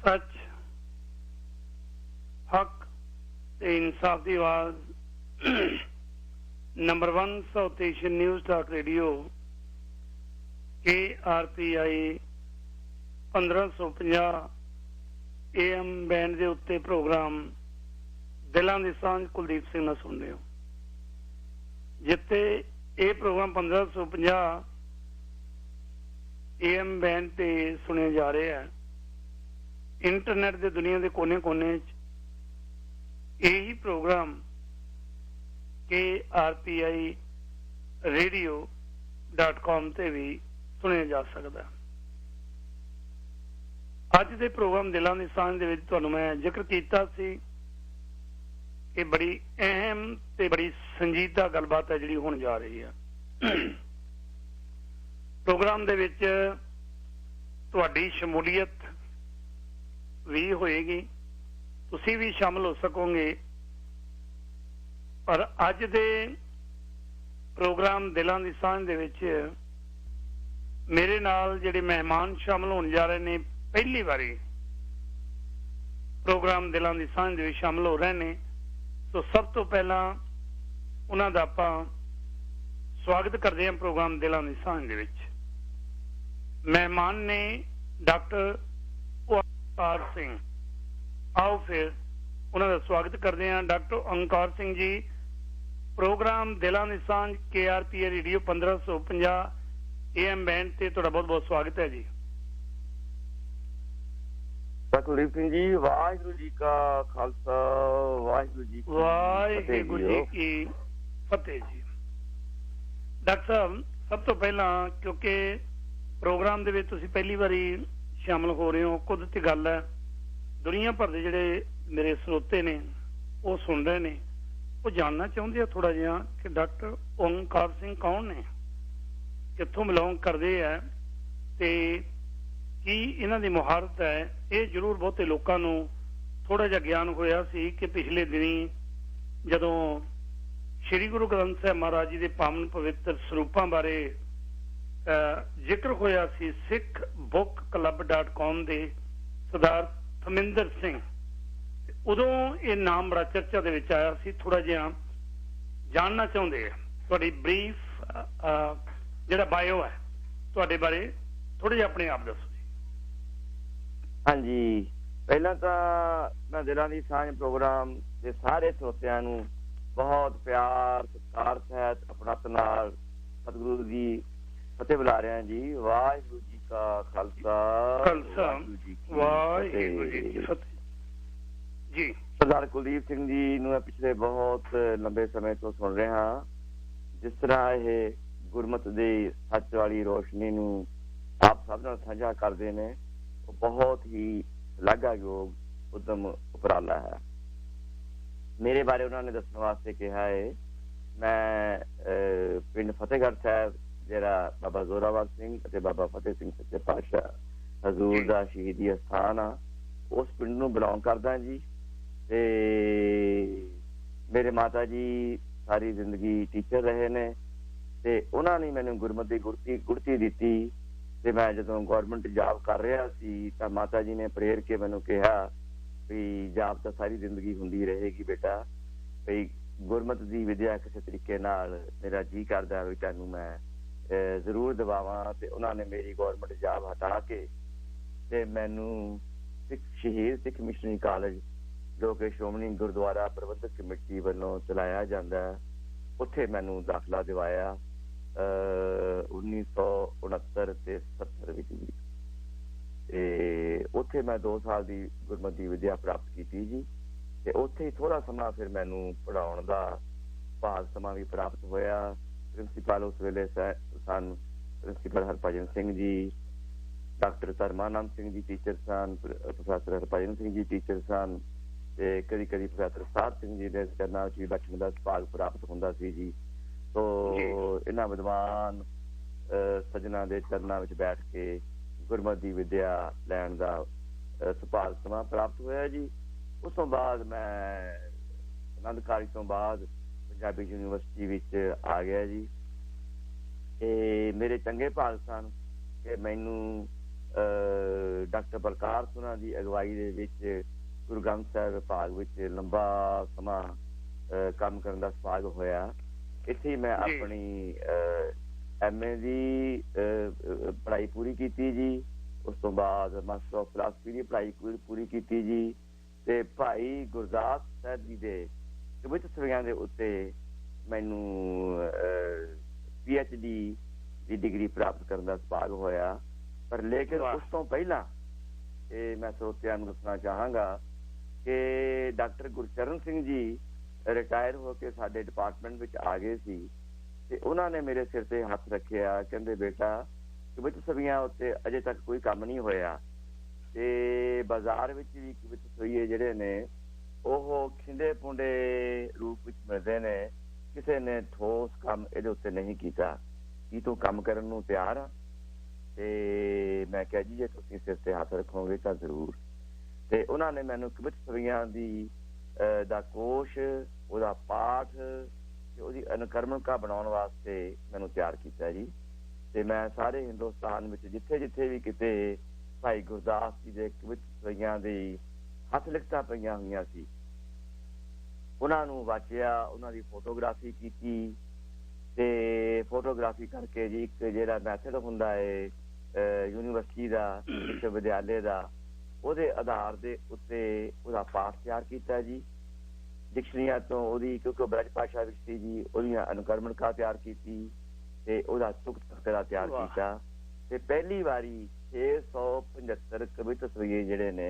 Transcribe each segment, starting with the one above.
सच हक ते इंसाफ की आवाज number 1 south Asian news talk radio KRPI 1550 AM band के उत्ते प्रोग्राम दिलों की सांझ कुलदीप सिंह नाल सुन रहे हो। जिथे ये प्रोग्राम 1550 AM बैंड ते सुने जा रहे हैं, इंटरनेट के दुनिया के कोने कोने यही प्रोग्राम KRPI radio.com ते भी सुने जा सकता। अज के प्रोग्राम दिलों की सांझ दे विच तुहानूं मैं जिक्र कीता सी कि बड़ी अहम ते बड़ी संजीदा गलबात है जिहड़ी होण जा रही है। प्रोग्राम दे विच तुहाडी शमूलीयत भी होएगी, तुसी भी शामिल हो सकोगे। पर अज दे प्रोग्राम दिलों की सांझ दे विच मेरे नाल जिहड़े मेहमान शामिल होने जा रहे ने, पहली बारी प्रोग्राम दिलों की सांझ दे विच शामिल हो रहे ने। तो सब तो पहला उन्हां दा आपां स्वागत करते हैं प्रोग्राम दिलों की सांझ दे विच। मेहमान ने डॉक्टर ओंकार सिंह। आओ फिर उन्होंने स्वागत करते हैं। डॉक्टर ओंकार सिंह जी, प्रोग्राम दिलों की सांझ KRPI रेडियो 1550 AM बैंड ते तुहाडा बहुत बहुत स्वागत है जी। कुलदीप सिंह जी, वाहिगुरू जी का खालसा, वाहिगुरू जी की फतेह जी। डॉक्टर साहब, सब तो पहला क्योंकि प्रोग्राम दे विच तुसीं पहली बारी शामिल हो रहे हो, कुदरती गल है, दुनिया भर के जिहड़े मेरे स्रोते ने वो सुन रहे ने, वो जानना चाहते हैं थोड़ा जिहा कि डॉक्टर ओंकार सिंह कौन ने, कित्थों बिलोंग करते हैं ते की इन्हां दी मुहारत है। ये जरूर बहुते लोकां नूं थोड़ा जिहा ज्ञान होया सी कि पिछले दिनी जदों श्री गुरु ग्रंथ साहिब महाराज जी दे पावन पवित्र सरूपां बारे जिक्र होया सी, सिख बुक क्लब.com दे सरदार थमिंदर सिंह, उदों ये नाम बड़ा चर्चा दे विच आया सी। थोड़ा जिहा जानना चाहुंदे आ, तुहाडी ब्रीफ जिहड़ा बायो है तुहाडे बारे थोड़ा जिहा अपने आप दसो। हाँ जी, पहला तो मैं दिलों की सांझ प्रोग्राम के सारे श्रोतियां नूं बहुत प्यार सत्कार सहित अपनापन नाल सतगुरु जी फतेह बुला रहे हैं जी। वाहिगुरू जी का खालसा, वाहिगुरू जी की फतेह जी। सरदार कुलदीप सिंह जी नूं पिछले बहुत लंबे समय तो सुन रहे हाँ, जिस तरह ये गुरमत दी सच वाली रोशनी नूं आप सब नाल साझा करते हैं, वो बहुत ही शलाघायोग उद्यम उपराला है। मेरे बारे उन्होंने दसने वास्ते कहा है, मैं पिंड फतेहगढ़ साहब जिहड़ा बाबा जोरावर सिंह ते बाबा फतेह सिंह सच्चे पातशाह हजूर दा शहीदी अस्थान आ, उस पिंड नूं बिलोंग करदा जी। ते मेरे माता जी सारी जिंदगी टीचर रहे ने ते उन्होंने मैंने गुरमत दी गुड़ती दिती। ते मैं जदों गौरमेंट जॉब कर रहा सी तां माता जी ने प्रेर के मैनू कहा भी जॉब तो सारी जिंदगी हुंदी रहेगी बेटा, भी गुरमत दी विद्या किसी तरीके नाल मेरा जी करदा भी तैनूं मैं जरूर दवावां। ते उन्होंने मेरी गौरमेंट जॉब हटा के ते मैनू शहीद सिख मिशनरी कॉलेज जो कि श्रोमणी गुरुद्वारा प्रबंधक कमेटी वालों चलाया जाता है, उत्थे मैनू दाखला दिवाया 1969 ते 70 विच जी। उत्थे मैं 2 साल की गुरमत की विद्या प्राप्त की जी। ते उत्थे ही थोड़ा समा फिर मैनू पढ़ाउण दा भाग समा भी प्राप्त होया। प्रिंसीपल उस वेले सन principal Harbhajan Singh ji, doctor Dharmanand Singh ji teacher सन, प्रोफैसर हरभजन सिंह जी टीचर सन, ते कदी कदी प्रोफैसर साध सिंह जी दे चरनां विच बैठण दा भाग प्राप्त हुंदा सी जी। तो इन्हां विद्वान सजना दे चरनां विच बैठ के गुरमत दी विद्या लैण दा सुभाग समा प्राप्त होया जी। उस तो बाद मैं आनंदकारी तो बाद पंजाबी यूनिवर्सिटी विच आ गया जी। मेरे चंगे भाग सन कि मैनू ਡਾਕਟਰ ਬਲਕਾਰ ਸੁਨਾ ਦੀ ਅਗਵਾਈ ਦੇ ਵਿੱਚ ਗੁਰੂ ਗ੍ਰੰਥ ਸਾਹਿਬ ਵਿਭਾਗ ਵਿੱਚ ਲੰਬਾ ਸਮਾਂ ਕੰਮ ਕਰਨ ਦਾ ਸੁਭਾਗ ਹੋਇਆ। ਇੱਥੇ ਮੈਂ ਆਪਣੀ MA ਦੀ ਪੜ੍ਹਾਈ ਪੂਰੀ ਕੀਤੀ ਜੀ। ਉਸ ਤੋਂ ਬਾਅਦ ਮਾਸਟਰ ਆਫ ਫਿਲਾਸਫੀ ਦੀ ਪੜ੍ਹਾਈ ਪੂਰੀ ਕੀਤੀ ਜੀ। ਤੇ ਭਾਈ ਗੁਰਦਾਸ ਸਾਹਿਬ ਜੀ ਦੇ ਕਵਿਤ ਸਵਿਆਂ ਦੇ ਉੱਤੇ ਮੈਨੂੰ PhD ਦੀ ਡਿਗਰੀ ਪ੍ਰਾਪਤ ਕਰਨ ਦਾ ਸੁਭਾਗ ਹੋਇਆ। ਪਰ ਲੇਕਿਨ ਉਸ ਤੋਂ ਪਹਿਲਾਂ ਇਹ ਮੈਂ ਸਰੋਤਿਆਂ ਨੂੰ ਦੱਸਣਾ ਚਾਹਾਂਗਾ ਕਿ ਡਾਕਟਰ ਗੁਰਚਰਨ ਸਿੰਘ ਜੀ ਰਿਟਾਇਰ ਹੋ ਕੇ ਸਾਡੇ ਡਿਪਾਰਟਮੈਂਟ ਵਿੱਚ ਆ ਗਏ ਸੀ ਤੇ ਉਹਨਾਂ ਨੇ ਮੇਰੇ ਸਿਰ ਤੇ ਹੱਥ ਰੱਖਿਆ। ਕਹਿੰਦੇ ਬੇਟਾ ਕਵਿਤ ਸਵੀਆਂ ਉੱਤੇ ਅਜੇ ਤੱਕ ਕੋਈ ਕੰਮ ਨਹੀਂ ਹੋਇਆ ਤੇ ਬਾਜ਼ਾਰ ਵਿੱਚ ਵੀ ਕਵਿਤ ਸਵੀਏ ਜਿਹੜੇ ਨੇ ਉਹ ਖਿੰਡੇ ਪੁੰਡੇ ਰੂਪ ਵਿੱਚ ਮਿਲਦੇ ਨੇ, ਕਿਸੇ ਨੇ ਠੋਸ ਕੰਮ ਇਹਦੇ ਉੱਤੇ ਨਹੀਂ ਕੀਤਾ। ਕੀ ਤੂੰ ਕੰਮ ਕਰਨ ਨੂੰ ਤਿਆਰ ਆ? ਤੇ ਮੈਂ ਕਿਹਾ ਜੀ ਜੇ ਤੁਸੀਂ ਸਿਰ ਤੇ ਹੱਥ ਰੱਖੋਗੇ ਤਾਂ ਜ਼ਰੂਰ। ਤੇ ਉਹਨਾਂ ਨੇ ਮੈਨੂੰ ਕਵਿਤ ਸਵੀਆਂ ਦੀ ਦਾ ਕੋਸ਼, ਉਹਦਾ ਪਾਠ ਤੇ ਉਹਦੀ ਅਨੁਕਰਮਣਿਕਾ ਬਣਾਉਣ ਵਾਸਤੇ ਮੈਨੂੰ ਤਿਆਰ ਕੀਤਾ ਜੀ। ਤੇ ਮੈਂ ਸਾਰੇ ਹਿੰਦੁਸਤਾਨ ਵਿੱਚ ਜਿੱਥੇ ਜਿੱਥੇ ਵੀ ਕਿਤੇ ਭਾਈ ਗੁਰਦਾਸ ਜੀ ਦੇ ਕਵਿਤ ਸਵਈਆਂ ਦੀ ਹੱਥ ਲਿਖਤਾਂ ਪਈਆਂ ਹੋਈਆਂ ਸੀ ਉਹਨਾਂ ਨੂੰ ਵਾਚਿਆ, ਉਹਨਾਂ ਦੀ ਫੋਟੋਗ੍ਰਾਫੀ ਕੀਤੀ ਤੇ ਫੋਟੋਗ੍ਰਾਫੀ ਕਰਕੇ ਜੀ ਇੱਕ ਜਿਹੜਾ ਮੈਥਡ ਹੁੰਦਾ ਹੈ ਯੂਨੀਵਰਸਿਟੀ ਦਾ, ਵਿਸ਼ਵ ਵਿਦਿਆਲੇ ਦਾ, ਉਹਦੇ ਆਧਾਰ ਦੇ ਉੱਤੇ ਉਹਦਾ ਪਾਠ ਤਿਆਰ ਕੀਤਾ ਜੀ। ਡਿਕਸ਼ਨਰੀਆਂ ਤੋਂ ਉਹਦੀ, ਕਿਉਂਕਿ ਉਹ ਬ੍ਰਜ ਭਾਸ਼ਾ ਵਿੱਚ ਸੀ ਜੀ, ਉਹਦੀਆਂ ਅਨੁਕਰਮਣਿਕਾ ਤਿਆਰ ਕੀਤੀ ਤੇ ਉਹਦਾ ਤੁਕ ਤਖਤਰਾ ਤਿਆਰ ਕੀਤਾ। ਤੇ ਪਹਿਲੀ ਵਾਰੀ 675 ਕਵਿਤ ਸਵਈਏ ਜਿਹੜੇ ਨੇ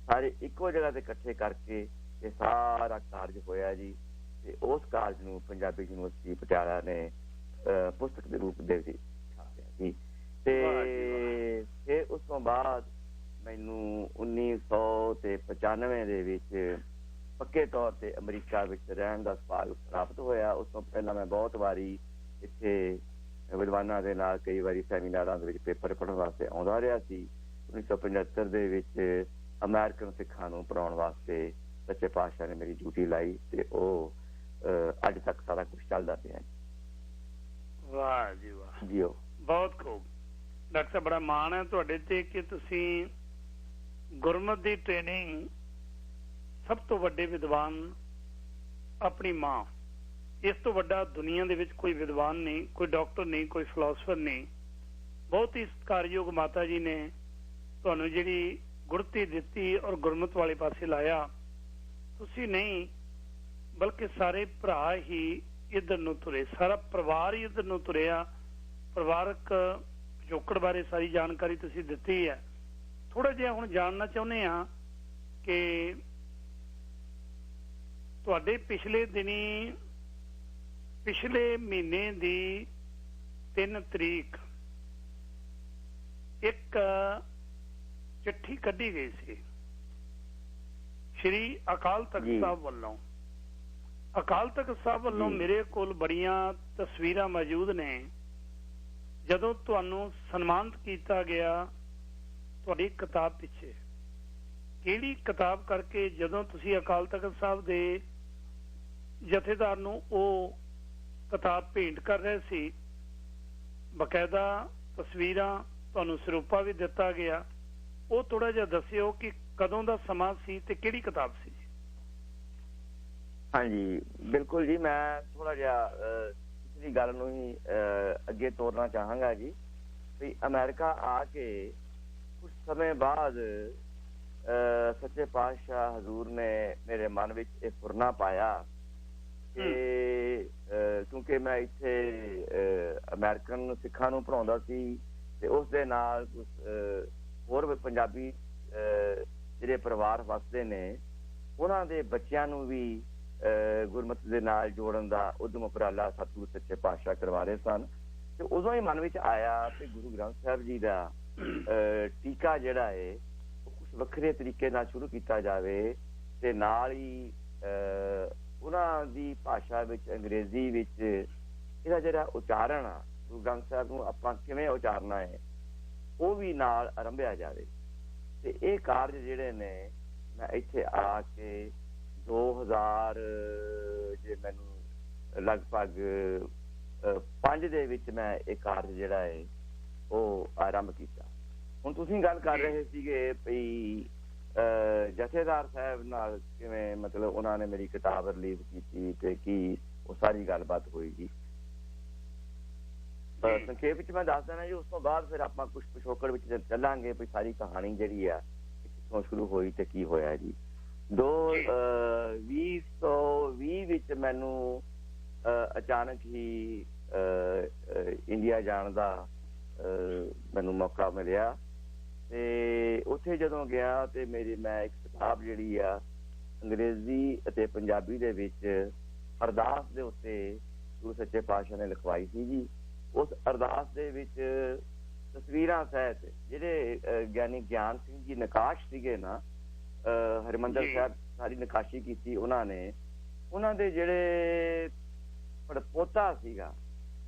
ਸਾਰੇ ਇੱਕੋ ਜਗ੍ਹਾ ਤੇ ਇਕੱਠੇ ਕਰਕੇ ਇਹ ਸਾਰਾ ਕਾਰਜ ਹੋਇਆ ਜੀ। ਤੇ ਉਸ ਕਾਰਜ ਨੂੰ ਪੰਜਾਬੀ ਯੂਨੀਵਰਸਿਟੀ ਪਟਿਆਲਾ ਨੇ ਪੁਸਤਕ ਦੇ ਰੂਪ ਦੇ ਵਿੱਚ ਛਾਪਿਆ ਜੀ। ਤੇ ਫਿਰ ਉਸ ਤੋਂ ਬਾਅਦ ਮੈਨੂੰ 1995 ਦੇ ਵਿੱਚ ਪੱਕੇ ਤੌਰ ਤੇ ਅਮਰੀਕਾ ਵਿੱਚ ਰਹਿਣ ਦਾ ਸੁਭਾਗ ਪ੍ਰਾਪਤ ਹੋਇਆ। ਉਸ ਤੋਂ ਪਹਿਲਾਂ ਮੈਂ ਬਹੁਤ ਵਾਰੀ ਇੱਥੇ ਵਿਦਵਾਨਾਂ ਦੇ ਨਾਲ ਕਈ ਵਾਰੀ ਸੈਮੀਨਾਰਾਂ ਦੇ ਵਿੱਚ ਪੇਪਰ ਪੜ੍ਹਨ ਵਾਸਤੇ ਆਉਂਦਾ ਰਿਹਾ ਸੀ। 1975 ਦੇ ਵਿੱਚ ਅਮਰੀਕਨ ਸਿੱਖਾਂ ਨੂੰ ਪੜ੍ਹਾਉਣ ਵਾਸਤੇ ਸੱਚੇ ਪਾਤਸ਼ਾਹ ਨੇ ਮੇਰੀ ਡਿਊਟੀ ਲਾਈ ਤੇ ਉਹ ਅੱਜ ਤੱਕ ਸਾਰਾ ਕੁਝ ਚੱਲਦਾ ਪਿਆ। ਵਾਹ ਜੀ ਵਾਹ, ਜੀ ਬਹੁਤ ਖੂਬ। ਡਾਕਟਰ ਸਾਹਿਬ ਬੜਾ ਮਾਣ ਹੈ ਤੁਹਾਡੇ ਤੇ ਕਿ ਤੁਸੀਂ ਗੁਰਮਤਿ ਦੀ ਟ੍ਰੇਨਿੰਗ ਸਭ ਤੋਂ ਵੱਡੇ ਵਿਦਵਾਨ ਆਪਣੀ ਮਾਂ, ਇਸ ਤੋਂ ਵੱਡਾ ਦੁਨੀਆ ਦੇ ਵਿੱਚ ਕੋਈ ਵਿਦਵਾਨ ਨਹੀਂ, ਕੋਈ ਡਾਕਟਰ ਨਹੀਂ, ਕੋਈ ਫਿਲਾਸਫਰ ਨਹੀਂ। ਬਹੁਤ ਹੀ ਸਤਿਕਾਰਯੋਗ ਮਾਤਾ ਜੀ ਨੇ ਤੁਹਾਨੂੰ ਜਿਹੜੀ ਗੁਰਤੀ ਦਿੱਤੀ ਔਰ ਗੁਰਮਤਿ ਵਾਲੇ ਪਾਸੇ ਲਾਇਆ। ਤੁਸੀਂ ਨਹੀਂ ਬਲਕਿ ਸਾਰੇ ਭਰਾ ਹੀ ਇੱਧਰ ਨੂੰ ਤੁਰੇ, ਸਾਰਾ ਪਰਿਵਾਰ ਹੀ ਇੱਧਰ ਨੂੰ ਤੁਰਿਆ। ਪਰਿਵਾਰਕ ਪਿਛੋਕੜ ਬਾਰੇ ਸਾਰੀ ਜਾਣਕਾਰੀ ਤੁਸੀਂ ਦਿੱਤੀ ਹੈ। ਥੋੜਾ ਜਿਹਾ ਹੁਣ ਜਾਣਨਾ ਚਾਹੁੰਦੇ ਹਾਂ ਕਿ ਤੁਹਾਡੇ ਪਿਛਲੇ ਮਹੀਨੇ ਦੀ 3 ਤਰੀਕ ਇੱਕ ਚਿੱਠੀ ਕੱਢੀ ਗਈ ਸੀ ਸ਼੍ਰੀ ਅਕਾਲ ਤਖਤ ਸਾਹਿਬ ਵੱਲੋਂ। ਅਕਾਲ ਤਖਤ ਸਾਹਿਬ ਵੱਲੋਂ ਮੇਰੇ ਕੋਲ ਬੜੀਆਂ ਤਸਵੀਰਾਂ ਮੌਜੂਦ ਨੇ ਜਦੋਂ ਤੁਹਾਨੂੰ ਸਨਮਾਨਿਤ ਕੀਤਾ ਗਿਆ ਤੁਹਾਡੀ ਕਿਤਾਬ ਪਿੱਛੇ। ਕਿਹੜੀ ਕਿਤਾਬ ਕਰਕੇ ਜਦੋਂ ਤੁਸੀਂ ਅਕਾਲ ਤਖਤ ਸਾਹਿਬ ਦੇ ਜਥੇਦਾਰ ਨੂੰ ਉਹ ਕਿਤਾਬ ਭੇਂਟ ਕਰ ਰਹੇ ਸੀ, ਬਕਾਇਦਾ ਤਸਵੀਰਾਂ, ਤੁਹਾਨੂੰ ਸਰੂਪਾ ਵੀ ਦਿੱਤਾ ਗਿਆ। ਉਹ ਥੋੜਾ ਜਿਹਾ ਦੱਸਿਓ ਕਿ ਕਦੋਂ ਦਾ ਸਮਾਂ ਸੀ ਤੇ ਕਿਹੜੀ ਕਿਤਾਬ ਸੀ? ਹਾਂਜੀ ਬਿਲਕੁਲ ਜੀ, ਮੈਂ ਥੋੜਾ ਜਿਹਾ ਪਿਛਲੀ ਗੱਲ ਨੂੰ ਹੀ ਅੱਗੇ ਤੋਰਨਾ ਚਾਹਾਂਗਾ ਜੀ। ਵੀ ਅਮਰੀਕਾ ਆ ਕੇ ਕੁਝ ਸਮੇਂ ਬਾਅਦ ਸੱਚੇ ਪਾਤਸ਼ਾਹ ਹਜ਼ੂਰ ਨੇ ਮੇਰੇ ਮਨ ਵਿੱਚ ਇਹ ਫੁਰਨਾ ਪਾਇਆ ਕਿ ਕਿਉਂਕਿ ਮੈਂ ਇੱਥੇ ਅਮਰੀਕਨ ਸਿੱਖਾਂ ਨੂੰ ਪੜ੍ਹਾਉਂਦਾ ਸੀ ਤੇ ਉਸ ਦੇ ਨਾਲ ਹੋਰ ਵੀ ਪੰਜਾਬੀ ਜਿਹੜੇ ਪਰਿਵਾਰ ਵਸਦੇ ਨੇ ਉਹਨਾਂ ਦੇ ਬੱਚਿਆਂ ਨੂੰ ਵੀ ਗੁਰਮਤਿ ਦੇ ਨਾਲ ਜੋੜਨ ਦਾ ਉਦਮ ਉਪਰਾਲਾ ਸਤਿਗੁਰੂ ਸੱਚੇ ਪਾਤਸ਼ਾਹ ਕਰਵਾ ਰਹੇ ਸਨ। ਤੇ ਉਦੋਂ ਹੀ ਮਨ ਵਿੱਚ ਆਇਆ ਕਿ ਗੁਰੂ ਗ੍ਰੰਥ ਸਾਹਿਬ ਜੀ ਦਾ ਟੀਕਾ ਜਿਹੜਾ ਹੈ ਉਹ ਕੁਛ ਵੱਖਰੇ ਤਰੀਕੇ ਨਾਲ ਸ਼ੁਰੂ ਕੀਤਾ ਜਾਵੇ ਤੇ ਨਾਲ ਹੀ ਉਹਨਾਂ ਦੀ ਭਾਸ਼ਾ ਵਿੱਚ, ਅੰਗਰੇਜ਼ੀ ਵਿੱਚ ਇਹਦਾ ਜਿਹੜਾ ਉਚਾਰਨ ਆ ਗੁਰੂ ਗ੍ਰੰਥ ਸਾਹਿਬ ਨੂੰ ਆਪਾਂ ਕਿਵੇਂ ਉਚਾਰਨਾ ਹੈ ਉਹ ਵੀ ਨਾਲ ਆਰੰਭਿਆ ਜਾਵੇ। ਤੇ ਇਹ ਕਾਰਜ ਜਿਹੜੇ ਨੇ ਮੈਂ ਇੱਥੇ ਆ ਕੇ 2000 ਜੇ ਮੈਨੂੰ ਲਗਭਗ 5 ਦੇ ਵਿੱਚ ਮੈਂ ਇਹ ਕਾਰਜ ਜਿਹੜਾ ਹੈ ਉਹ ਆਰੰਭ ਕੀਤਾ। ਹੁਣ ਤੁਸੀਂ ਗੱਲ ਕਰ ਰਹੇ ਸੀਗੇ ਵੀ ਜਥੇਦਾਰ ਸਾਹਿਬ ਨਾਲ ਕਿਵੇਂ ਮਤਲਬ ਉਹਨਾਂ ਨੇ ਮੇਰੀ ਕਿਤਾਬ ਰਿਲੀਜ਼ ਕੀਤੀ ਤੇ ਕੀ ਉਹ ਸਾਰੀ ਗੱਲਬਾਤ ਹੋਈ ਜੀ। ਸੰਖੇਪ ਵਿੱਚ ਮੈਂ ਦੱਸ ਦੇਣਾ ਜੀ, ਉਸ ਤੋਂ ਬਾਅਦ ਫਿਰ ਆਪਾਂ ਕੁਝ ਪਿਛੋਕੜ ਵਿੱਚ ਚੱਲਾਂਗੇ ਵੀ ਸਾਰੀ ਕਹਾਣੀ ਜਿਹੜੀ ਆ ਕਿੱਥੋਂ ਸ਼ੁਰੂ ਹੋਈ ਤੇ ਕੀ ਹੋਇਆ ਜੀ। 2020 ਵਿੱਚ ਮੈਨੂੰ ਅਚਾਨਕ ਹੀ ਇੰਡੀਆ ਜਾਣ ਦਾ ਮੈਨੂੰ ਮੌਕਾ ਮਿਲਿਆ ਤੇ ਉੱਥੇ ਜਦੋਂ ਗਿਆ ਤੇ ਮੈਂ ਇੱਕ ਕਿਤਾਬ ਜਿਹੜੀ ਆ ਅੰਗਰੇਜ਼ੀ ਅਤੇ ਪੰਜਾਬੀ ਦੇ ਵਿੱਚ ਅਰਦਾਸ ਦੇ ਉੱਤੇ ਗੁਰੂ ਸੱਚੇ ਪਾਤਸ਼ਾਹ ਨੇ ਲਿਖਵਾਈ ਸੀ ਜੀ। ਉਸ ਅਰਦਾਸ ਦੇ ਵਿੱਚ ਤਸਵੀਰਾਂ ਸਹਿਤ ਜਿਹੜੇ ਗਿਆਨੀ ਗਿਆਨ ਸਿੰਘ ਜੀ ਨਕਾਸ਼ ਸੀਗੇ ਨਾ, ਹਰਿਮੰਦਰ ਸਾਹਿਬ ਸਾਰੀ ਨਕਾਸ਼ੀ ਕੀਤੀ ਉਹਨਾਂ ਨੇ। ਉਹਨਾਂ ਦੇ ਜਿਹੜੇ ਪੜਪੋਤਾ ਸੀਗਾ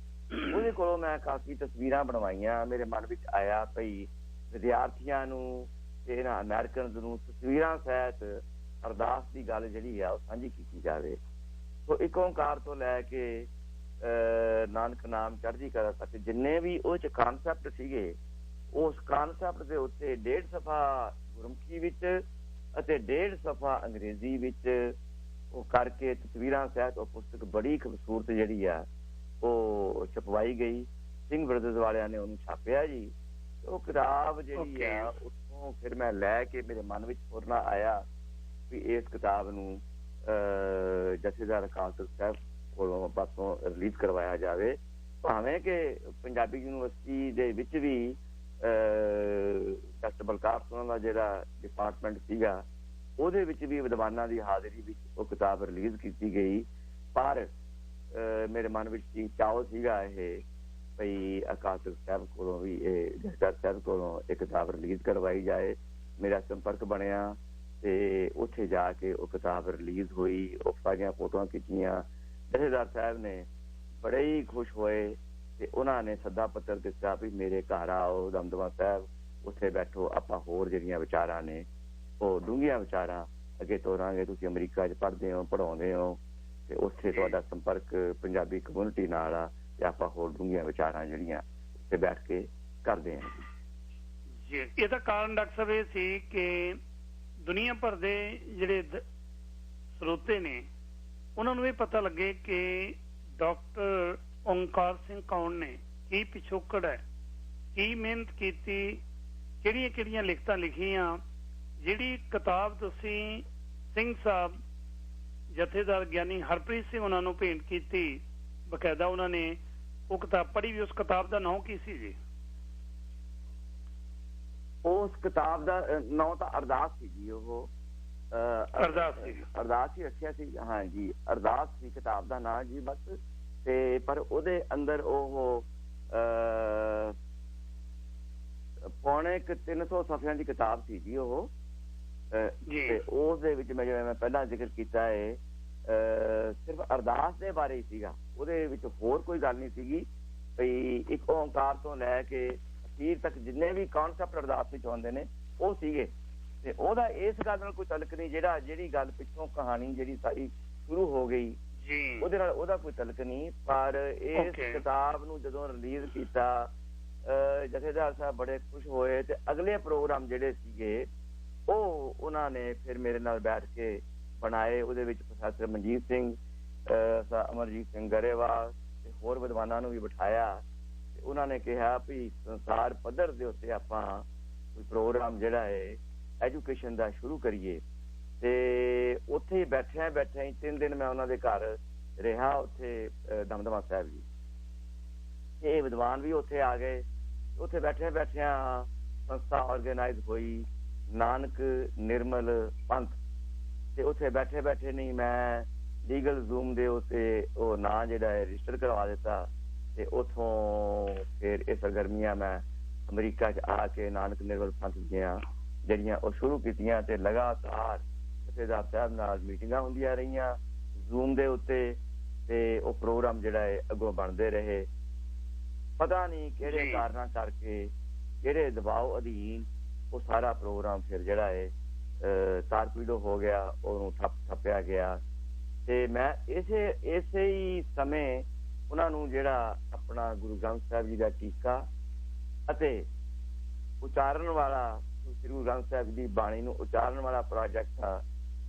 ਉਹਦੇ ਕੋਲੋਂ ਮੈਂ ਕਾਫੀ ਤਸਵੀਰਾਂ ਬਣਵਾਈਆਂ। ਮੇਰੇ ਮਨ ਵਿੱਚ ਆਇਆ ਭਈ ਵਿਦਿਆਰਥੀਆਂ ਨੂੰ ਤੇ ਇਹਨਾਂ ਅਮਰੀਕਨਜ਼ ਨੂੰ ਤਸਵੀਰਾਂ ਸਹਿਤ ਅਰਦਾਸ ਦੀ ਗੱਲ ਜਿਹੜੀ ਆ ਉਹ ਸਾਂਝੀ ਕੀਤੀ ਜਾਵੇ। ਸੋ ਇੱਕ ਓਂਕਾਰ ਤੋਂ ਲੈ ਕੇ ਨਾਨਕ ਨਾਮ ਚੜ੍ਹਦੀ ਕਲਾ ਤੱਕ ਜਿੰਨੇ ਵੀ ਉਹ ਚ ਕਾਨਸੈਪਟ ਸੀਗੇ, ਉਸ ਕਾਨਸੈਪਟ ਦੇ ਉੱਤੇ 1.5 ਸਫ਼ਾ ਗੁਰਮੁਖੀ ਵਿੱਚ ਅਤੇ 1.5 ਸਫ਼ਾ ਅੰਗਰੇਜ਼ੀ ਵਿੱਚ ਉਹ ਕਰਕੇ ਤਸਵੀਰਾਂ ਸਹਿਤ ਉਹ ਪੁਸਤਕ ਬੜੀ ਖੂਬਸੂਰਤ ਜਿਹੜੀ ਆ ਉਹ ਛਪਵਾਈ ਗਈ। ਸਿੰਘ ਬ੍ਰਦਰਜ਼ ਵਾਲਿਆਂ ਨੇ ਉਹਨੂੰ ਛਾਪਿਆ ਜੀ। ਉਹ ਕਿਤਾਬ ਜਿਹੜੀ ਆ ਉੱਥੋਂ ਫਿਰ ਮੈਂ ਲੈ ਕੇ ਮੇਰੇ ਮਨ ਵਿੱਚ ਫੁਰਨਾ ਆਇਆ ਵੀ ਇਸ ਕਿਤਾਬ ਨੂੰ ਜਥੇਦਾਰ ਅਕਾਲ ਤਖ਼ਤ ਸਾਹਿਬ ਕੋਲੋਂ ਪਾਸੋਂ ਰਿਲੀਜ਼ ਕਰਵਾਇਆ ਜਾਵੇ। ਭਾਵੇਂ ਕਿ ਪੰਜਾਬੀ ਯੂਨੀਵਰਸਿਟੀ ਦੇ ਵਿੱਚ ਵੀ ਡਾਕਟਰ ਬਲਕਾਰ ਸਿੰਘ ਦਾ ਜਿਹੜਾ ਡਿਪਾਰਟਮੈਂਟ ਸੀਗਾ ਉਹਦੇ ਵਿੱਚ ਵੀ ਵਿਦਵਾਨਾਂ ਦੀ ਹਾਜ਼ਰੀ ਵਿੱਚ ਉਹ ਕਿਤਾਬ ਰਿਲੀਜ਼ ਕੀਤੀ ਗਈ। ਪਰ ਮੇਰੇ ਮਨ ਵਿੱਚ ਚਾਅ ਸੀਗਾ ਇਹ ਭਈ ਅਕਾਲ ਤਖ਼ਤ ਸਾਹਿਬ ਕੋਲੋਂ ਵੀ ਇਹ ਜਥੇਦਾਰ ਸਾਹਿਬ ਕੋਲੋਂ ਇਹ ਕਿਤਾਬ ਰਿਲੀਜ਼ ਕਰਵਾਈ ਜਾਏ। ਮੇਰਾ ਸੰਪਰਕ ਬਣਿਆ ਤੇ ਉੱਥੇ ਜਾ ਕੇ ਉਹ ਕਿਤਾਬ ਰਿਲੀਜ਼ ਹੋਈ। ਉਹ ਸਾਰੀਆਂ ਫੋਟੋਆਂ ਖਿੱਚੀਆਂ। ਜਥੇਦਾਰ ਸਾਹਿਬ ਨੇ ਬੜੇ ਹੀ ਖੁਸ਼ ਹੋਏ ਤੇ ਉਹਨਾਂ ਨੇ ਸੱਦਾ ਪੱਤਰ ਦਿੱਤਾ ਵੀ ਮੇਰੇ ਘਰ ਆਓ ਦਮਦਮਾ ਸਾਹਿਬ, ਉੱਥੇ ਬੈਠੋ, ਆਪਾਂ ਹੋਰ ਜਿਹੜੀਆਂ ਵਿਚਾਰਾਂ ਨੇ ਉਹ ਡੂੰਘੀਆਂ ਵਿਚਾਰਾਂ ਅੱਗੇ ਤੋਰਾਂਗੇ। ਤੁਸੀਂ ਅਮਰੀਕਾ 'ਚ ਪੜ੍ਹਦੇ ਹੋ, ਪੜ੍ਹਾਉਂਦੇ ਹੋ ਤੇ ਉੱਥੇ ਤੁਹਾਡਾ ਸੰਪਰਕ ਪੰਜਾਬੀ ਕਮਿਊਨਿਟੀ ਨਾਲ ਆ ਤੇ ਆਪਾਂ ਹੋਰ ਡੂੰਘੀਆਂ ਵਿਚਾਰਾਂ ਜਿਹੜੀਆਂ ਉੱਥੇ ਬੈਠ ਕੇ ਕਰਦੇ ਹਾਂ ਜੀ। ਇਹਦਾ ਕਾਰਨ ਡਾਕਟਰ ਸਾਹਿਬ ਇਹ ਸੀ ਕਿ ਦੁਨੀਆ ਭਰ ਦੇ ਜਿਹੜੇ ਸਰੋਤੇ ਨੇ ਉਹਨਾਂ ਨੂੰ ਇਹ ਪਤਾ ਲੱਗੇ ਕਿ ਡਾਕਟਰ ਓਂਕਾਰ ਸਿੰਘ ਕੌਣ ਨੇ, ਕੀ ਪਿਛੋਕੜ ਹੈ, ਕੀ ਮਿਹਨਤ ਕੀਤੀ, ਕਿਹੜੀਆਂ ਲਿਖਤਾਂ ਲਿਖੀਆਂ। ਜਿਹੜੀ ਕਿਤਾਬ ਤੁਸੀਂ ਸਿੰਘ ਸਾਹਿਬ ਜਥੇਦਾਰ ਗਿਆਨੀ ਹਰਪ੍ਰੀਤ ਸਿੰਘ ਉਹਨਾਂ ਨੂੰ ਭੇਂਟ ਕੀਤੀ, ਬਕਾਇਦਾ ਉਹਨਾਂ ਨੇ ਉਹ ਕਿਤਾਬ ਪੜ੍ਹੀ ਵੀ। ਉਸ ਕਿਤਾਬ ਦਾ ਨਾਮ ਕੀ ਸੀ ਜੀ? ਉਸ ਕਿਤਾਬ ਦਾ ਨਾਂ ਤਾਂ ਅਰਦਾਸ ਸੀ ਜੀ। ਉਹ ਅਰਦਾਸ ਹੀ ਰੱਖਿਆ ਸੀ। ਹਾਂ ਜੀ, ਅਰਦਾਸ ਸੀ ਕਿਤਾਬ ਦਾ ਨਾਂ ਜੀ ਬਸ। ਤੇ ਪਰ ਉਹਦੇ ਅੰਦਰ ਉਹ ਪੌਣੇ 300 ਸਫ਼ਿਆਂ ਦੀ ਕਿਤਾਬ ਸੀ ਜੀ ਉਹ। ਤੇ ਉਸ ਦੇ ਵਿੱਚ ਜਿਵੇਂ ਮੈਂ ਪਹਿਲਾਂ ਜ਼ਿਕਰ ਕੀਤਾ ਹੈ ਸਿਰਫ ਅਰਦਾਸ ਦੇ ਬਾਰੇ ਹੀ ਸੀਗਾ। ਉਹਦੇ ਵਿੱਚ ਹੋਰ ਕੋਈ ਗੱਲ ਨਹੀਂ ਸੀਗੀ। ਵੀ ਇੱਕ ਓਂਕਾਰ ਤੋਂ ਲੈ ਕੇ ਅਖੀਰ ਤੱਕ ਜਿੰਨੇ ਵੀ ਕਾਨਸੈਪਟ ਅਰਦਾਸ ਵਿੱਚ ਆਉਂਦੇ ਨੇ ਉਹ ਸੀਗੇ। ਤੇ ਉਹਦਾ ਇਸ ਗੱਲ ਨਾਲ ਕੋਈ ਤਲਕ ਨਹੀਂ, ਜਿਹੜੀ ਗੱਲ ਪਿੱਛੋਂ ਕਹਾਣੀ ਜਿਹੜੀ ਸਾਰੀ ਸ਼ੁਰੂ ਹੋ ਗਈ ਉਹਦੇ ਨਾਲ ਉਹਦਾ ਕੋਈ ਤਲਕ ਨਹੀਂ। ਪਰ ਇਸ ਕਿਤਾਬ ਨੂੰ ਜਦੋਂ ਰਿਲੀਜ਼ ਕੀਤਾ ਜਥੇਦਾਰ ਸਾਹਿਬ ਬੜੇ ਖੁਸ਼ ਹੋਏ ਤੇ ਅਗਲੇ ਪ੍ਰੋਗਰਾਮ ਜਿਹੜੇ ਸੀਗੇ ਉਹ ਉਹਨਾਂ ਨੇ ਫਿਰ ਮੇਰੇ ਨਾਲ ਬੈਠ ਕੇ ਬਣਾਏ। ਉਹਦੇ ਵਿੱਚ ਪ੍ਰੋਫੈਸਰ ਮਨਜੀਤ ਸਿੰਘ, ਅਮਰਜੀਤ ਸਿੰਘ ਗਰੇਵਾਲ ਤੇ ਹੋਰ ਵਿਦਵਾਨਾਂ ਨੂੰ ਵੀ ਬਿਠਾਇਆ ਤੇ ਉਹਨਾਂ ਨੇ ਕਿਹਾ ਵੀ ਸੰਸਾਰ ਪੱਧਰ ਦੇ ਉੱਤੇ ਆਪਾਂ ਕੋਈ ਪ੍ਰੋਗਰਾਮ ਜਿਹੜਾ ਹੈ ਐਜੂਕੇਸ਼ਨ ਦਾ ਸ਼ੁਰੂ ਕਰੀਏ। ਤੇ ਉੱਥੇ ਬੈਠਿਆਂ ਹੀ 3 ਦਿਨ ਮੈਂ ਉਹਨਾਂ ਦੇ ਘਰ ਰਿਹਾ ਉੱਥੇ ਦਮਦਮਾ ਸਾਹਿਬ ਜੀ। ਇਹ ਵਿਦਵਾਨ ਵੀ ਉੱਥੇ ਆ ਗਏ। ਉੱਥੇ ਬੈਠਿਆਂ ਸੰਸਥਾ ਆਰਗੇਨਾਈਜ਼ ਹੋਈ ਨਾਨਕ ਨਿਰਮਲ ਪੰਥ। ਤੇ ਉੱਥੇ ਬੈਠੇ ਨਹੀਂ ਮੈਂ ਲੀਗਲ ਜ਼ੂਮ ਦੇ ਉੱਤੇ ਉਹ ਨਾਂ ਜਿਹੜਾ ਹੈ ਰਜਿਸਟਰ ਕਰਵਾ ਦਿੱਤਾ ਤੇ ਉੱਥੋਂ ਫਿਰ ਇਹ ਸਰਗਰਮੀਆਂ ਮੈਂ ਅਮਰੀਕਾ 'ਚ ਆ ਕੇ ਨਾਨਕ ਨਿਰਮਲ ਪੰਥ ਦੀਆਂ ਜਿਹੜੀਆਂ ਉਹ ਸ਼ੁਰੂ ਕੀਤੀਆਂ ਤੇ ਲਗਾਤਾਰ ਜਥੇਦਾਰ ਸਾਹਿਬ ਨਾਲ ਮੀਟਿੰਗਾਂ ਹੁੰਦੀਆਂ ਰਹੀਆਂ ਜ਼ੂਮ ਦੇ ਉੱਤੇ ਤੇ ਉਹ ਪ੍ਰੋਗਰਾਮ ਜਿਹੜਾ ਹੈ ਅੱਗੋਂ ਬਣਦੇ ਰਹੇ। ਪਤਾ ਨਹੀਂ ਕਿਹੜੇ ਕਾਰਨਾਂ ਕਰਕੇ, ਕਿਹੜੇ ਦਬਾਅ ਅਧੀਨ ਉਹ ਸਾਰਾ ਪ੍ਰੋਗਰਾਮ ਫਿਰ ਜਿਹੜਾ ਹੈ ਤਾਰਪੀਡੋ ਹੋ ਗਿਆ, ਉਹਨੂੰ ਠੱਪਿਆ ਗਿਆ। ਤੇ ਮੈਂ ਇਸੇ ਹੀ ਸਮੇਂ ਉਹਨਾਂ ਨੂੰ ਜਿਹੜਾ ਆਪਣਾ ਗੁਰੂ ਗ੍ਰੰਥ ਸਾਹਿਬ ਜੀ ਦਾ ਟੀਕਾ ਅਤੇ ਉਚਾਰਨ ਵਾਲਾ ਸ੍ਰੀ ਗੁਰੂ ਗ੍ਰੰਥ ਸਾਹਿਬ ਦੀ ਬਾਣੀ ਨੂੰ ਉਚਾਰਨ ਵਾਲਾ ਪ੍ਰੋਜੈਕਟ ਆ,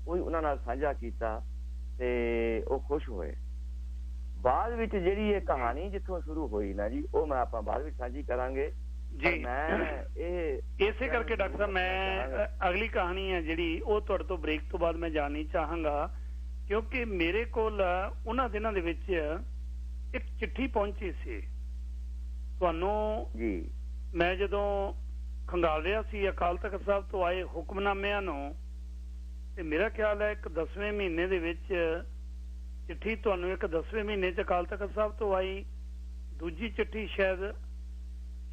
ਉਹ ਹੀ ਉਹਨਾਂ ਨਾਲ ਸਾਂਝਾ ਕੀਤਾ ਤੇ ਉਹ ਖੁਸ਼ ਹੋਏ। ਬਾਅਦ ਵਿੱਚ ਜਿਹੜੀ ਇਹ ਕਹਾਣੀ ਜਿੱਥੋਂ ਸ਼ੁਰੂ ਹੋਈ ਨਾ ਜੀ, ਉਹ ਮੈਂ ਆਪਾਂ ਬਾਅਦ ਵਿੱਚ ਸਾਂਝੀ ਕਰਾਂਗੇ ਜੀ। ਮੈਂ ਇਹ ਇਸੇ ਕਰਕੇ ਡਾਕਟਰ ਸਾਹਿਬ ਮੈਂ ਅਗਲੀ ਕਹਾਣੀ ਹੈ ਜਿਹੜੀ ਉਹ ਤੁਹਾਡੇ ਤੋਂ ਬ੍ਰੇਕ ਤੋਂ ਬਾਅਦ ਮੈਂ ਜਾਣਨੀ ਚਾਹਾਂਗਾ, ਕਿਉਂਕਿ ਮੇਰੇ ਕੋਲ ਉਹਨਾਂ ਦਿਨਾਂ ਦੇ ਵਿੱਚ ਇੱਕ ਚਿੱਠੀ ਪਹੁੰਚੀ ਸੀ ਤੁਹਾਨੂੰ ਜੀ। ਮੈਂ ਜਦੋਂ ਖੰਗਾਲ ਰਿਹਾ ਸੀ ਅਕਾਲ ਤਖਤ ਸਾਹਿਬ ਤੋਂ ਆਏ ਹੁਕਮਨਾਮਿਆਂ ਨੂੰ, ਤੇ ਮੇਰਾ ਖਿਆਲ ਹੈ ਇੱਕ 10ਵੇਂ ਮਹੀਨੇ ਦੇ ਵਿੱਚ ਚਿੱਠੀ ਤੁਹਾਨੂੰ ਇੱਕ 10ਵੇਂ ਮਹੀਨੇ ਚ ਅਕਾਲ ਤਖਤ ਸਾਹਿਬ ਤੋਂ ਆਈ, ਦੂਜੀ ਚਿੱਠੀ ਸ਼ਾਇਦ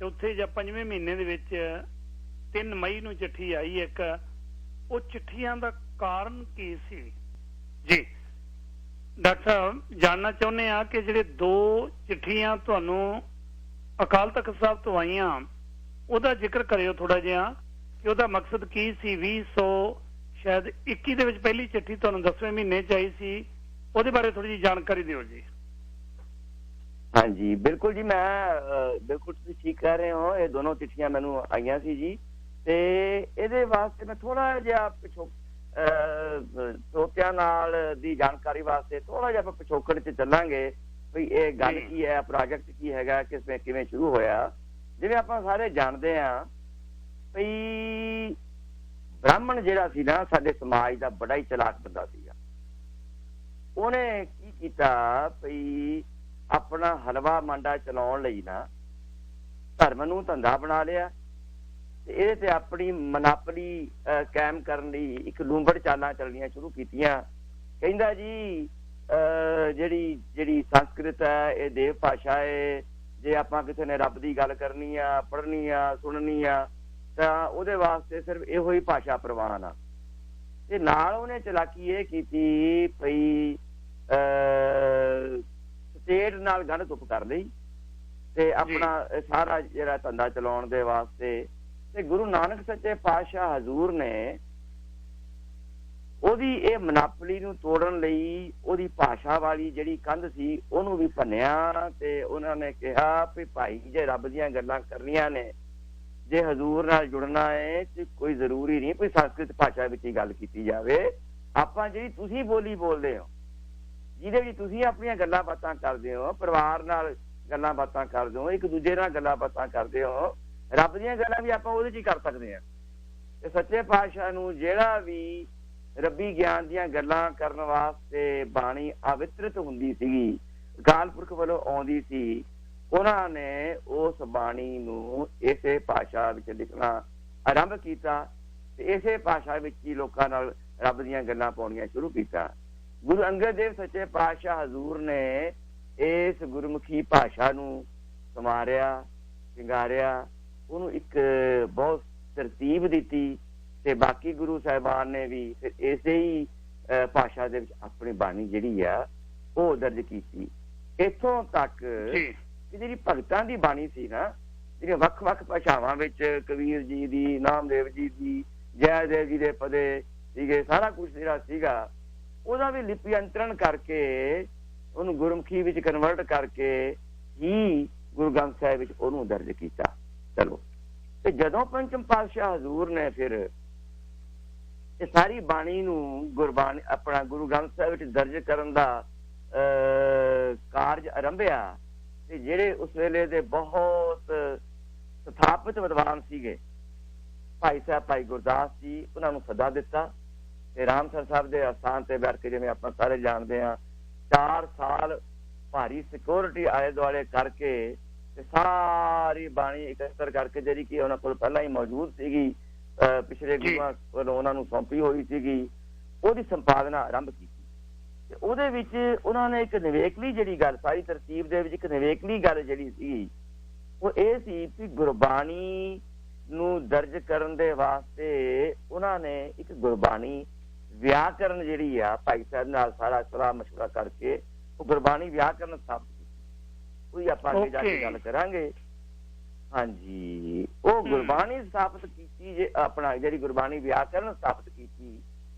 ਚੌਥੇ ਜਾਂ 5ਵੇਂ ਮਹੀਨੇ ਦੇ ਵਿੱਚ 3 ਮਈ ਨੂੰ ਚਿੱਠੀ ਆਈ ਇੱਕ। ਉਹ ਚਿੱਠੀਆਂ ਦਾ ਕਾਰਨ ਕੀ ਸੀ ਜੀ ਡਾਕਟਰ ਸਾਹਿਬ? ਜਾਣਨਾ ਚਾਹੁੰਦੇ ਆ ਕਿ ਜਿਹੜੇ 2 ਚਿੱਠੀਆਂ ਤੁਹਾਨੂੰ ਅਕਾਲ ਤਖਤ ਸਾਹਿਬ ਤੋਂ ਆਈਆਂ ਉਹਦਾ ਜ਼ਿਕਰ ਕਰਿਓ ਥੋੜਾ ਜਿਹਾ ਕਿ ਉਹਦਾ ਮਕਸਦ ਕੀ ਸੀ। 2021 ਦੇ ਵਿੱਚ ਪਹਿਲੀ ਚਿੱਠੀ ਤੁਹਾਨੂੰ 10ਵੇਂ ਮਹੀਨੇ ਚ ਆਈ ਸੀ, ਉਹਦੇ ਬਾਰੇ ਥੋੜੀ ਜਿਹੀ ਜਾਣਕਾਰੀ ਦਿਓ ਜੀ। ਹਾਂਜੀ ਬਿਲਕੁਲ ਜੀ, ਮੈਂ ਬਿਲਕੁਲ ਤੁਸੀਂ ਠੀਕ ਕਹਿ ਰਹੇ ਹੋ। ਇਹ ਦੋਨੋਂ ਚਿੱਠੀਆਂ ਮੈਨੂੰ ਆਈਆਂ ਸੀ ਜੀ, ਤੇ ਇਹਦੇ ਵਾਸਤੇ ਮੈਂ ਥੋੜਾ ਜਿਹਾ ਸਰੋਤਿਆਂ ਨਾਲ ਦੀ ਜਾਣਕਾਰੀ ਵਾਸਤੇ ਥੋੜਾ ਜਿਹਾ ਆਪਾਂ ਪਿਛੋਕੜ ਚ ਚੱਲਾਂਗੇ ਵੀ ਇਹ ਗੱਲ ਕੀ ਹੈ, ਪ੍ਰੋਜੈਕਟ ਕੀ ਹੈਗਾ, ਕਿਵੇਂ ਸ਼ੁਰੂ ਹੋਇਆ। ਜਿਵੇਂ ਆਪਾਂ ਸਾਰੇ ਜਾਣਦੇ ਹਾਂ ਵੀ ਬ੍ਰਾਹਮਣ ਜਿਹੜਾ ਸੀ ਨਾ ਸਾਡੇ ਸਮਾਜ ਦਾ ਬੜਾ ਹੀ ਚਲਾਕ ਬੰਦਾ ਸੀਗਾ। ਉਹਨੇ ਕੀ ਕੀਤਾ ਵੀ ਆਪਣਾ ਹਲਵਾ ਮਾਂਡਾ ਚਲਾਉਣ ਲਈ ਨਾ ਧਰਮ ਨੂੰ ਧੰਦਾ ਬਣਾ ਲਿਆ, ਤੇ ਇਹਦੇ ਤੇ ਆਪਣੀ ਮਨਾਪਲੀ ਕਾਇਮ ਕਰਨ ਲਈ ਇੱਕ ਲੂੰਬੜ ਚਾਲਾਂ ਚੱਲਣੀਆਂ ਸ਼ੁਰੂ ਕੀਤੀਆਂ। ਕਹਿੰਦਾ ਜੀ ਜਿਹੜੀ ਸੰਸਕ੍ਰਿਤ ਹੈ ਇਹ ਦੇਵ ਭਾਸ਼ਾ ਹੈ, ਜੇ ਆਪਾਂ ਕਿਸੇ ਨੇ ਰੱਬ ਦੀ ਗੱਲ ਕਰਨੀ ਆ, ਪੜ੍ਹਨੀ ਆ, ਸੁਣਨੀ ਆ, ਤਾਂ ਉਹਦੇ ਵਾਸਤੇ ਸਿਰਫ ਇਹੋ ਹੀ ਭਾਸ਼ਾ ਪ੍ਰਵਾਨ ਆ। ਤੇ ਨਾਲ ਉਹਨੇ ਚਲਾਕੀ ਇਹ ਕੀਤੀ ਭਈ ਸਟੇਟ ਨਾਲ ਗੱਲ ਧੁੱਪ ਕਰ ਲਈ ਤੇ ਆਪਣਾ ਸਾਰਾ ਜਿਹੜਾ ਧੰਦਾ ਚਲਾਉਣ ਦੇ ਵਾਸਤੇ। ਤੇ ਗੁਰੂ ਨਾਨਕ ਸੱਚੇ ਪਾਤਸ਼ਾਹ ਹਜ਼ੂਰ ਨੇ ਉਹਦੀ ਇਹ ਮਨਾਪਲੀ ਨੂੰ ਤੋੜਨ ਲਈ ਉਹਦੀ ਭਾਸ਼ਾ ਵਾਲੀ ਜਿਹੜੀ ਕੰਧ ਸੀ ਉਹਨੂੰ ਵੀ ਭੰਨਿਆ, ਤੇ ਉਹਨਾਂ ਨੇ ਕਿਹਾ ਵੀ ਭਾਈ ਜੇ ਰੱਬ ਦੀਆਂ ਗੱਲਾਂ ਕਰਨੀਆਂ ਨੇ, ਜੇ ਹਜ਼ੂਰ ਨਾਲ ਜੁੜਨਾ ਹੈ ਤੇ ਕੋਈ ਜ਼ਰੂਰੀ ਨਹੀਂ ਕੋਈ ਸੰਸਕ੍ਰਿਤ ਭਾਸ਼ਾ ਵਿੱਚ ਹੀ ਗੱਲ ਕੀਤੀ ਜਾਵੇ। ਆਪਾਂ ਜਿਹੜੀ ਤੁਸੀਂ ਬੋਲੀ ਬੋਲਦੇ ਹੋ, ਜਿਹਦੇ ਵਿੱਚ ਤੁਸੀਂ ਆਪਣੀਆਂ ਗੱਲਾਂ ਬਾਤਾਂ ਕਰਦੇ ਹੋ, ਪਰਿਵਾਰ ਨਾਲ ਗੱਲਾਂ ਬਾਤਾਂ ਕਰਦੇ ਹੋ, ਇੱਕ ਦੂਜੇ ਨਾਲ ਗੱਲਾਂ ਬਾਤਾਂ ਕਰਦੇ ਹੋ, ਰੱਬ ਦੀਆਂ ਗੱਲਾਂ ਵੀ ਆਪਾਂ ਉਹਦੇ ਚ ਹੀ ਕਰ ਸਕਦੇ ਹਾਂ। ਤੇ ਸੱਚੇ ਪਾਤਸ਼ਾਹ ਨੂੰ ਜਿਹੜਾ ਵੀ ਰੱਬੀ ਗਿਆਨ ਦੀਆਂ ਗੱਲਾਂ ਕਰਨ ਵਾਸਤੇ ਬਾਣੀ ਅਵਿਤਰਿਤ ਹੁੰਦੀ ਸੀਗੀ, ਅਕਾਲ ਪੁਰਖ ਵੱਲੋਂ ਆਉਂਦੀ ਸੀ, ਉਹਨਾਂ ਨੇ ਉਸ ਬਾਣੀ ਨੂੰ ਇਸੇ ਭਾਸ਼ਾ ਵਿੱਚ ਲਿਖਣਾ ਆਰੰਭ ਕੀਤਾ ਤੇ ਇਸੇ ਭਾਸ਼ਾ ਵਿੱਚ ਹੀ ਲੋਕਾਂ ਨਾਲ ਰੱਬ ਦੀਆਂ ਗੱਲਾਂ ਪਾਉਣੀਆਂ ਸ਼ੁਰੂ ਕੀਤਾ। ਗੁਰੂ ਅੰਗਦ ਦੇਵ ਸੱਚੇ ਪਾਤਸ਼ਾਹ ਹਜ਼ੂਰ ਨੇ ਇਸ ਗੁਰਮੁਖੀ ਭਾਸ਼ਾ ਨੂੰ ਸੰਵਾਰਿਆ, ਸ਼ਿੰਗਾਰਿਆ, ਉਹਨੂੰ ਇੱਕ ਬਹੁਤ ਤਰਤੀਬ ਦਿੱਤੀ, ਤੇ ਬਾਕੀ ਗੁਰੂ ਸਾਹਿਬਾਨ ਨੇ ਵੀ ਫਿਰ ਇਸੇ ਹੀ ਭਾਸ਼ਾ ਦੇ ਵਿੱਚ ਆਪਣੀ ਬਾਣੀ ਜਿਹੜੀ ਆ ਉਹ ਦਰਜ ਕੀਤੀ। ਇੱਥੋਂ ਤੱਕ ਕਿ ਜਿਹੜੀ ਭਗਤਾਂ ਦੀ ਬਾਣੀ ਸੀ ਨਾ, ਜਿਹੜੀਆਂ ਵੱਖ-ਵੱਖ ਭਾਸ਼ਾਵਾਂ ਵਿੱਚ ਕਬੀਰ ਜੀ ਦੀ, ਨਾਮਦੇਵ ਜੀ ਦੀ, ਜੈਦੇਵ ਜੀ ਦੇ ਪਦੇ ਸੀਗੇ, ਸਾਰਾ ਕੁਛ ਜਿਹੜਾ ਸੀਗਾ ਉਹਦਾ ਵੀ ਲਿਪੀਅੰਤਰਣ ਕਰਕੇ ਉਹਨੂੰ ਗੁਰਮੁਖੀ ਵਿੱਚ ਕਨਵਰਟ ਕਰਕੇ ਹੀ ਗੁਰੂ ਗ੍ਰੰਥ ਸਾਹਿਬ ਵਿੱਚ ਉਹਨੂੰ ਦਰਜ ਕੀਤਾ। ਚਲੋ, ਤੇ ਜਦੋਂ ਪੰਚਮ ਪਾਤਸ਼ਾਹ ਹਜ਼ੂਰ ਨੇ ਫਿਰ ਇਹ ਸਾਰੀ ਬਾਣੀ ਨੂੰ ਗੁਰਬਾਣੀ ਆਪਣਾ ਗੁਰੂ ਗ੍ਰੰਥ ਸਾਹਿਬ ਵਿੱਚ ਦਰਜ ਕਰਨ ਦਾ ਕਾਰਜ ਆਰੰਭਿਆ, ਤੇ ਜਿਹੜੇ ਉਸ ਵੇਲੇ ਦੇ ਬਹੁਤ ਸਥਾਪਿਤ ਵਿਦਵਾਨ ਸੀਗੇ ਭਾਈ ਸਾਹਿਬ ਭਾਈ ਗੁਰਦਾਸ ਜੀ, ਉਹਨਾਂ ਨੂੰ ਸੱਦਾ ਦਿੱਤਾ ਤੇ ਰਾਮਸਰ ਸਾਹਿਬ ਦੇ ਅਸਥਾਨ ਤੇ ਬੈਠ ਕੇ, ਜਿਵੇਂ ਆਪਾਂ ਸਾਰੇ ਜਾਣਦੇ ਹਾਂ, 4 ਸਾਲ ਭਾਰੀ ਸਿਕਿਉਰਿਟੀ ਆਲੇ ਦੁਆਲੇ ਕਰਕੇ ਤੇ ਸਾਰੀ ਬਾਣੀ ਇਕੱਤਰ ਕਰਕੇ, ਜਿਹੜੀ ਕਿ ਉਹਨਾਂ ਕੋਲ ਪਹਿਲਾਂ ਹੀ ਮੌਜੂਦ ਸੀਗੀ, ਪਿਛਲੇ ਗੁਰੂਆਂ ਵੱਲੋਂ ਉਹਨਾਂ ਨੂੰ ਸੌਂਪੀ ਹੋਈ ਸੀਗੀ, ਉਹਦੀ ਸੰਪਾਦਨਾ ਆਰੰਭ ਕੀਤੀ। ਤੇ ਉਹਦੇ ਵਿੱਚ ਉਹਨਾਂ ਨੇ ਇੱਕ ਨਿਵੇਕਲੀ ਜਿਹੜੀ ਗੱਲ, ਸਾਰੀ ਤਰਤੀਬ ਦੇ ਵਿੱਚ ਇੱਕ ਨਿਵੇਕਲੀ ਗੱਲ ਜਿਹੜੀ ਸੀ ਉਹ ਇਹ ਸੀ ਕਿ ਗੁਰਬਾਣੀ ਨੂੰ ਦਰਜ ਕਰਨ ਦੇ ਵਾਸਤੇ ਉਹਨਾਂ ਨੇ ਇੱਕ ਗੁਰਬਾਣੀ ਵਿਆਕਰਨ ਜਿਹੜੀ ਆ ਭਾਈ ਸਾਹਿਬ ਨਾਲ ਸਾਰਾ ਸਲਾਹ ਮਸ਼ਵਰਾ ਕਰਕੇ ਉਹ ਗੁਰਬਾਣੀ ਵਿਆਕਰਨ ਸਥਾਪਿਤ ਕੀਤੀ। ਕੋਈ ਆਪਾਂ ਅੱਗੇ ਜਾ ਕੇ ਗੱਲ ਕਰਾਂਗੇ। ਹਾਂਜੀ, ਉਹ ਗੁਰਬਾਣੀ ਸਥਾਪਿਤ ਕੀਤੀ, ਜੇ ਆਪਣਾ ਜਿਹੜੀ ਗੁਰਬਾਣੀ ਵਿਆਕਰਨ ਸਥਾਪਿਤ ਕੀਤੀ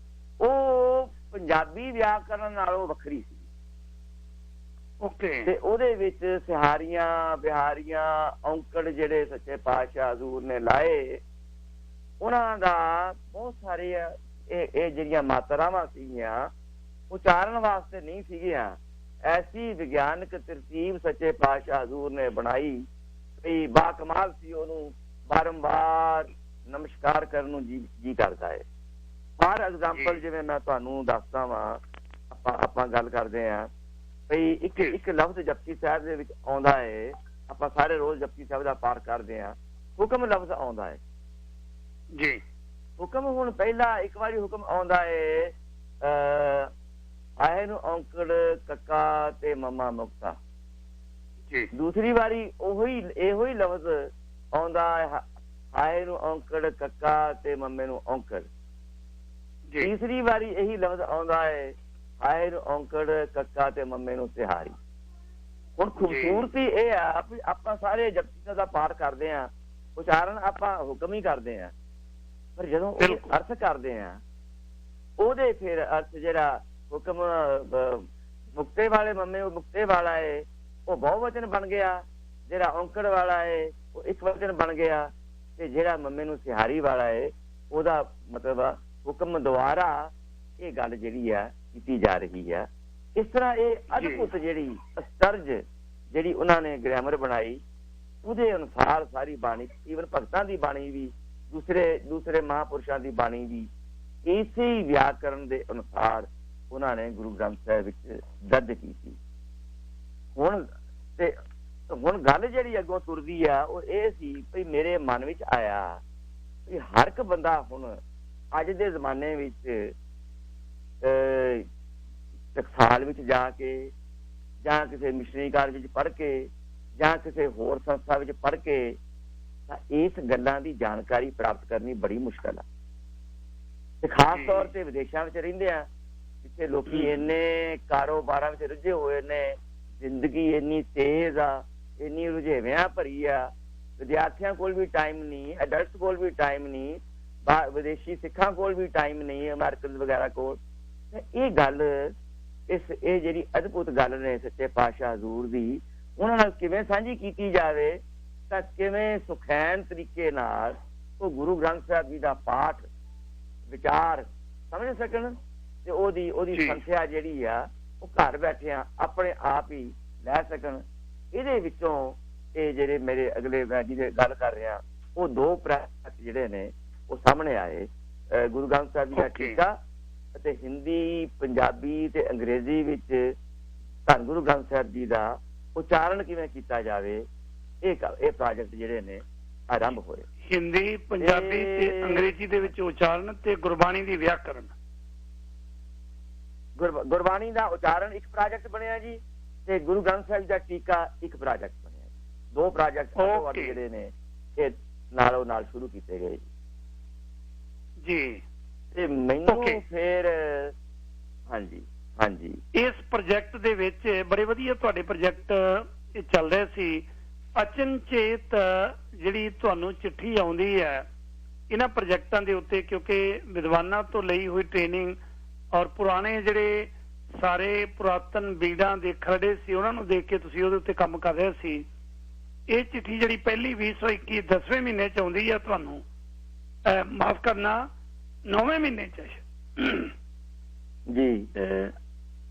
ਉਹ ਪੰਜਾਬੀ ਵਿਆਕਰਨ ਨਾਲੋਂ ਵੱਖਰੀ ਸੀ। ਓਕੇ। ਤੇ ਉਹਦੇ ਵਿੱਚ ਸਿਹਾਰੀਆਂ ਬਿਹਾਰੀਆਂ ਔਂਕੜ ਜਿਹੜੇ ਸੱਚੇ ਪਾਤਸ਼ਾਹ ਹਜ਼ੂਰ ਨੇ ਲਾਏ, ਉਹਨਾਂ ਦਾ ਬਹੁਤ ਸਾਰੇ ਇਹ ਜਿਹੜੀਆਂ ਮਾਤਰਾਵਾਂ ਸੀਗੀਆਂ ਉਚਾਰਨ ਵਾਸਤੇ ਨਹੀਂ ਸੀਗੀਆਂ। ਐਸੀ ਵਿਗਿਆਨਕ ਤਰਤੀਬ ਸੱਚੇ ਪਾਤਸ਼ਾਹ ਹਜ਼ੂਰ ਨੇ ਬਣਾਈ ਵੀ ਬਾ ਕਮਾਲ ਸੀ, ਉਹਨੂੰ ਬਾਰੰਬਾਰ ਨਮਸਕਾਰ ਕਰਨ ਨੂੰ ਜੀ ਕਰਦਾ ਹੈ। ਫਾਰ ਐਗਜ਼ਾਮਪਲ ਜਿਵੇਂ ਮੈਂ ਤੁਹਾਨੂੰ ਦੱਸਦਾ ਵਾਂ, ਆਪਾਂ ਗੱਲ ਕਰਦੇ ਹਾਂ ਵੀ ਇੱਕ ਲਫ਼ਜ਼ ਜਪਜੀ ਸਾਹਿਬ ਦੇ ਵਿੱਚ ਆਉਂਦਾ ਹੈ, ਆਪਾਂ ਸਾਰੇ ਰੋਜ਼ ਜਪਜੀ ਸਾਹਿਬ ਦਾ ਪਾਠ ਕਰਦੇ ਹਾਂ, ਹੁਕਮ ਲਫ਼ਜ਼ ਆਉਂਦਾ ਹੈ ਜੀ। ਹੁਕਮ ਹੁਣ ਪਹਿਲਾ ਇੱਕ ਵਾਰੀ ਹੁਕਮ ਆਉਂਦਾ ਹੈ ਆਏ ਨੂੰ ਔਂਕੜ ਕੱਕਾ ਤੇ ਮਮਾ ਮੁਕਤਾ ਜੀ। ਦੂਸਰੀ ਵਾਰੀ ਇਹੋ ਹੀ ਲਫ਼ਜ਼ ਆਉਂਦਾ ਹੈ ਆਏ ਨੂੰ ਔਂਕੜ ਕੱਕਾ ਤੇ ਮਮੇ ਨੂੰ ਔਂਕੜ। ਤੀਸਰੀ ਵਾਰੀ ਇਹੀ ਲਫ਼ਜ਼ ਆਉਂਦਾ ਹੈ ਆਏ ਨੂੰ ਔਂਕੜ ਕੱਕਾ ਤੇ ਮਮੇ ਨੂੰ ਸਿਹਾਰੀ। ਹੁਣ ਖੂਬਸੂਰਤੀ ਇਹ ਆ ਵੀ ਆਪਾਂ ਸਾਰੇ ਜਪਜੀ ਸਾਹਿਬ ਦਾ ਪਾਠ ਕਰਦੇ ਹਾਂ, ਉਚਾਰਨ ਆਪਾਂ ਹੁਕਮ ਹੀ ਕਰਦੇ ਹਾਂ, ਪਰ ਜਦੋਂ ਉਹ ਅਰਥ ਕਰਦੇ ਹਾਂ ਉਹਦੇ ਫਿਰ ਅਰਥ ਜਿਹੜਾ ਹੁਕਮ ਮੁਕਤੇ ਵਾਲੇ ਮਮੇ ਉਹ ਮੁਕਤੇ ਵਾਲਾ ਹੈ, ਉਹ ਬਹੁਵਚਨ ਬਣ ਗਿਆ। ਜਿਹੜਾ ਔਂਕੜ ਵਾਲਾ ਹੈ ਉਹ ਇੱਕ ਵਚਨ ਬਣ ਗਿਆ, ਤੇ ਜਿਹੜਾ ਮਮੇ ਨੂੰ ਸਿਹਾਰੀ ਵਾਲਾ ਹੈ ਉਹਦਾ ਮਤਲਬ ਹੁਕਮ ਦੁਆਰਾ ਇਹ ਗੱਲ ਜਿਹੜੀ ਆ ਕੀਤੀ ਜਾ ਰਹੀ ਹੈ। ਇਸ ਤਰ੍ਹਾਂ ਇਹ ਅਦਭੁਤ ਜਿਹੜੀ ਅਸਤਰਜ ਜਿਹੜੀ ਉਹਨਾਂ ਨੇ ਗ੍ਰਾਮਰ ਬਣਾਈ, ਉਹਦੇ ਅਨੁਸਾਰ ਸਾਰੀ ਬਾਣੀ, ਈਵਨ ਭਗਤਾਂ ਦੀ ਬਾਣੀ ਵੀ, ਦੂਸਰੇ ਮਹਾਂਪੁਰਸ਼ਾਂ ਦੀ ਬਾਣੀ ਵੀ ਇਸੇ ਵਿਆਕਰਨ ਦੇ ਅਨੁਸਾਰ ਉਹਨਾਂ ਨੇ ਗੁਰੂ ਗ੍ਰੰਥ ਸਾਹਿਬ ਵਿੱਚ ਦਰਜ ਕੀਤੀ। ਹੁਣ ਗੱਲ ਜਿਹੜੀ ਅੱਗੋਂ ਤੁਰਦੀ ਆ ਉਹ ਇਹ ਸੀ ਵੀ ਮੇਰੇ ਮਨ ਵਿੱਚ ਆਇਆ ਵੀ ਹਰ ਇੱਕ ਬੰਦਾ ਹੁਣ ਅੱਜ ਦੇ ਜ਼ਮਾਨੇ ਵਿੱਚ ਟਕਸਾਲ ਵਿੱਚ ਜਾ ਕੇ ਜਾਂ ਕਿਸੇ ਮਿਸ਼ਨਰੀ ਕਾਲਜ ਵਿੱਚ ਪੜ੍ਹ ਕੇ ਜਾਂ ਕਿਸੇ ਹੋਰ ਸੰਸਥਾ ਵਿੱਚ ਪੜ੍ਹ ਕੇ ਤਾਂ ਇਸ ਗੱਲਾਂ ਦੀ ਜਾਣਕਾਰੀ ਪ੍ਰਾਪਤ ਕਰਨੀ ਬੜੀ ਮੁਸ਼ਕਲ ਆ। ਤੇ ਖਾਸ ਤੌਰ ਤੇ ਵਿਦੇਸ਼ਾਂ ਵਿੱਚ ਰਹਿੰਦੇ ਆ, ਜਿੱਥੇ ਲੋਕੀ ਇੰਨੇ ਕਾਰੋਬਾਰਾਂ ਵਿੱਚ ਰੁੱਝੇ ਹੋਏ ਨੇ, ਜ਼ਿੰਦਗੀ ਇੰਨੀ ਤੇਜ਼ ਆ, ਇੰਨੀ ਰੁਝੇਵਿਆਂ ਭਰੀ ਆ, ਵਿਦਿਆਰਥੀਆਂ ਕੋਲ ਵੀ ਟਾਈਮ ਨਹੀਂ, ਅਡਲਟਸ ਕੋਲ ਵੀ ਟਾਈਮ ਨਹੀਂ, ਵਿਦੇਸ਼ੀ ਸਿੱਖਾਂ ਕੋਲ ਵੀ ਟਾਈਮ ਨਹੀਂ, ਅਮਰੀਕਨ ਵਗੈਰਾ ਕੋਲ। ਇਹ ਗੱਲ ਇਹ ਜਿਹੜੀ ਅਦਭੁਤ ਗੱਲ ਨੇ ਸੱਚੇ ਪਾਤਸ਼ਾਹ ਹਜ਼ੂਰ ਦੀ, ਉਹਨਾਂ ਨਾਲ ਕਿਵੇਂ ਸਾਂਝੀ ਕੀਤੀ ਜਾਵੇ ਤਾਂ ਕਿਵੇਂ ਸੁਖੈਨ ਤਰੀਕੇ ਨਾਲ ਉਹ ਗੁਰੂ ਗ੍ਰੰਥ ਸਾਹਿਬ ਜੀ ਦਾ ਪਾਠ ਵਿਚਾਰ ਸਮਝ ਸਕਣ ਤੇ ਉਹਦੀ ਸੰਖਿਆ ਜਿਹੜੀ ਆ ਉਹ ਘਰ ਬੈਠਿਆਂ ਆਪਣੇ ਆਪ ਹੀ ਲੈ ਸਕਣ। ਇਹਦੇ ਵਿੱਚੋਂ ਇਹ ਜਿਹੜੇ ਮੇਰੇ ਅਗਲੇ ਮੈਂ ਜਿਹਦੇ ਗੱਲ ਕਰ ਰਿਹਾ ਉਹ ਦੋ ਪ੍ਰੈਕਟ ਜਿਹੜੇ ਨੇ ਉਹ ਸਾਹਮਣੇ ਆਏ, ਗੁਰੂ ਗ੍ਰੰਥ ਸਾਹਿਬ ਜੀ ਦਾ ਟੀਕਾ ਅਤੇ ਹਿੰਦੀ, ਪੰਜਾਬੀ ਤੇ ਅੰਗਰੇਜ਼ੀ ਵਿੱਚ ਧੰਨ ਗੁਰੂ ਗ੍ਰੰਥ ਸਾਹਿਬ ਜੀ ਦਾ ਉਚਾਰਨ ਕਿਵੇਂ ਕੀਤਾ ਜਾਵੇ। ਇਹ ਪ੍ਰੋਜੈਕਟ ਜਿਹੜੇ ਨੇ ਆਰੰਭ ਹੋਏ। ਹਿੰਦੀ, ਪੰਜਾਬੀ ਤੇ ਅੰਗਰੇਜ਼ੀ ਦੇ ਵਿੱਚ ਉਚਾਰਨ ਤੇ ਗੁਰਬਾਣੀ ਦੀ ਵਿਆਕਰਨ। ਗੁਰਬਾਣੀ ਦਾ ਉਚਾਰਨ ਇੱਕ ਪ੍ਰੋਜੈਕਟ ਬਣਿਆ ਜੀ, ਤੇ ਗੁਰੂ ਗ੍ਰੰਥ ਸਾਹਿਬ ਦਾ ਟੀਕਾ ਇੱਕ ਪ੍ਰੋਜੈਕਟ ਬਣਿਆ ਜੀ। ਦੋ ਪ੍ਰੋਜੈਕਟ ਜਿਹੜੇ ਨੇ ਇਹ ਨਾਲੋਂ ਨਾਲ ਸ਼ੁਰੂ ਕੀਤੇ ਗਏ ਜੀ। ਤੇ ਮੈਨੂੰ ਫਿਰ ਹਾਂਜੀ ਇਸ ਪ੍ਰੋਜੈਕਟ ਦੇ ਵਿੱਚ ਬੜੇ ਵਧੀਆ ਤੁਹਾਡੇ ਪ੍ਰੋਜੈਕਟ ਇਹ ਚੱਲ ਰਹੇ ਸੀ। ਅਚਨਚੇਤ ਜਿਹੜੀ ਤੁਹਾਨੂੰ ਚਿੱਠੀ ਆਉਂਦੀ ਹੈ ਇਹਨਾਂ ਪ੍ਰੋਜੈਕਟਾਂ ਦੇ ਉੱਤੇ, ਕਿਉਂਕਿ ਵਿਦਵਾਨਾਂ ਤੋਂ ਲਈ ਹੋਈ ਟ੍ਰੇਨਿੰਗ ਔਰ ਪੁਰਾਣੇ ਜਿਹੜੇ ਸਾਰੇ ਪੁਰਾਤਨ ਬੀੜਾਂ ਦੇ ਖਰੜੇ ਸੀ ਉਹਨਾਂ ਨੂੰ ਦੇਖ ਕੇ ਤੁਸੀਂ ਉਹਦੇ ਉੱਤੇ ਕੰਮ ਕਰ ਰਹੇ ਸੀ। ਇਹ ਚਿੱਠੀ ਜਿਹੜੀ ਪਹਿਲੀ 2021 10ਵੇਂ ਮਹੀਨੇ ਚ ਆਉਂਦੀ ਹੈ, ਤੁਹਾਨੂੰ ਮਾਫ ਕਰਨਾ 9ਵੇਂ ਮਹੀਨੇ ਚ ਜੀ,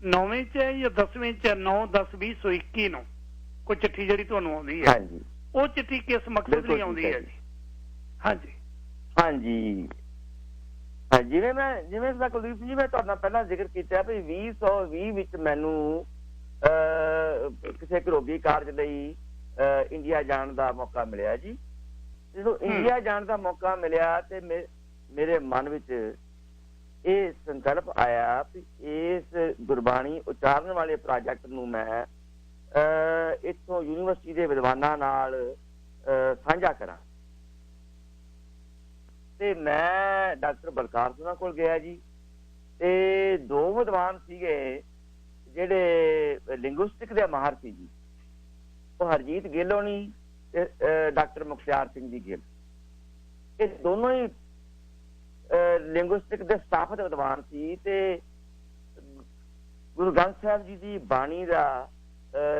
9ਵੇਂ ਚ ਜਾਂ 10ਵੇਂ ਚ, 9/10/2021 ਨੂੰ ਕੋਈ ਚਿੱਠੀ ਜਿਹੜੀ ਤੁਹਾਨੂੰ ਆਉਂਦੀ ਹੈ, ਉਹ ਚਿੱਠੀ ਕਿਸ ਮਕਸਦ ਲਈ ਆਉਂਦੀ ਹੈ ਜੀ? ਹਾਂਜੀ ਜਿਵੇਂ ਸਦਾ ਕੁਲਦੀਪ ਸਿੰਘ ਜੀ ਮੈਂ ਤੁਹਾਡੇ ਨਾਲ ਪਹਿਲਾਂ ਜ਼ਿਕਰ ਕੀਤਾ ਵੀ 2020 ਵਿੱਚ ਮੈਨੂੰ ਕਿਸੇ ਘਰੋਗੀ ਕਾਰਜ ਲਈ ਇੰਡੀਆ ਜਾਣ ਦਾ ਮੌਕਾ ਮਿਲਿਆ ਜੀ। ਜਦੋਂ ਇੰਡੀਆ ਜਾਣ ਦਾ ਮੌਕਾ ਮਿਲਿਆ ਤੇ ਮੇਰੇ ਮਨ ਵਿੱਚ ਇਹ ਸੰਕਲਪ ਆਇਆ ਕਿ ਇਸ ਗੁਰਬਾਣੀ ਉਚਾਰਨ ਵਾਲੇ ਪ੍ਰੋਜੈਕਟ ਨੂੰ ਮੈਂ ਇੱਥੋਂ ਯੂਨੀਵਰਸਿਟੀ ਦੇ ਵਿਦਵਾਨਾਂ ਨਾਲ ਸਾਂਝਾ ਕਰਾਂ। ਤੇ ਮੈਂ ਡਾਕਟਰ ਬਲਕਾਰ ਸਿੰਘ ਕੋਲ ਗਿਆ ਜੀ, ਤੇ ਦੋ ਵਿਦਵਾਨ ਸੀਗੇ ਜਿਹੜੇ ਲਿੰਗੁਇਸਟਿਕ ਦੇ ਮਾਹਰ ਸੀ ਜੀ, ਉਹ ਹਰਜੀਤ ਗਿੱਲ ਹੋਣੀ ਤੇ ਡਾਕਟਰ ਮੁਖਤਿਆਰ ਸਿੰਘ ਜੀ ਗਿੱਲ। ਇਹ ਦੋਨੋਂ ਹੀ ਲਿੰਗੁਇਸਟਿਕ ਦੇ ਸਥਾਪਤ ਵਿਦਵਾਨ ਸੀ ਤੇ ਗੁਰੂ ਗ੍ਰੰਥ ਸਾਹਿਬ ਜੀ ਦੀ ਬਾਣੀ ਦਾ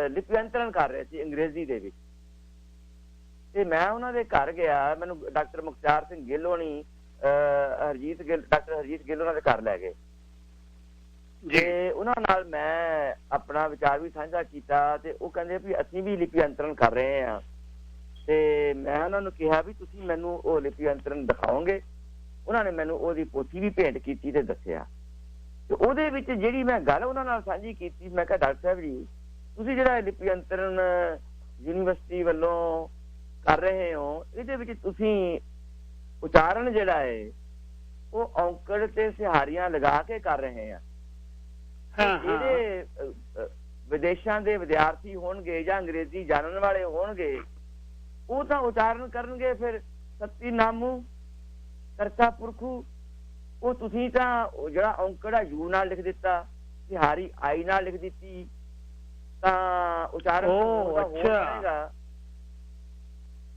ਲਿਪਿਅੰਤਰਨ ਕਰ ਰਹੇ ਸੀ ਅੰਗਰੇਜ਼ੀ ਦੇ ਵਿੱਚ। ਤੇ ਮੈਂ ਉਹਨਾਂ ਦੇ ਘਰ ਗਿਆ, ਮੈਨੂੰ ਡਾਕਟਰ ਮੁਖਤਿਆਰ ਸਿੰਘ ਗਿੱਲ ਹੋਣੀ, ਡਾਕਟਰ ਹਰਜੀਤ ਗਿੱਲ ਉਹਨਾਂ ਦੇ ਘਰ ਲੈ ਗਏ ਤੇ ਉਹਨਾਂ ਨਾਲ ਮੈਂ ਆਪਣਾ ਵਿਚਾਰ ਵੀ ਸਾਂਝਾ ਕੀਤਾ। ਤੇ ਉਹ ਕਹਿੰਦੇ ਵੀ ਅਸੀਂ ਵੀ ਲਿਪਿਅੰਤਰਨ ਕਰ ਰਹੇ ਹਾਂ। ਤੇ ਮੈਂ ਉਹਨਾਂ ਨੂੰ ਕਿਹਾ ਵੀ ਤੁਸੀਂ ਮੈਨੂੰ ਉਹ ਲਿਪਿਅੰਤਰਨ ਦਿਖਾਓਗੇ। ਉਹਨਾਂ ਨੇ ਮੈਨੂੰ ਉਹਦੀ ਪੋਥੀ ਵੀ ਭੇਂਟ ਕੀਤੀ ਤੇ ਦੱਸਿਆ। ਤੇ ਉਹਦੇ ਵਿੱਚ ਜਿਹੜੀ ਮੈਂ ਗੱਲ ਉਹਨਾਂ ਨਾਲ ਸਾਂਝੀ ਕੀਤੀ, ਮੈਂ ਕਿਹਾ ਡਾਕਟਰ ਸਾਹਿਬ ਜੀ, ਤੁਸੀਂ ਜਿਹੜਾ ਲਿਪਿਅੰਤਰਨ ਯੂਨੀਵਰਸਿਟੀ ਵੱਲੋਂ ਕਰ ਰਹੇ ਹੋ, ਇਹਦੇ ਵਿੱਚ ਤੁਸੀਂ ਉਚਾਰਨ ਜਿਹੜਾ ਹੈ ਉਹ ਔਂਕੜ ਤੇ ਸਿਹਾਰੀਆਂ ਲਗਾ ਕੇ ਕਰ ਰਹੇ ਆ। ਜਿਹੜੇ ਵਿਦੇਸ਼ਾਂ ਦੇ ਵਿਦਿਆਰਥੀ ਹੋਣਗੇ ਜਾਂ ਅੰਗਰੇਜ਼ੀ ਜਾਣਨ ਵਾਲੇ ਹੋਣਗੇ, ਉਹ ਤਾਂ ਉਚਾਰਨ ਕਰਨਗੇ ਫਿਰ ਸੱਤੀ ਨਾਮੂ ਕਰਤਾ ਪੁਰਖੂ। ਉਹ ਤੁਸੀਂ ਤਾਂ ਜਿਹੜਾ ਔਂਕੜ ਆ ਯੂ ਨਾਲ ਲਿਖ ਦਿੱਤਾ, ਸਿਹਾਰੀ ਆਈ ਨਾਲ ਲਿਖ ਦਿੱਤੀ, ਤਾਂ ਉਚਾਰਨ ਹੋਏਗਾ।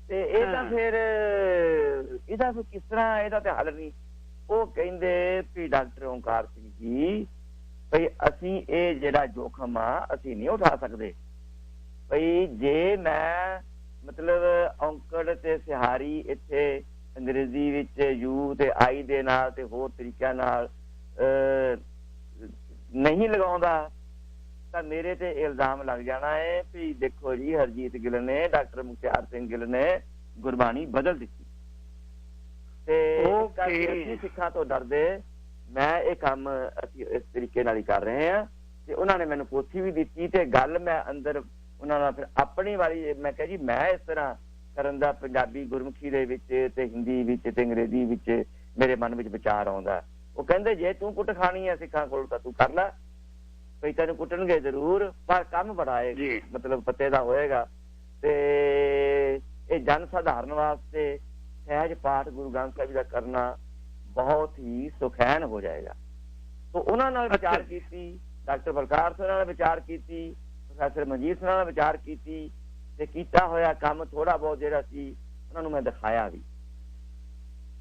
ਤੇ ਇਹ ਤਾਂ ਫਿਰ ਇਹਦਾ ਫਿਰ ਕਿਸ ਤਰ੍ਹਾਂ, ਇਹਦਾ ਤੇ ਹੱਲ ਨਹੀਂ। ਉਹ ਕਹਿੰਦੇ ਵੀ ਡਾਕਟਰ ਓਂਕਾਰ ਸਿੰਘ ਜੀ, ਭਈ ਅਸੀਂ ਇਹ ਜਿਹੜਾ ਜੋਖਮ ਆ ਅਸੀਂ ਨਹੀਂ ਉਠਾ ਸਕਦੇ। ਭਈ ਜੇ ਮੈਂ ਮਤਲਬ ਔਂਕੜ ਤੇ ਸਿਹਾਰੀ ਇੱਥੇ ਅੰਗਰੇਜ਼ੀ ਵਿੱਚ ਯੂ ਤੇ ਆਈ ਦੇ ਨਾਲ ਤੇ ਹੋਰ ਤਰੀਕਿਆਂ ਨਾਲ ਨਹੀਂ ਲਗਾਉਂਦਾ ਤਾਂ ਮੇਰੇ ਤੇ ਇਲਜ਼ਾਮ ਲੱਗ ਜਾਣਾ ਹੈ ਵੀ ਦੇਖੋ ਜੀ, ਹਰਜੀਤ ਗਿੱਲ ਨੇ, ਡਾਕਟਰ ਮੁਖਤਿਆਰ ਸਿੰਘ ਗਿੱਲ ਨੇ ਗੁਰਬਾਣੀ ਬਦਲ ਦਿੱਤੀ। ਤੇ ਸਿੱਖਾਂ ਤੋਂ ਡਰਦੇ ਮੈਂ ਇਹ ਕੰਮ ਅਸੀਂ ਇਸ ਤਰੀਕੇ ਨਾਲ ਹੀ ਕਰ ਰਹੇ ਹਾਂ। ਤੇ ਉਹਨਾਂ ਨੇ ਮੈਨੂੰ ਪੋਥੀ ਵੀ ਦਿੱਤੀ ਤੇ ਗੱਲ ਮੈਂ ਅੰਦਰ ਉਹਨਾਂ ਨਾਲ ਫਿਰ ਆਪਣੀ ਵਾਲੀ ਮੈਂ ਕਿਹਾ ਜੀ ਮੈਂ ਇਸ ਤਰ੍ਹਾਂ ਕਰਨ ਦਾ ਪੰਜਾਬੀ ਗੁਰਮੁਖੀ ਦੇ ਵਿੱਚ ਤੇ ਹਿੰਦੀ ਵਿੱਚ ਤੇ ਅੰਗਰੇਜ਼ੀ ਵਿੱਚ ਮੇਰੇ ਮਨ ਵਿੱਚ ਵਿਚਾਰ ਆਉਂਦਾ। ਉਹ ਕਹਿੰਦੇ ਜੇ ਤੂੰ ਕੁੱਟ ਖਾਣੀ ਹੈ ਸਿੱਖਾਂ ਕੋਲ ਤਾਂ ਤੂੰ ਕਰ ਲੈ, ਭਈ ਤੈਨੂੰ ਕੁੱਟਣਗੇ ਜ਼ਰੂਰ ਪਰ ਕੰਮ ਬੜਾ ਹੈ, ਮਤਲਬ ਪੱਤੇ ਦਾ ਹੋਏਗਾ। ਤੇ ਇਹ ਜਨ ਸਾਧਾਰਨ ਵਾਸਤੇ ਸਹਿਜ ਪਾਠ ਗੁਰੂ ਗ੍ਰੰਥ ਸਾਹਿਬ ਦਾ ਕਰਨਾ ਬਹੁਤ ਹੀ ਸੁਖੈਨ ਹੋ ਜਾਏਗਾ। तो उन्होंने विचार की, डॉक्टर बलकार सिंह ਨਾਲ विचार की, प्रोफैसर मनजीत सिंह ਨਾਲ विचार की ਤੇ ਕੀਤਾ ਹੋਇਆ ਕੰਮ ਥੋੜਾ ਬਹੁਤ ਜਿਹੜਾ ਸੀ ਉਹਨਾਂ ਨੂੰ ਮੈਂ ਦਿਖਾਇਆ ਵੀ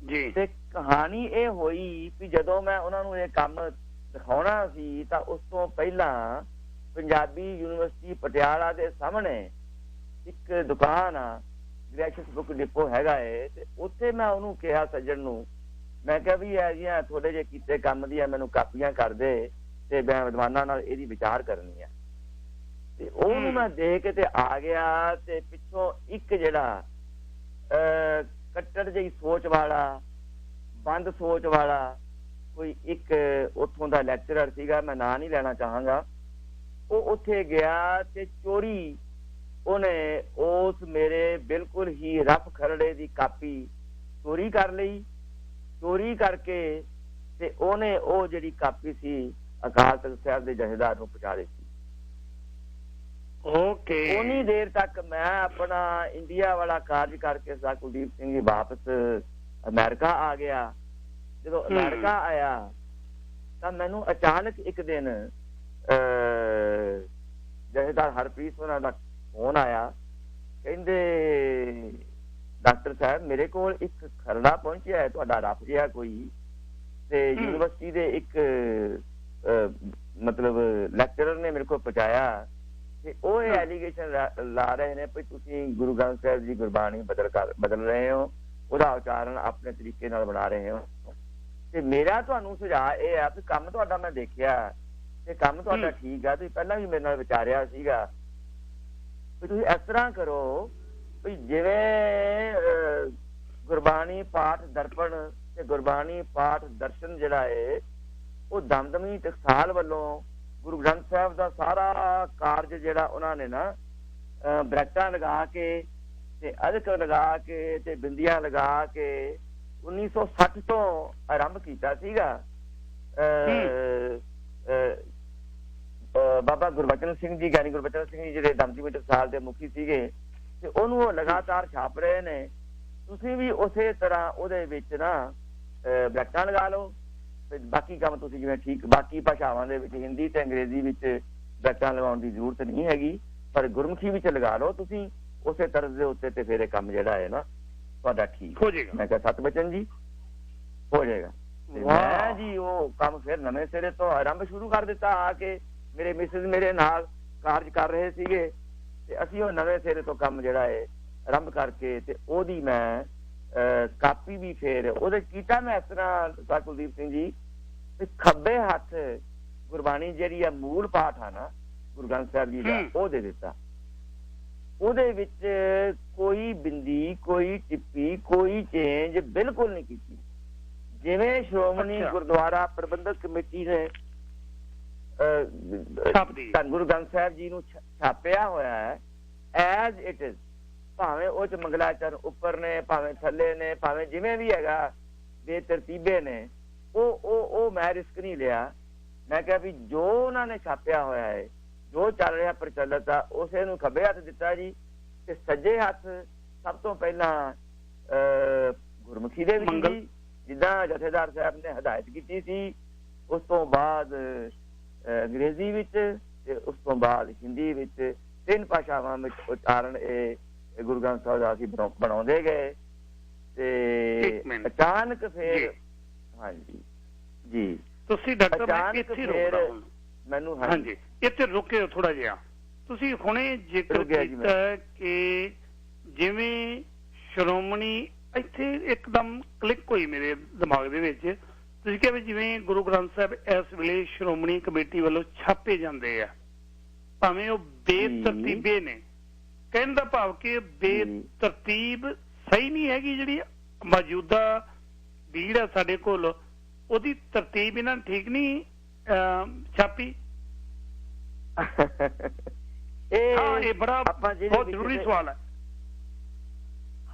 ਜੀ। ਤੇ ਕਹਾਣੀ ਇਹ ਹੋਈ ਵੀ ਜਦੋਂ ਮੈਂ ਉਹਨਾਂ ਨੂੰ ਇਹ ਕੰਮ ਦਿਖਾਉਣਾ ਸੀ ਤਾਂ ਉਸ ਤੋਂ ਪਹਿਲਾਂ ਪੰਜਾਬੀ ਯੂਨੀਵਰਸਿਟੀ ਪਟਿਆਲਾ ਦੇ ਸਾਹਮਣੇ ਇੱਕ ਦੁਕਾਨ ਆ, ਗ੍ਰੈਸ਼ੀਅਸ ਬੁੱਕ ਡਿਪੋ ਹੈਗਾ ਏ, ਤੇ ਉੱਥੇ ਮੈਂ ਉਹਨੂੰ ਕਿਹਾ ਸੱਜਣ ਨੂੰ, ਮੈਂ ਕਿਹਾ ਵੀ ਇਹ ਜੀਆਂ ਥੋੜੇ ਜਿਹੇ ਕੀਤੇ ਕੰਮ ਦੀਆਂ ਮੈਨੂੰ ਕਾਪੀਆਂ ਕਰ ਦੇ ਤੇ ਮੈਂ ਵਿਦਵਾਨਾਂ ਨਾਲ ਇਹਦੀ ਵਿਚਾਰ ਕਰਨੀ ਆ। ਤੇ ਉਹਨੂੰ ਮੈਂ ਦੇਖ ਕੇ ਤੇ ਆ ਗਿਆ ਤੇ ਪਿੱਛੋਂ ਇੱਕ ਜਿਹੜਾ ਕੱਟੜ ਜਿਹੀ ਸੋਚ ਵਾਲਾ, ਬੰਦ ਸੋਚ ਵਾਲਾ ਕੋਈ ਇੱਕ ਉੱਥੋਂ ਦਾ ਲੈਕਚਰਰ ਸੀਗਾ, ਮੈਂ ਨਾਂ ਨਹੀਂ ਲੈਣਾ ਚਾਹਾਂਗਾ, ਉਹ ਉੱਥੇ ਗਿਆ ਤੇ ਚੋਰੀ ਉਹਨੇ ਉਸ ਮੇਰੇ ਬਿਲਕੁਲ ਹੀ ਰਫ ਖਰੜੇ ਦੀ ਕਾਪੀ ਚੋਰੀ ਕਰ ਲਈ। ਚੋਰੀ ਕਰਕੇ ਤੇ ਉਹਨੇ ਉਹ ਜਿਹੜੀ ਕਾਪੀ ਸੀ ਅਕਾਲ ਤਖਤ ਸਾਹਿਬ ਦੇ ਜਥੇਦਾਰ ਨੂੰ ਪਹੁੰਚਾ ਦਿੱਤੀ। ਉਨੀ ਦੇਰ ਤੱਕ ਮੈਂ ਆਪਣਾ ਇੰਡੀਆ ਵਾਲਾ ਕਾਰਜ ਕਰਕੇ ਸਰਦਾਰ ਕੁਲਦੀਪ ਸਿੰਘ ਜੀ ਵਾਪਸ ਅਮਰੀਕਾ ਆ ਗਿਆ। ਜਦੋਂ ਅਮਰੀਕਾ ਆਇਆ ਤਾਂ ਮੈਨੂੰ ਅਚਾਨਕ ਇੱਕ ਦਿਨ ਜਥੇਦਾਰ ਹਰਪ੍ਰੀਤ ਉਹਨਾਂ ਦਾ ਫੋਨ ਆਇਆ, ਕਹਿੰਦੇ ਡਾਕਟਰ ਸਾਹਿਬ ਮੇਰੇ ਕੋਲ ਇੱਕ ਖਰੜਾ ਪਹੁੰਚਿਆ ਹੈ ਤੁਹਾਡਾ ਰੱਬ ਜਿਹਾ ਕੋਈ, ਤੇ ਯੂਨੀਵਰਸਿਟੀ ਦੇ ਇੱਕ ਮਤਲਬ ਲੈਕਚਰਰ ਨੇ ਮੇਰੇ ਕੋਲ ਪਹੁੰਚਾਇਆ ਤੇ ਉਹ ਇਹ ਐਲੀਗੇਸ਼ਨ ਲਾ ਰਹੇ ਨੇ ਵੀ ਤੁਸੀਂ ਗੁਰੂ ਗ੍ਰੰਥ ਸਾਹਿਬ ਦੀ ਗੁਰਬਾਣੀ ਬਦਲ ਰਹੇ ਹੋ, ਉਹਦਾ ਉਚਾਰਨ ਆਪਣੇ ਤਰੀਕੇ ਨਾਲ ਬਣਾ ਰਹੇ ਹੋ। ਤੇ ਮੇਰਾ ਤੁਹਾਨੂੰ ਸੁਝਾਅ ਇਹ ਆ ਵੀ ਕੰਮ ਤੁਹਾਡਾ ਮੈਂ ਦੇਖਿਆ ਤੇ ਕੰਮ ਤੁਹਾਡਾ ਠੀਕ ਆ, ਤੁਸੀਂ ਪਹਿਲਾਂ ਵੀ ਮੇਰੇ ਨਾਲ ਵਿਚਾਰਿਆ ਸੀਗਾ ਵੀ ਤੁਸੀਂ ਇਸ ਤਰ੍ਹਾਂ ਕਰੋ ਵੀ ਜਿਵੇਂ ਗੁਰਬਾਣੀ ਪਾਠ ਦਰਪਣ ਤੇ ਗੁਰਬਾਣੀ ਪਾਠ ਦਰਸ਼ਨ ਜਿਹੜਾ ਹੈ ਉਹ ਦਮਦਮੀ ਟਕਸਾਲ ਵੱਲੋਂ ਗੁਰੂ ਗ੍ਰੰਥ ਸਾਹਿਬ ਦਾ ਸਾਰਾ ਕਾਰਜ ਜਿਹੜਾ ਉਹਨਾਂ ਨੇ ਨਾ ਬਰੈਕਟਾਂ ਲਗਾ ਕੇ ਤੇ ਅਧਿਕ ਲਗਾ ਕੇ ਤੇ ਬਿੰਦੀਆਂ ਲਗਾ ਕੇ 1960 ਤੋਂ ਆਰੰਭ ਕੀਤਾ ਸੀਗਾ। ਬਾਬਾ ਗੁਰਬਚਨ ਸਿੰਘ ਜੀ, ਗਿਆਨੀ ਗੁਰਬਚਨ ਸਿੰਘ ਜੀ ਜਿਹੜੇ ਦਮਦਮੀ ਟਕਸਾਲ ਦੇ ਮੁਖੀ ਸੀਗੇ, ਤੇ ਉਹਨੂੰ ਉਹ ਲਗਾਤਾਰ ਛਾਪ ਰਹੇ ਨੇ। ਤੁਸੀਂ ਵੀ ਉਸੇ ਤਰ੍ਹਾਂ ਉਹਦੇ ਵਿੱਚ ਨਾ ਬਰੈਕਟਾਂ ਲਗਾ ਲਓ ਤੇ ਬਾਕੀ ਕੰਮ ਤੁਸੀਂ ਜਿਵੇਂ ਠੀਕ, ਬਾਕੀ ਭਾਸ਼ਾਵਾਂ ਦੇ ਵਿੱਚ ਹਿੰਦੀ ਤੇ ਅੰਗਰੇਜ਼ੀ ਵਿੱਚ ਬਰੈਕਟਾਂ ਲਗਾਉਣ ਦੀ ਜ਼ਰੂਰਤ ਨਹੀਂ ਹੈਗੀ, ਪਰ ਗੁਰਮੁਖੀ ਵਿੱਚ ਲਗਾ ਲਓ ਤੁਸੀਂ ਉਸੇ ਤਰ੍ਹਾਂ ਦੇ ਉੱਤੇ, ਤੇ ਫਿਰ ਇਹ ਕੰਮ ਜਿਹੜਾ ਹੈ ਨਾ ਤੁਹਾਡਾ ਠੀਕ ਹੋ ਜਾਏਗਾ। ਮੈਂ ਕਿਹਾ ਸਤਬਚਨ ਜੀ ਹੋ ਜਾਏਗਾ। ਮੈਂ ਜੀ ਉਹ ਕੰਮ ਫਿਰ ਨਵੇਂ ਸਿਰੇ ਤੋਂ ਆਰੰਭ ਸ਼ੁਰੂ ਕਰ ਦਿੱਤਾ। ਆ ਕੇ ਮੇਰੇ ਮਿਸਿਸ ਮੇਰੇ ਨਾਲ ਕਾਰਜ ਕਰ ਰਹੇ ਸੀਗੇ ਤੇ ਅਸੀਂ ਉਹ ਨਵੇਂ ਸਿਰੇ ਤੋਂ ਕੰਮ ਜਿਹੜਾ ਹੈ ਆਰੰਭ ਕਰਕੇ ਤੇ ਉਹਦੀ ਮੈਂ ਕਾਪੀ ਵੀ ਫੇਰ ਉਹਦੇ ਕੀਤਾ ਮੈਂ ਇਸ ਤਰ੍ਹਾਂ ਕੁਲਦੀਪ ਸਿੰਘ ਜੀ ਤੇ ਖੱਬੇ ਹੱਥ ਗੁਰਬਾਣੀ ਜਿਹੜੀ ਆ ਮੂਲ ਪਾਠ ਆ ਨਾ ਗੁਰੂ ਗ੍ਰੰਥ ਸਾਹਿਬ ਜੀ ਦਾ ਉਹ ਦੇ ਦਿੱਤਾ। ਉਹਦੇ ਵਿੱਚ ਕੋਈ ਬਿੰਦੀ ਕੋਈ ਟਿੱਪੀ ਕੋਈ ਚੇਂਜ ਬਿਲਕੁਲ ਨਹੀਂ ਕੀਤੀ। ਜਿਵੇਂ ਸ਼੍ਰੋਮਣੀ ਗੁਰਦੁਆਰਾ ਪ੍ਰਬੰਧਕ ਕਮੇਟੀ ਨੇ ਧੰਨ ਗੁਰੂ ਗ੍ਰੰਥ ਸਾਹਿਬ ਜੀ ਨੂੰ ਛਾਪਿਆ ਹੋਇਆ ਹੈ ਐਜ਼ ਇਟ ਇਜ਼, ਭਾਵੇਂ ਉਹ ਚ ਮੰਗਲਾਚਰਨ ਉੱਪਰ ਨੇ ਭਾਵੇਂ ਥੱਲੇ ਨੇ ਭਾਵੇਂ ਜਿਵੇਂ ਵੀ ਹੈਗਾ ਬੇਤਰਤੀਬੇ ਨੇ, ਉਹ ਮੈਂ ਰਿਸਕ ਨਹੀਂ ਲਿਆ। ਮੈਂ ਕਿਹਾ ਵੀ ਜੋ ਉਹਨਾਂ ਨੇ ਛਾਪਿਆ ਹੋਇਆ ਹੈ ਜੋ ਚੱਲ ਰਿਹਾ ਪ੍ਰਚਲਿਤ ਆ ਉਸੇ ਨੂੰ ਖੱਬੇ ਹੱਥ ਦਿੱਤਾ ਜੀ ਤੇ ਸੱਜੇ ਹੱਥ ਸਭ ਤੋਂ ਪਹਿਲਾਂ ਗੁਰਮੁਖੀ ਦੇ ਵਿੱਚ ਜੀ ਜਿੱਦਾਂ ਜਥੇਦਾਰ ਸਾਹਿਬ ਨੇ ਹਦਾਇਤ ਕੀਤੀ ਸੀ, ਉਸ ਤੋਂ ਬਾਅਦ ਅੰਗਰੇਜ਼ੀ ਵਿੱਚ ਤੇ ਉਸ ਤੋਂ ਬਾਅਦ ਹਿੰਦੀ ਵਿੱਚ 3 ਭਾਸ਼ਾਵਾਂ ਵਿੱਚ ਉਚਾਰਨ ਇਹ ਗੁਰੂ ਗ੍ਰੰਥ ਸਾਹਿਬ ਦਾ ਅਸੀਂ ਬਣਾਉਂਦੇ ਗਏ ਤੇ ਅਚਾਨਕ ਫੇਰ ਹਾਂਜੀ ਜੀ ਤੁਸੀਂ ਡਾਕਟਰ ਮੈਨੂੰ ਹਾਂਜੀ ਇੱਥੇ ਰੁਕੇ ਥੋੜਾ ਜਿਹਾ। ਤੁਸੀਂ ਹੁਣੇ ਜ਼ਿਕਰ ਕੀਤਾ ਕਿ ਜਿਵੇਂ ਸ਼੍ਰੋਮਣੀ ਇੱਥੇ ਇੱਕਦਮ ਕਲਿੱਕ ਹੋਈ ਮੇਰੇ ਦਿਮਾਗ ਦੇ ਵਿੱਚ, ਤੁਸੀਂ ਕਿਹਾ ਵੀ ਜਿਵੇਂ ਗੁਰੂ ਗ੍ਰੰਥ ਸਾਹਿਬ ਇਸ ਵੇਲੇ ਸ਼੍ਰੋਮਣੀ ਕਮੇਟੀ ਵੱਲੋਂ ਛਾਪੇ ਜਾਂਦੇ ਆ ਭਾਵੇਂ ਉਹ ਬੇਤਰਤੀਬੇ ਨੇ, ਕਹਿਣ ਦਾ ਭਾਵ ਕਿ ਬੇਤਰਤੀਬ ਸਹੀ ਨਹੀਂ ਹੈਗੀ। ਜਿਹੜੀ ਮੌਜੂਦਾ ਭੀੜ ਆ ਸਾਡੇ ਕੋਲ ਉਹਦੀ ਤਰਤੀਬ ਇਹਨਾਂ ਨੇ ਠੀਕ ਨਹੀਂ ਛਾਪੀ। ਇਹ ਬੜਾ ਬਹੁਤ ਜ਼ਰੂਰੀ ਸਵਾਲ ਹੈ।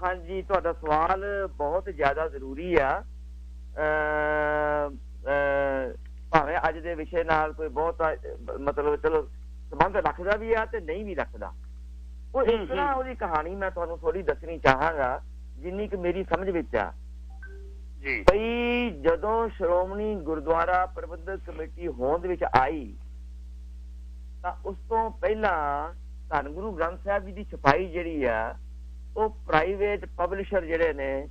ਹਾਂਜੀ ਤੁਹਾਡਾ ਸਵਾਲ ਬਹੁਤ ਜ਼ਿਆਦਾ ਜ਼ਰੂਰੀ ਆ। ਭਾਵੇਂ ਅੱਜ ਦੇ ਵਿਸ਼ੇ ਨਾਲ ਕੋਈ ਬਹੁਤ ਮਤਲਬ ਚਲੋ ਸੰਬੰਧ ਰੱਖਦਾ ਵੀ ਆ ਤੇ ਨਹੀਂ ਵੀ ਰੱਖਦਾ। ਉਹ ਇਸ ਤਰ੍ਹਾਂ ਉਹਦੀ ਕਹਾਣੀ ਮੈਂ ਤੁਹਾਨੂੰ ਥੋੜੀ ਦੱਸਣੀ ਚਾਹਾਂਗਾ ਜਿੰਨੀ ਕਿ ਮੇਰੀ ਸਮਝ ਵਿੱਚ ਆ। ਬਈ ਜਦੋਂ ਸ਼੍ਰੋਮਣੀ ਗੁਰਦੁਆਰਾ ਪ੍ਰਬੰਧਕ ਕਮੇਟੀ ਹੋਂਦ ਵਿੱਚ ਆਈ ਤਾਂ ਉਸ ਤੋਂ ਪਹਿਲਾਂ ਧੰਨ ਗੁਰੂ ਗ੍ਰੰਥ ਸਾਹਿਬ ਜੀ ਦੀ ਛਪਾਈ ਜਿਹੜੀ ਆ ਉਹ ਪ੍ਰਾਈਵੇਟ ਪਬਲਿਸ਼ਰ ਜਿਹੜੇ ਨੇ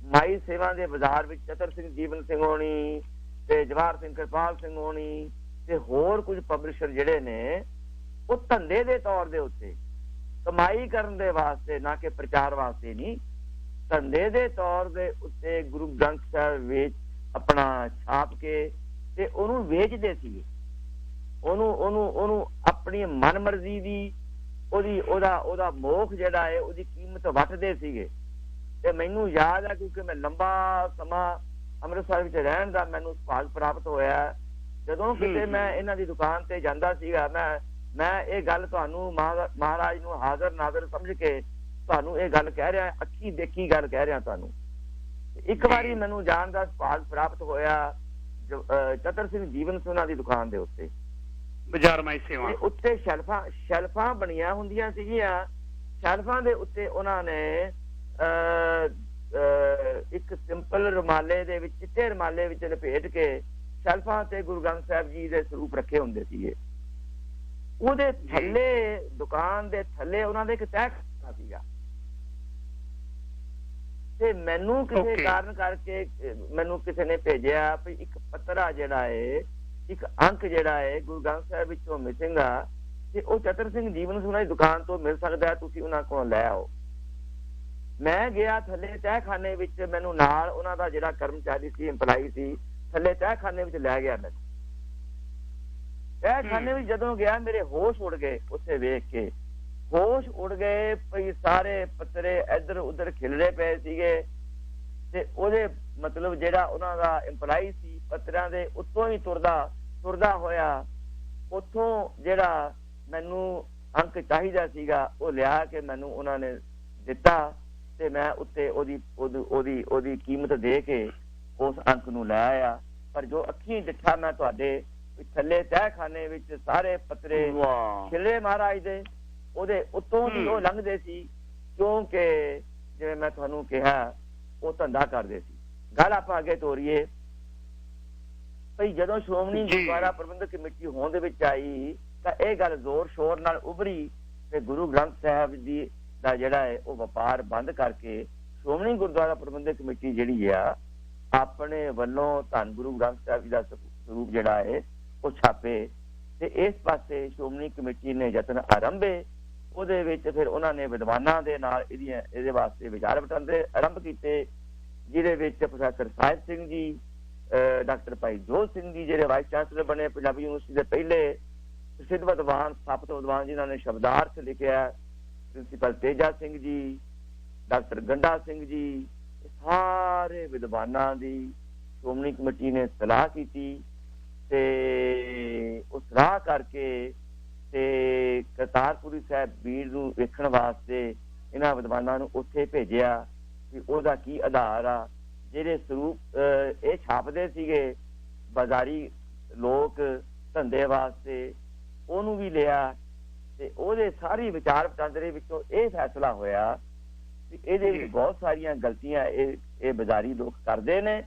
ਮਾਈ ਸੇਵਾ ਦੇ ਬਾਜ਼ਾਰ ਵਿੱਚ ਚਤਰ ਸਿੰਘ ਜੀਵਨ ਸਿੰਘ ਹੋਣੀ ਤੇ ਜਵਾਹਰ ਸਿੰਘ ਕਿਰਪਾਲ ਸਿੰਘ ਹੋਣੀ ਤੇ ਹੋਰ ਕੁਝ ਪਬਲਿਸ਼ਰ ਜਿਹੜੇ ਨੇ ਉਹ ਧੰਦੇ ਦੇ ਤੌਰ ਦੇ ਉੱਤੇ ਕਮਾਈ ਕਰਨ ਦੇ ਵਾਸਤੇ ਨਾ ਕਿ ਪ੍ਰਚਾਰ ਵਾਸਤੇ ਨਹੀਂ, ਧੰਦੇ ਦੇ ਤੌਰ ਦੇ ਉੱਤੇ ਗੁਰੂ ਗ੍ਰੰਥ ਸਾਹਿਬ ਵਿੱਚ ਆਪਣਾ ਛਾਪ ਕੇ ਤੇ ਉਹਨੂੰ ਵੇਚਦੇ ਸੀਗੇ। ਉਹਨੂੰ ਆਪਣੀ ਮਨਮਰਜ਼ੀ ਦੀ ਉਹਦਾ ਮੋਖ ਜਿਹੜਾ ਹੈ ਉਹਦੀ ਕੀਮਤ ਵੱਟਦੇ ਸੀਗੇ। ਤੇ ਮੈਨੂੰ ਯਾਦ ਹੈ ਕਿਉਂਕਿ ਮੈਂ ਲੰਬਾ ਸਮਾਂ ਅੰਮ੍ਰਿਤਸਰ ਵਿੱਚ ਰਹਿਣ ਦਾ ਮੈਨੂੰ ਭਾਗ ਪ੍ਰਾਪਤ ਹੋਇਆ। ਜਦੋਂ ਕਿਤੇ ਮੈਂ ਇਹਨਾਂ ਦੀ ਦੁਕਾਨ ਤੇ ਜਾਂਦਾ ਸੀਗਾ ਮੈਂ ਇਹ ਗੱਲ ਤੁਹਾਨੂੰ ਮਹਾਰਾਜ ਨੂੰ ਹਾਜ਼ਰ ਨਾਜ਼ਰ ਸਮਝ ਕੇ ਤੁਹਾਨੂੰ ਇਹ ਗੱਲ ਕਹਿ ਰਿਹਾ, ਅੱਖੀ ਦੇਖੀ ਗੱਲ ਕਹਿ ਰਿਹਾ ਤੁਹਾਨੂੰ। ਇੱਕ ਵਾਰੀ ਮੈਨੂੰ ਜਾਣ ਦਾ ਭਾਗ ਪ੍ਰਾਪਤ ਹੋਇਆ ਚਤਰ ਸਿੰਘ ਜੀਵਨ ਸਿੰਘਾਂ ਦੀ ਦੁਕਾਨ ਦੇ ਉੱਤੇ ਬਾਜ਼ਾਰ ਮਾਈ ਸੇਵਾ ਉੱਤੇ ਸ਼ੈਲਫਾਂ ਬਣੀਆਂ ਹੁੰਦੀਆਂ ਸੀਗੀਆਂ। ਸ਼ੈਲਫਾਂ ਦੇ ਉੱਤੇ ਉਹਨਾਂ ਨੇ ਇੱਕ ਸਿੰਪਲ ਰੁਮਾਲੇ ਦੇ ਵਿੱਚ ਚਿੱਟੇ ਰੁਮਾਲੇ ਵਿੱਚ ਲਪੇਟ ਕੇ ਸ਼ੈਲਫਾਂ ਤੇ ਗੁਰੂ ਗ੍ਰੰਥ ਸਾਹਿਬ ਜੀ ਦੇ ਸਰੂਪ ਰੱਖੇ ਹੁੰਦੇ ਸੀਗੇ। ਉਹਦੇ ਥੱਲੇ ਦੁਕਾਨ ਦੇ ਥੱਲੇ ਉਹਨਾਂ ਦੇ ਇੱਕ ਤਹਿਖਾਨਾ ਸੀਗਾ ਤੇ ਮੈਨੂੰ ਕਿਸੇ ਕਾਰਨ ਕਰਕੇ ਮੈਨੂੰ ਕਿਸੇ ਨੇ ਭੇਜਿਆ ਵੀ ਇੱਕ ਪੱਤਰਾ ਜਿਹੜਾ ਹੈ ਇੱਕ ਅੰਕ ਜਿਹੜਾ ਹੈ ਗੁਰੂ ਗ੍ਰੰਥ ਸਾਹਿਬ ਵਿੱਚੋਂ ਮਿਸਿੰਗ ਆ ਤੇ ਉਹ ਚਤਰ ਸਿੰਘ ਜੀਵਨ ਸਿੰਘਾਂ ਦੀ ਦੁਕਾਨ ਤੋਂ ਮਿਲ ਸਕਦਾ, ਤੁਸੀਂ ਉਹਨਾਂ ਕੋਲੋਂ ਲੈ ਆਓ। ਮੈਂ ਗਿਆ ਥੱਲੇ ਤਹਿਖਾਨੇ ਵਿੱਚ, ਮੈਨੂੰ ਨਾਲ ਉਹਨਾਂ ਦਾ ਜਿਹੜਾ ਕਰਮਚਾਰੀ ਸੀ ਇੰਪਲਾਈ ਸੀ ਥੱਲੇ ਤਹਿਖਾਨੇ ਵਿੱਚ ਲੈ ਗਿਆ। ਮੈਨੂੰ ਤਹਿਖਾਨੇ ਵਿੱਚ ਜਦੋਂ ਗਿਆ ਮੇਰੇ ਹੋਸ਼ ਉੱਡ ਗਏ, ਉੱਥੇ ਵੇਖ ਕੇ ਹੋਸ਼ ਉੱਡ ਗਏ। ਭਈ ਸਾਰੇ ਪੱਤਰੇ ਇੱਧਰ ਉੱਧਰ ਖਿਲਰੇ ਪਏ ਸੀਗੇ ਤੇ ਉਹਦੇ ਮਤਲਬ ਜਿਹੜਾ ਉਹਨਾਂ ਦਾ ਇੰਪਲਾਈ ਸੀ ਪੱਤਰਾਂ ਦੇ ਉੱਤੋਂ ਹੀ ਤੁਰਦਾ ਹੋਇਆ ਉੱਥੋਂ ਜਿਹੜਾ ਮੈਨੂੰ ਅੰਕ ਚਾਹੀਦਾ ਸੀਗਾ ਉਹ ਲਿਆ ਕੇ ਮੈਨੂੰ ਉਹਨਾਂ ਨੇ ਦਿੱਤਾ ਤੇ ਮੈਂ ਉੱਤੇ ਉਹਦੀ ਕੀਮਤ ਦੇ ਕੇ ਉਸ ਅੰਕ ਨੂੰ ਲੈ ਆਇਆ। ਪਰ ਜੋ ਅੱਖੀਂ ਡਿੱਠਾ ਮੈਂ ਤੁਹਾਡੇ ਥੱਲੇ ਤਹਿਖਾਨੇ ਵਿੱਚ ਸਾਰੇ ਪੱਤਰੇ ਖਿਲੇ ਮਹਾਰਾਜ ਦੇ ਉਹਦੇ ਉੱਤੋਂ ਦੀ ਉਹ ਲੰਘਦੇ ਸੀ, ਕਿਉਂਕਿ ਜਿਵੇਂ ਮੈਂ ਤੁਹਾਨੂੰ ਕਿਹਾ ਉਹ ਧੰਦਾ ਕਰਦੇ ਸੀ। ਗੱਲ ਆਪਾਂ ਅੱਗੇ ਤੋਰੀਏ। ਭਈ ਜਦੋਂ ਸ਼੍ਰੋਮਣੀ ਗੁਰਦੁਆਰਾ ਪ੍ਰਬੰਧਕ ਕਮੇਟੀ ਹੋਂਦ ਵਿੱਚ ਆਈ ਤਾਂ ਇਹ ਗੱਲ ਜ਼ੋਰ ਸ਼ੋਰ ਨਾਲ ਉਭਰੀ ਤੇ ਗੁਰੂ ਗ੍ਰੰਥ ਸਾਹਿਬ ਜੀ ਦਾ ਜਿਹੜਾ ਹੈ ਉਹ ਵਪਾਰ ਬੰਦ ਕਰਕੇ ਸ਼੍ਰੋਮਣੀ ਗੁਰਦੁਆਰਾ ਪ੍ਰਬੰਧਕ ਕਮੇਟੀ ਜਿਹੜੀ ਆ ਆਪਣੇ ਵੱਲੋਂ ਧੰਨ ਗੁਰੂ ਗ੍ਰੰਥ ਸਾਹਿਬ ਜੀ ਦਾ ਸਰੂਪ ਜਿਹੜਾ ਹੈ ਉਹ ਛਾਪੇ ਤੇ ਇਸ ਪਾਸੇ ਸ਼੍ਰੋਮਣੀ ਕਮੇਟੀ ਨੇ ਯਤਨ ਆਰੰਭੇ। ਉਹਦੇ ਵਿੱਚ ਫਿਰ ਉਹਨਾਂ ਨੇ ਵਿਦਵਾਨਾਂ ਦੇ ਨਾਲ ਇਹਦੇ ਵਾਸਤੇ ਵਿਚਾਰ ਵਟਾਂਦਰੇ ਆਰੰਭ ਕੀਤੇ, ਜਿਹਦੇ ਵਿੱਚ ਪ੍ਰੋਫੈਸਰ ਸਾਹਿਬ ਸਿੰਘ ਜੀ, ਡਾਕਟਰ ਭਾਈ ਜੋਤ ਸਿੰਘ ਜੀ ਜਿਹੜੇ ਵਾਈਸ ਚਾਂਸਲਰ ਬਣੇ ਪੰਜਾਬੀ ਯੂਨੀਵਰਸਿਟੀ ਦੇ ਪਹਿਲੇ, ਪ੍ਰਸਿੱਧ ਵਿਦਵਾਨ ਸਥਾਪਤ ਵਿਦਵਾਨ ਜਿਨ੍ਹਾਂ ਨੇ ਸ਼ਬਦਾਰਥ ਲਿਖਿਆ, ਪ੍ਰਿੰਸੀਪਲ ਤੇਜਾ ਸਿੰਘ ਜੀ, ਡਾਕਟਰ ਗੰਡਾ ਸਿੰਘ ਜੀ, ਸਾਰੇ ਵਿਦਵਾਨਾਂ ਦੀ ਸ਼੍ਰੋਮਣੀ ਕਮੇਟੀ ਨੇ ਸਲਾਹ ਕੀਤੀ ਤੇ ਉਹ ਸਲਾਹ ਕਰਕੇ ਤੇ ਕਰਤਾਰਪੁਰੀ ਸਾਹਿਬ ਬੀੜ ਨੂੰ ਵੇਖਣ ਵਾਸਤੇ ਇਹਨਾਂ ਵਿਦਵਾਨਾਂ ਨੂੰ ਉੱਥੇ ਭੇਜਿਆ ਕਿ ਉਹਦਾ ਕੀ ਆਧਾਰ ਆ। ਜਿਹੜੇ ਸਰੂਪ ਇਹ ਛਾਪਦੇ ਸੀਗੇ ਬਾਜ਼ਾਰੀ ਲੋਕ ਧੰਦੇ ਵਾਸਤੇ, ਉਹਨੂੰ ਵੀ ਲਿਆ ਤੇ ਉਹਦੇ ਸਾਰੀ ਵਿਚਾਰ ਵਟਾਂਦਰੇ ਵਿੱਚੋਂ ਇਹ ਫੈਸਲਾ ਹੋਇਆ ਕਿ ਇਹਦੇ ਵਿੱਚ ਬਹੁਤ ਸਾਰੀਆਂ ਗਲਤੀਆਂ ਇਹ ਬਾਜ਼ਾਰੀ ਲੋਕ ਕਰਦੇ ਨੇ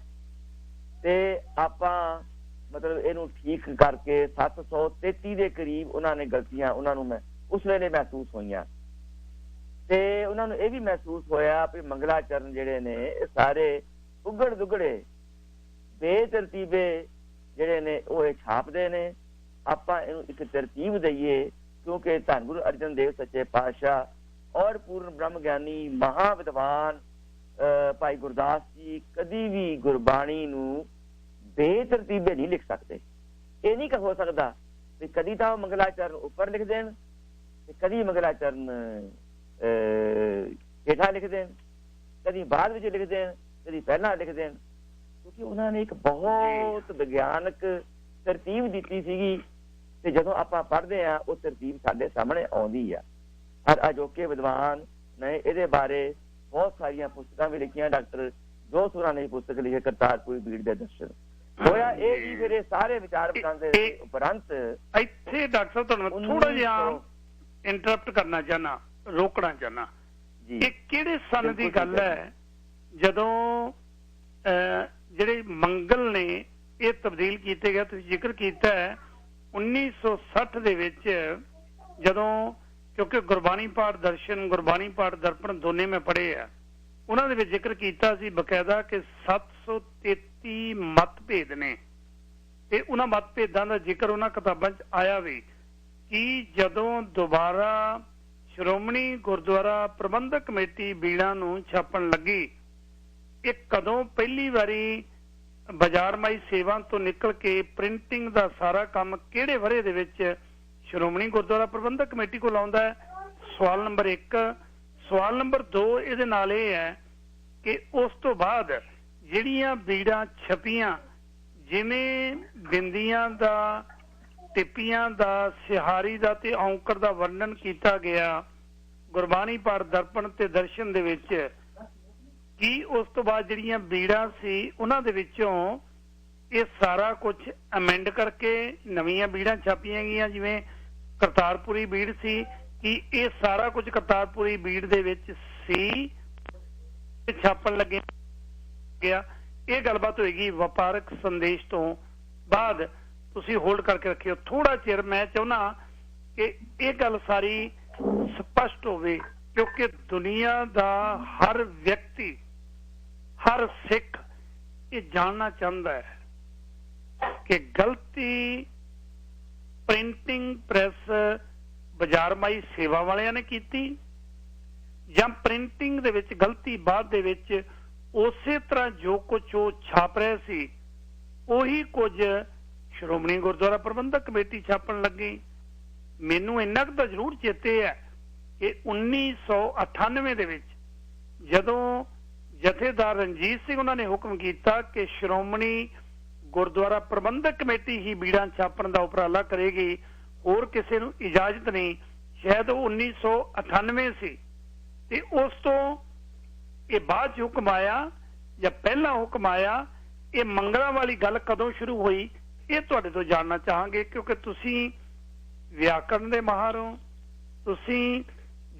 ਤੇ ਆਪਾਂ ਮਤਲਬ ਇਹਨੂੰ ਠੀਕ ਕਰਕੇ 733 ਦੇ ਕਰੀਬ ਉਹਨਾਂ ਨੇ ਗਲਤੀਆਂ ਉਹਨਾਂ ਨੂੰ ਉਸ ਵੇਲੇ ਮਹਿਸੂਸ ਹੋਈਆਂ ਤੇ ਉਹਨਾਂ ਨੂੰ ਇਹ ਵੀ ਮਹਿਸੂਸ ਹੋਇਆ ਵੀ ਮੰਗਲਾਚਰਨ ਜਿਹੜੇ ਨੇ ਇਹ ਸਾਰੇ ਉਗੜ ਦੁਗੜੇ ਬੇਤਰਤੀਬੇ ਜਿਹੜੇ ਨੇ ਉਹ ਇਹ ਛਾਪਦੇ ਨੇ। ਆਪਾਂ ਇਹਨੂੰ ਇੱਕ ਤਰਤੀਬ ਦਈਏ ਕਿਉਂਕਿ ਧੰਨ ਗੁਰੂ ਅਰਜਨ ਦੇਵ ਸੱਚੇ ਪਾਤਸ਼ਾਹ ਔਰ ਪੂਰਨ ਬ੍ਰਹਮ ਗਿਆਨੀ ਮਹਾ ਵਿਦਵਾਨ ਭਾਈ ਗੁਰਦਾਸ ਜੀ ਕਦੀ ਵੀ ਗੁਰਬਾਣੀ ਨੂੰ ਬੇਤਰਤੀਬੇ ਨਹੀਂ ਲਿਖ ਸਕਦੇ। ਇਹ ਨਹੀਂ ਹੋ ਸਕਦਾ ਵੀ ਕਦੀ ਤਾਂ ਮੰਗਲਾਚਰਨ ਉੱਪਰ ਲਿਖ ਦੇਣ ਤੇ ਕਦੀ ਮੰਗਲਾਚਰਨ ਹੇਠਾਂ ਲਿਖ ਦੇਣ, ਕਦੀ ਬਾਅਦ ਵਿੱਚ ਲਿਖ ਦੇਣ, ਕਦੀ ਪਹਿਲਾਂ ਲਿਖ ਦੇਣ, ਕਿਉਂਕਿ ਉਹਨਾਂ ਨੇ ਇੱਕ ਬਹੁਤ ਵਿਗਿਆਨਕ ਤਰਤੀਬ ਦਿੱਤੀ ਸੀਗੀ ਤੇ ਜਦੋਂ ਆਪਾਂ ਪੜ੍ਹਦੇ ਆ ਉਹ ਤਰਤੀਬ ਸਾਡੇ ਸਾਹਮਣੇ ਆਉਂਦੀ ਆ। ਔਰ ਅਜੋਕੇ ਵਿਦਵਾਨ ਨੇ ਇਹਦੇ ਬਾਰੇ ਬਹੁਤ ਸਾਰੀਆਂ ਪੁਸਤਕਾਂ ਵੀ ਲਿਖੀਆਂ। ਡਾਕਟਰ ਜੋਤ ਹੋਰਾਂ ਨੇ ਪੁਸਤਕ ਲਿਖੀ ਕਰਤਾਰਪੁਰੀ ਬੀੜ ਦੇ ਦਰਸ਼ਨ ਹੋਇਆ। ਇਹ ਜੀ ਫਿਰ ਸਾਰੇ ਵਿਚਾਰ ਵਟਾਂਦਰੇ ਦੇ ਉਪਰੰਤ ਇੱਥੇ ਡਾਕਟਰ ਸਾਹਿਬ ਤੁਹਾਨੂੰ ਥੋੜਾ ਜਿਹਾ ਇੰਟਰਪਟ ਕਰਨਾ ਚਾਹਨਾ, ਰੋਕਣਾ ਚਾਹਨਾ। ਇਹ ਕਿਹੜੇ ਸਨ ਦੀ ਗੱਲ ਹੈ ਜਦੋਂ ਜਿਹੜੇ ਮੰਗਲ ਨੇ ਇਹ ਤਬਦੀਲ ਕੀਤੇ ਗਏ? ਤੁਸੀਂ ਜ਼ਿਕਰ ਕੀਤਾ 1960 ਦੇ ਵਿੱਚ ਜਦੋਂ, ਕਿਉਂਕਿ ਗੁਰਬਾਣੀ ਪਾਠ ਦਰਸ਼ਨ, ਗੁਰਬਾਣੀ ਪਾਠ ਦਰਪਣ ਦੋਨੇ ਮੈਂ ਪੜ੍ਹੇ ਆ, ਉਹਨਾਂ ਦੇ ਵਿੱਚ ਜ਼ਿਕਰ ਕੀਤਾ ਸੀ ਬਕਾਇਦਾ ਕਿ 733 ਮਤਭੇਦ ਨੇ ਤੇ ਉਹਨਾਂ ਮਤਭੇਦਾਂ ਦਾ ਜ਼ਿਕਰ ਉਹਨਾਂ ਕਿਤਾਬਾਂ 'ਚ ਆਇਆ ਵੀ ਕਿ ਜਦੋਂ ਦੁਬਾਰਾ ਸ਼੍ਰੋਮਣੀ ਗੁਰਦੁਆਰਾ ਪ੍ਰਬੰਧਕ ਕਮੇਟੀ ਬੀੜਾਂ ਨੂੰ ਛਾਪਣ ਲੱਗੀ, ਇਹ ਕਦੋਂ ਪਹਿਲੀ ਵਾਰੀ ਬਾਜ਼ਾਰ ਮਾਈ ਸੇਵਾ ਤੋਂ ਨਿਕਲ ਕੇ ਪ੍ਰਿੰਟਿੰਗ ਦਾ ਸਾਰਾ ਕੰਮ ਕਿਹੜੇ ਵਰ੍ਹੇ ਦੇ ਵਿੱਚ ਸ਼੍ਰੋਮਣੀ ਗੁਰਦੁਆਰਾ ਪ੍ਰਬੰਧਕ ਕਮੇਟੀ ਕੋਲ ਆਉਂਦਾ ਹੈ? ਸਵਾਲ ਨੰਬਰ 1। ਸਵਾਲ ਨੰਬਰ 2 ਇਹਦੇ ਨਾਲ ਇਹ ਹੈ ਕਿ ਉਸ ਤੋਂ ਬਾਅਦ ਜਿਹੜੀਆਂ ਬੀੜਾਂ ਛਪੀਆਂ, ਜਿਵੇਂ ਬਿੰਦੀਆਂ ਦਾ, ਟਿੱਪੀਆਂ ਦਾ, ਸਿਹਾਰੀ ਦਾ ਤੇ ਔਂਕੜ ਦਾ ਵਰਣਨ ਕੀਤਾ ਗਿਆ ਗੁਰਬਾਣੀ ਪਾਠ ਦਰਪਣ ਤੇ ਦਰਸ਼ਨ ਦੇ ਵਿੱਚ, ਕੀ ਉਸ ਤੋਂ ਬਾਅਦ ਜਿਹੜੀਆਂ ਬੀੜਾਂ ਸੀ ਉਹਨਾਂ ਦੇ ਵਿੱਚੋਂ ਇਹ ਸਾਰਾ ਕੁਝ ਅਮੈਂਡ ਕਰਕੇ ਨਵੀਆਂ ਬੀੜਾਂ ਛਾਪੀਆਂ ਗਈਆਂ? ਜਿਵੇਂ ਕਰਤਾਰਪੁਰੀ ਬੀੜ ਸੀ, ਕਿ ਇਹ ਸਾਰਾ ਕੁਝ ਕਰਤਾਰਪੁਰੀ ਬੀੜ ਦੇ ਵਿੱਚ ਸੀ ਛਾਪਣ ਲੱਗੇ ਗਿਆ? ਇਹ ਗੱਲਬਾਤ ਹੋਏਗੀ ਵਪਾਰਕ ਸੰਦੇਸ਼ ਤੋਂ ਬਾਅਦ। ਤੁਸੀਂ ਹੋਲਡ ਕਰਕੇ ਰੱਖਿਓ ਥੋੜਾ ਚਿਰ, ਮੈਂ ਚਾਹੁੰਦਾ ਕਿ ਇਹ ਗੱਲ ਸਾਰੀ ਸਪਸ਼ਟ ਹੋਵੇ ਕਿਉਂਕਿ ਦੁਨੀਆ ਦਾ ਹਰ ਵਿਅਕਤੀ, ਹਰ ਸਿੱਖ ਇਹ ਜਾਣਨਾ ਚਾਹੁੰਦਾ ਹੈ ਕਿ ਗਲਤੀ ਪ੍ਰਿੰਟਿੰਗ ਪ੍ਰੈਸ ਬਾਜ਼ਾਰ ਮਾਈ ਸੇਵਾ ਵਾਲਿਆਂ ਨੇ ਕੀਤੀ ਜਾਂ ਪ੍ਰਿੰਟਿੰਗ ਦੇ ਵਿੱਚ ਗਲਤੀ ਬਾਅਦ ਦੇ ਵਿੱਚ ਉਸੇ ਤਰ੍ਹਾਂ ਜੋ ਕੁਝ ਉਹ ਛਾਪ ਰਹੇ ਸੀ ਉਹੀ ਕੁਝ ਸ਼੍ਰੋਮਣੀ ਗੁਰਦੁਆਰਾ ਪ੍ਰਬੰਧਕ ਕਮੇਟੀ ਛਾਪਣ ਲੱਗੀ? ਮੈਨੂੰ ਇੰਨਾ ਕੁ ਤਾਂ ਜ਼ਰੂਰ ਚੇਤੇ ਹੈ ਕਿ 1998 ਦੇ ਵਿੱਚ ਜਦੋਂ ਜਥੇਦਾਰ ਰਣਜੀਤ ਸਿੰਘ ਉਹਨਾਂ ਨੇ ਹੁਕਮ ਕੀਤਾ ਕਿ ਸ਼੍ਰੋਮਣੀ ਗੁਰਦੁਆਰਾ ਪ੍ਰਬੰਧਕ ਕਮੇਟੀ ਹੀ ਬੀੜਾਂ ਛਾਪਣ ਦਾ ਉਪਰਾਲਾ ਕਰੇਗੀ, ਹੋਰ ਕਿਸੇ ਨੂੰ ਇਜਾਜ਼ਤ ਨਹੀਂ, ਸ਼ਾਇਦ ਉਹ 1998 ਸੀ। ਤੇ ਉਸ ਤੋਂ ਇਹ ਬਾਅਦ 'ਚ ਹੁਕਮ ਆਇਆ ਜਾਂ ਪਹਿਲਾਂ ਹੁਕਮ ਆਇਆ? ਇਹ ਮੰਗਲਾਂ ਵਾਲੀ ਗੱਲ ਕਦੋਂ ਸ਼ੁਰੂ ਹੋਈ? ਇਹ ਤੁਹਾਡੇ ਤੋਂ ਜਾਣਨਾ ਚਾਹਾਂਗੇ ਕਿਉਂਕਿ ਤੁਸੀਂ ਵਿਆਕਰਨ ਦੇ ਮਾਹਰ ਹੋ। ਤੁਸੀਂ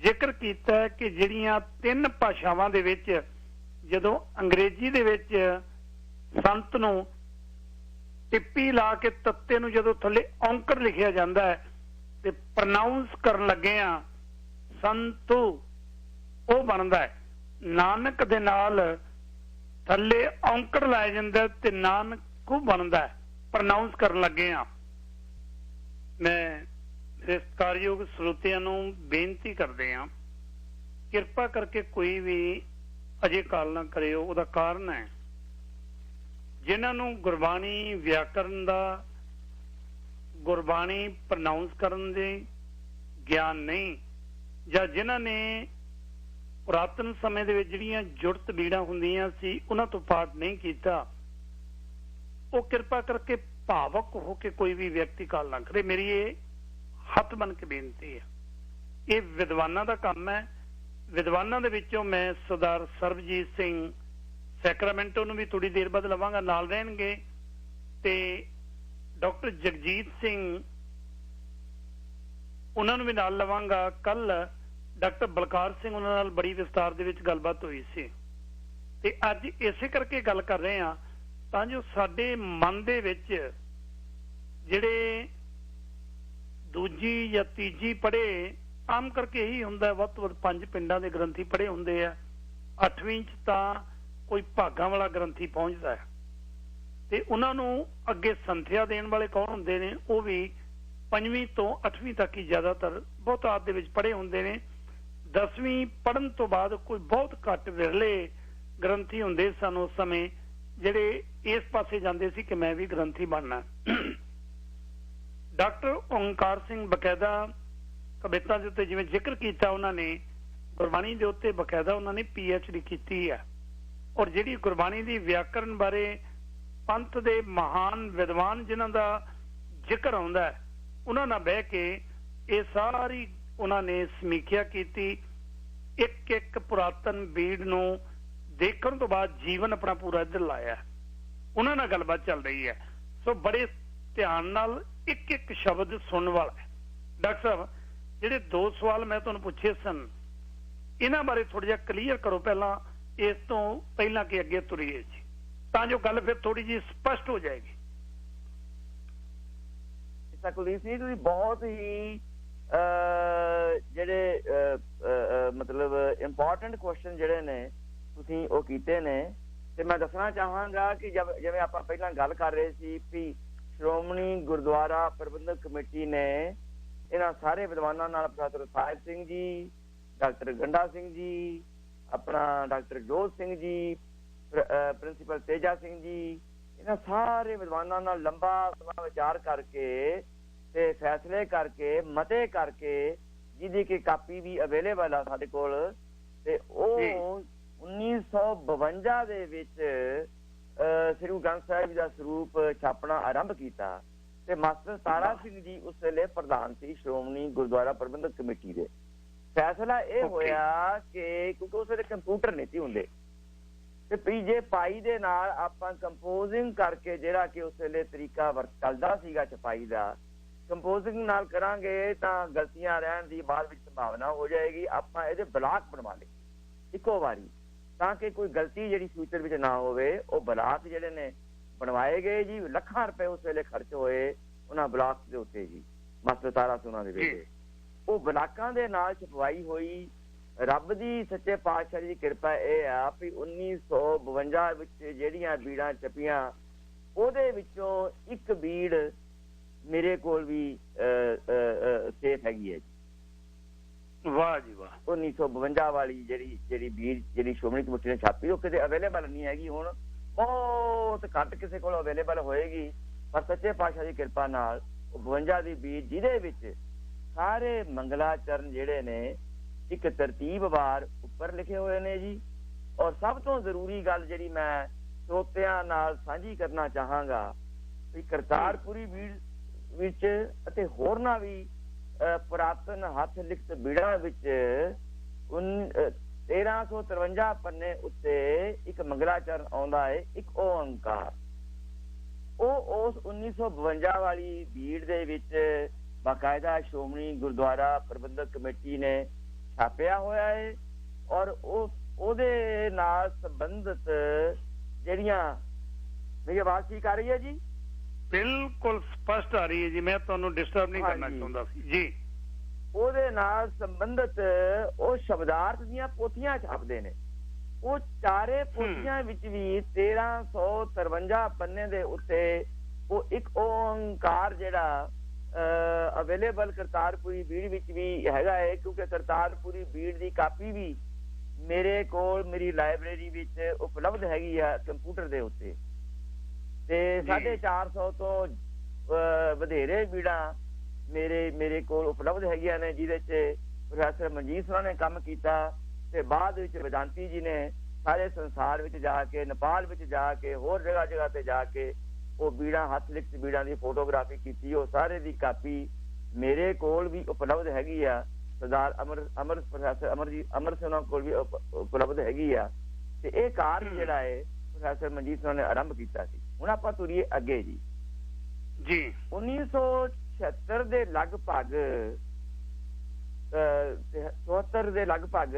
ਜ਼ਿਕਰ ਕੀਤਾ ਹੈ ਕਿ ਜਿਹੜੀਆਂ 3 ਭਾਸ਼ਾਵਾਂ ਦੇ ਵਿੱਚ ਜਦੋਂ ਅੰਗਰੇਜ਼ੀ ਦੇ ਵਿੱਚ ਸੰਤ ਨੂੰ ਟਿੱਪੀ ਲਾ ਕੇ ਤੱਤੇ ਨੂੰ ਜਦੋਂ ਥੱਲੇ ਔਂਕੜ ਲਿਖਿਆ ਜਾਂਦਾ ਹੈ ਤੇ ਪ੍ਰੋਨਾਉਂਸ ਕਰਨ ਲੱਗੇ ਆ ਸੰਤੂ, ਉਹ ਬਣਦਾ ਹੈ ਨਾਨਕ ਦੇ ਨਾਲ ਥੱਲੇ ਔਂਕੜ ਲਾਇਆ ਜਾਂਦਾ ਤੇ ਨਾਨਕੂ ਬਣਦਾ ਹੈ ਪ੍ਰੋਨਾਉਂਸ ਕਰਨ ਲੱਗੇ ਆ। ਮੈਂ ਮੇਰੇ ਸਤਿਕਾਰਯੋਗ ਸਰੋਤਿਆਂ ਨੂੰ ਬੇਨਤੀ ਕਰਦੇ ਹਾਂ, ਕਿਰਪਾ ਕਰਕੇ ਕੋਈ ਵੀ ਅਜੇ ਕਾਲ ਨਾ ਕਰਿਓ। ਉਹਦਾ ਕਾਰਨ ਹੈ, ਜਿਨ੍ਹਾਂ ਨੂੰ ਗੁਰਬਾਣੀ ਵਿਆਕਰਨ ਦਾ, ਗੁਰਬਾਣੀ ਪ੍ਰਨਾਉਂਸ ਕਰਨ ਦੇ ਗਿਆਨ ਨਹੀਂ, ਜਾਂ ਜਿਨ੍ਹਾਂ ਨੇ ਪੁਰਾਤਨ ਸਮੇਂ ਦੇ ਵਿੱਚ ਜਿਹੜੀਆਂ ਜੁੜਤ ਬੀੜਾਂ ਹੁੰਦੀਆਂ ਸੀ ਉਹਨਾਂ ਤੋਂ ਪਾਠ ਨਹੀਂ ਕੀਤਾ, ਉਹ ਕਿਰਪਾ ਕਰਕੇ ਭਾਵਕ ਹੋ ਕੇ ਕੋਈ ਵੀ ਵਿਅਕਤੀ ਕਾਲ ਨਾ ਕਰੇ। ਮੇਰੀ ਇਹ ਹੱਥ ਬਨ ਕੇ ਬੇਨਤੀ ਹੈ। ਇਹ ਵਿਦਵਾਨਾਂ ਦਾ ਕੰਮ ਹੈ। ਵਿਦਵਾਨਾਂ ਦੇ ਵਿੱਚੋਂ ਮੈਂ ਸਰਦਾਰ ਸਰਬਜੀਤ ਸਿੰਘ ਸੈਕਰਾਮੈਂਟੋ ਨੂੰ ਵੀ ਥੋੜੀ ਦੇਰ ਬਾਅਦ ਲਵਾਂਗਾ, ਨਾਲ ਰਹਿਣਗੇ, ਤੇ ਡਾਕਟਰ ਜਗਜੀਤ ਸਿੰਘ ਉਹਨਾਂ ਨੂੰ ਵੀ ਨਾਲ ਲਵਾਂਗਾ। ਕੱਲ ਡਾਕਟਰ ਬਲਕਾਰ ਸਿੰਘ ਉਹਨਾਂ ਨਾਲ ਬੜੀ ਵਿਸਤਾਰ ਦੇ ਵਿੱਚ ਗੱਲਬਾਤ ਹੋਈ ਸੀ, ਤੇ ਅੱਜ ਇਸੇ ਕਰਕੇ ਗੱਲ ਕਰ ਰਹੇ ਹਾਂ ਤਾਂ ਜੋ ਸਾਡੇ ਮਨ ਦੇ ਵਿੱਚ ਜਿਹੜੇ ਦੂਜੀ ਜਾਂ ਤੀਜੀ ਪੜ੍ਹੇ, ਆਮ ਕਰਕੇ ਇਹੀ ਹੁੰਦਾ, ਵੱਧ ਤੋਂ ਵੱਧ 5 ਪਿੰਡਾਂ ਦੇ ਗ੍ਰੰਥੀ ਪੜ੍ਹੇ ਹੁੰਦੇ ਆ, 8ਵੀਂ ਚ ਤਾਂ ਕੋਈ ਭਾਗਾਂ ਵਾਲਾ ਗ੍ਰੰਥੀ ਪਹੁੰਚਦਾ ਹੈ, ਤੇ ਉਹਨਾਂ ਨੂੰ ਅੱਗੇ ਸੰਥਿਆ ਦੇਣ ਵਾਲੇ ਕੌਣ ਹੁੰਦੇ ਨੇ? ਉਹ ਵੀ 5ਵੀਂ ਤੋਂ 8ਵੀਂ ਤੱਕ ਹੀ ਜ਼ਿਆਦਾਤਰ ਬਹੁਤਾਤ ਦੇ ਵਿੱਚ ਪੜ੍ਹੇ ਹੁੰਦੇ ਨੇ। 10ਵੀਂ ਪੜ੍ਹਨ ਤੋਂ ਬਾਅਦ ਕੋਈ ਬਹੁਤ ਘੱਟ ਵਿਰਲੇ ਗ੍ਰੰਥੀ ਹੁੰਦੇ ਸਨ ਉਸ ਸਮੇਂ, ਜਿਹੜੇ ਇਸ ਪਾਸੇ ਜਾਂਦੇ ਸੀ ਕਿ ਮੈਂ ਵੀ ਗ੍ਰੰਥੀ ਬਣਨਾ। ਡਾਕਟਰ ਓਂਕਾਰ ਸਿੰਘ ਬਕਾਇਦਾ ਕਵਿਤਾ ਦੇ ਉੱਤੇ ਜਿਵੇਂ ਜ਼ਿਕਰ ਕੀਤਾ, ਉਹਨਾਂ ਨੇ ਗੁਰਬਾਣੀ ਦੇ ਉੱਤੇ ਬਕਾਇਦਾ ਉਹਨਾਂ ਨੇ PhD ਕੀਤੀ ਹੈ, ਔਰ ਜਿਹੜੀ ਗੁਰਬਾਣੀ ਦੀ ਵਿਆਕਰਨ ਬਾਰੇ ਪੰਥ ਦੇ ਮਹਾਨ ਵਿਦਵਾਨ ਜਿਨ੍ਹਾਂ ਦਾ ਜ਼ਿਕਰ ਆਉਂਦਾ, ਉਹਨਾਂ ਨਾਲ ਬਹਿ ਕੇ ਇਹ ਸਾਰੀ ਉਹਨਾਂ ਨੇ ਸਮੀਖਿਆ ਕੀਤੀ। ਇੱਕ ਇੱਕ ਪੁਰਾਤਨ ਬੀੜ ਨੂੰ ਦੇਖਣ ਤੋਂ ਬਾਅਦ ਜੀਵਨ ਆਪਣਾ ਪੂਰਾ ਇੱਧਰ ਲਾਇਆ। ਉਹਨਾਂ ਨਾਲ ਗੱਲਬਾਤ ਚੱਲ ਰਹੀ ਹੈ, ਸੋ ਬੜੇ ਧਿਆਨ ਨਾਲ ਇੱਕ ਇੱਕ ਸ਼ਬਦ ਸੁਣਨ ਵਾਲਾ ਹੈ। ਡਾਕਟਰ ਸਾਹਿਬ, ਜਿਹੜੇ 2 ਸਵਾਲ ਮੈਂ ਤੁਹਾਨੂੰ ਪੁੱਛੇ ਸਨ, ਇਹਨਾਂ ਬਾਰੇ ਥੋੜਾ ਜਿਹਾ ਕਲੀਅਰ ਕਰੋ ਪਹਿਲਾਂ, ਇਸ ਤੋਂ ਪਹਿਲਾਂ ਕਿ ਅੱਗੇ ਤੁਰੀਏ ਜੀ, ਤਾਂ ਜੋ ਗੱਲ ਫਿਰ ਥੋੜੀ ਜਿਹੀ ਸਪਸ਼ਟ ਹੋ ਜਾਏਗੀ। ਕੁਲਦੀਪ ਸਿੰਘ, ਤੁਸੀਂ ਬਹੁਤ ਹੀ ਜਿਹੜੇ ਮਤਲਬ ਇੰਪੋਰਟੈਂਟ ਕੁਐਸਚਨ ਜਿਹੜੇ ਨੇ ਤੁਸੀਂ ਉਹ ਕੀਤੇ ਨੇ, ਤੇ ਮੈਂ ਦੱਸਣਾ ਚਾਹਾਂਗਾ ਕਿ ਜਿਵੇਂ ਆਪਾਂ ਪਹਿਲਾਂ ਗੱਲ ਕਰ ਰਹੇ ਸੀ ਵੀ ਸ਼੍ਰੋਮਣੀ ਗੁਰਦੁਆਰਾ ਪ੍ਰਬੰਧਕ ਕਮੇਟੀ ਨੇ ਇਹਨਾਂ ਸਾਰੇ ਵਿਦਵਾਨਾਂ ਨਾਲ, ਪ੍ਰੋਫੈਸਰ ਸਾਹਿਬ ਸਿੰਘ ਜੀ, ਡਾਕਟਰ ਗੰਡਾ ਸਿੰਘ ਜੀ, ਆਪਣਾ ਡਾਕਟਰ ਜੋਤ ਸਿੰਘ ਜੀ, ਪ੍ਰਿੰਸੀਪਲ ਤੇਜਾ ਸਿੰਘ ਜੀ, ਇਹਨਾਂ ਸਾਰੇ ਵਿਦਵਾਨਾਂ ਨਾਲ ਲੰਬਾ ਸਮਾਂ ਵਿਚਾਰ ਕਰਕੇ ਤੇ ਫੈਸਲੇ ਕਰਕੇ, ਮਤੇ ਕਰਕੇ, ਜਿਹਦੀ ਕਿ ਕਾਪੀ ਵੀ ਅਵੇਲੇਬਲ ਆ ਸਾਡੇ ਕੋਲ, ਤੇ ਉਹ 1952 ਦੇ ਵਿੱਚ ਸ੍ਰੀ ਗੁਰੂ ਗ੍ਰੰਥ ਸਾਹਿਬ ਦਾ ਸਰੂਪ ਛਾਪਣਾ ਆਰੰਭ ਕੀਤਾ, ਤੇ ਮਾਸਟਰ ਤਾਰਾ ਸਿੰਘ ਜੀ ਉਸ ਵੇਲੇ ਪ੍ਰਧਾਨ ਸੀ ਸ਼੍ਰੋਮਣੀ ਗੁਰਦੁਆਰਾ ਪ੍ਰਬੰਧਕ ਕਮੇਟੀ ਦੇ। ਫੈਸਲਾ ਇਹ ਹੋਇਆ ਕਿ ਕਿਉਂਕਿ ਉਸ ਵੇਲੇ ਕੰਪਿਊਟਰ ਨਹੀਂ ਸੀ ਹੁੰਦੇ, ਤੇ PJ ਪਾਈ ਦੇ ਨਾਲ ਆਪਾਂ ਕੰਪੋਜ਼ਿੰਗ ਕਰਕੇ, ਜਿਹੜਾ ਕਿ ਉਸ ਵੇਲੇ ਤਰੀਕਾ ਚੱਲਦਾ ਸੀਗਾ ਛਪਾਈ ਦਾ, ਕੰਪੋਜ਼ਿੰਗ ਨਾਲ ਕਰਾਂਗੇ ਤਾਂ ਗਲਤੀਆਂ ਰਹਿਣ ਦੀ ਬਾਅਦ ਵਿੱਚ ਸੰਭਾਵਨਾ ਹੋ ਜਾਏਗੀ। ਆਪਾਂ ਇਹਦੇ ਬਲਾਕ ਬਣਵਾ ਲਏ ਇੱਕੋ ਵਾਰੀ, ਤਾਂ ਕਿ ਕੋਈ ਗਲਤੀ ਜਿਹੜੀ ਫਿਊਚਰ ਵਿੱਚ ਨਾ ਹੋਵੇ। ਉਹ ਬਲਾਕ ਜਿਹੜੇ ਨੇ ਬਣਵਾਏ ਗਏ ਜੀ, ਲੱਖਾਂ ਰੁਪਏ ਉਸ ਵੇਲੇ ਖਰਚ ਹੋਏ ਉਹਨਾਂ ਬਲਾਕ ਦੇ ਉੱਤੇ ਜੀ, ਮਾਸਟਰ ਤਾਰਾ ਸਿੰਘ ਦੇ ਵੇਲੇ। ਉਹ ਬਲਾਕਾਂ ਦੇ ਨਾਲ ਛਪਵਾਈ ਹੋਈ। ਰੱਬ ਦੀ ਸੱਚੇ ਪਾਤਸ਼ਾਹ ਦੀ ਕਿਰਪਾ ਇਹ ਆ ਵੀ 1952 ਵਿੱਚ ਜਿਹੜੀਆਂ ਬੀੜਾਂ ਛਪੀਆਂ, ਉਹਦੇ ਵਿੱਚੋਂ ਇੱਕ ਬੀੜ ਮੇਰੇ ਕੋਲ ਵੀ ਸੇਫ ਹੈਗੀ ਹੈ ਜੀ। ਵਾਹ ਜੀ ਵਾਹ। 1952 ਵਾਲੀ ਜਿਹੜੀ ਬੀੜ ਜਿਹੜੀ ਸ਼੍ਰੋਮਣੀ ਕਮੇਟੀ ਨੇ ਛਾਪੀ, ਉਹ ਕਿਤੇ ਅਵੇਲੇਬਲ ਨਹੀਂ ਹੈਗੀ। ਹੁਣ ਬਹੁਤ ਘੱਟ ਕਿਸੇ ਕੋਲ ਅਵੇਲੇਬਲ ਹੋਏਗੀ, ਪਰ ਸੱਚੇ ਪਾਤਸ਼ਾਹ ਦੀ ਕਿਰਪਾ ਨਾਲ ਉਹ 52 ਦੀ ਬੀੜ, ਜਿਹਦੇ ਵਿੱਚ ਸਾਰੇ ਮੰਗਲਾਚਰਨ ਜਿਹੜੇ ਨੇ ਇੱਕ ਤਰਤੀਬਵਾਰ ਉੱਪਰ ਲਿਖੇ ਹੋਏ ਨੇ ਜੀ। ਔਰ ਸਭ ਤੋਂ ਜ਼ਰੂਰੀ ਗੱਲ ਜਿਹੜੀ ਮੈਂ ਸਰੋਤਿਆਂ ਨਾਲ ਸਾਂਝੀ ਕਰਨਾ ਚਾਹਾਂਗਾ ਵੀ ਕਰਤਾਰਪੁਰੀ ਬੀੜ ਵਿੱਚ ਅਤੇ ਹੋਰਨਾਂ ਵੀ ਪੁਰਾਤਨ ਹੱਥ ਲਿਖਤ ਬੀੜਾਂ ਵਿੱਚ 1353 ਪੰਨੇ ਉੱਤੇ ਇੱਕ ਮੰਗਲਾਚਰਨ ਆਉਂਦਾ ਹੈ, ਇੱਕ ਓਂਕਾਰ। ਉਹ ਉਸ 1952 ਵਾਲੀ ਬੀੜ ਦੇ ਵਿੱਚ ਬਾਕਾਇਦਾ ਸ਼੍ਰੋਮਣੀ ਗੁਰਦੁਆਰਾ ਪ੍ਰਬੰਧਕ ਕਮੇਟੀ ਨੇ ਛਾਪਿਆ ਹੋਇਆ ਹੈ। ਔਰ ਉਹਦੇ ਨਾਲ ਸੰਬੰਧਿਤ ਜਿਹੜੀਆਂ, ਮੇਰੀ ਆਵਾਜ਼ ਠੀਕ ਆ ਰਹੀ ਹੈ ਜੀ? ਬਿਲਕੁਲ ਸਪਸ਼ਟ ਆ ਰਹੀ ਹੈ ਜੀ, ਮੈਂ ਤੁਹਾਨੂੰ ਡਿਸਟਰਬ ਨਹੀਂ ਕਰਨਾ ਚਾਹੁੰਦਾ ਸੀ ਜੀ। ਉਹਦੇ ਨਾਲ ਸੰਬੰਧਿਤ ਉਹ ਸ਼ਬਦਾਰਥ ਦੀਆਂ ਪੋਥੀਆਂ ਛਾਪਦੇ ਨੇ। ਉਹ ਚਾਰੇ ਪੋਥੀਆਂ ਵਿੱਚ ਵੀ 1353 ਪੰਨੇ ਦੇ ਉੱਤੇ ਉਹ ਇੱਕ ਓਂਕਾਰ ਜਿਹੜਾ ਅਵੇਲੇਬਲ ਕਰਤਾਰਪੁਰੀ ਬੀੜ ਵਿੱਚ ਵੀ ਹੈਗਾ ਹੈ, ਕਿਉਂਕਿ ਕਰਤਾਰਪੁਰੀ ਬੀੜ ਦੀ ਕਾਪੀ ਵੀ ਮੇਰੇ ਕੋਲ ਮੇਰੀ ਲਾਇਬ੍ਰੇਰੀ ਵਿੱਚ ਉਪਲਬਧ ਹੈਗੀ ਆ ਕੰਪਿਊਟਰ ਦੇ ਉੱਤੇ। ਤੇ 450 ਤੋਂ ਵਧੇਰੇ ਬੀੜਾਂ ਮੇਰੇ ਕੋਲ ਉਪਲਬਧ ਹੈਗੀਆਂ ਨੇ, ਜਿਹਦੇ ਚ ਪ੍ਰੋਫੈਸਰ ਮਨਜੀਤ ਸਿੰਘ ਨੇ ਕੰਮ ਕੀਤਾ ਤੇ ਬਾਅਦ ਵਿੱਚ ਵੇਦਾਂਤੀ ਜੀ ਨੇ ਸਾਰੇ ਸੰਸਾਰ ਵਿੱਚ ਜਾ ਕੇ, ਨੇਪਾਲ ਵਿੱਚ ਜਾ ਕੇ, ਹੋਰ ਜਗ੍ਹਾ ਤੇ ਜਾ ਕੇ ਉਹ ਬੀੜਾਂ, ਹੱਥ ਲਿਖਤ ਬੀੜਾਂ ਦੀ ਫੋਟੋਗ੍ਰਾਫੀ ਕੀਤੀ। ਉਹ ਸਾਰੇ ਦੀ ਕਾਪੀ ਮੇਰੇ ਕੋਲ ਵੀ ਉਪਲਬਧ ਹੈਗੀ ਆ। ਸਰਦਾਰ ਪ੍ਰੋਫੈਸਰ ਅਮਰ ਸਿੰਘ ਕੋਲ ਵੀ ਉਪਲਬਧ ਹੈਗੀ ਆ। ਤੇ ਇਹ ਕਾਰਜ ਜਿਹੜਾ ਹੈ ਪ੍ਰੋਫੈਸਰ ਮਨਜੀਤ ਸਿੰਘ ਨੇ ਆਰੰਭ ਕੀਤਾ ਸੀ। ਹੁਣ ਆਪਾਂ ਤੁਰੀਏ ਅੱਗੇ ਜੀ। 1976 ਦੇ ਲਗਭਗ 74 ਦੇ ਲਗਭਗ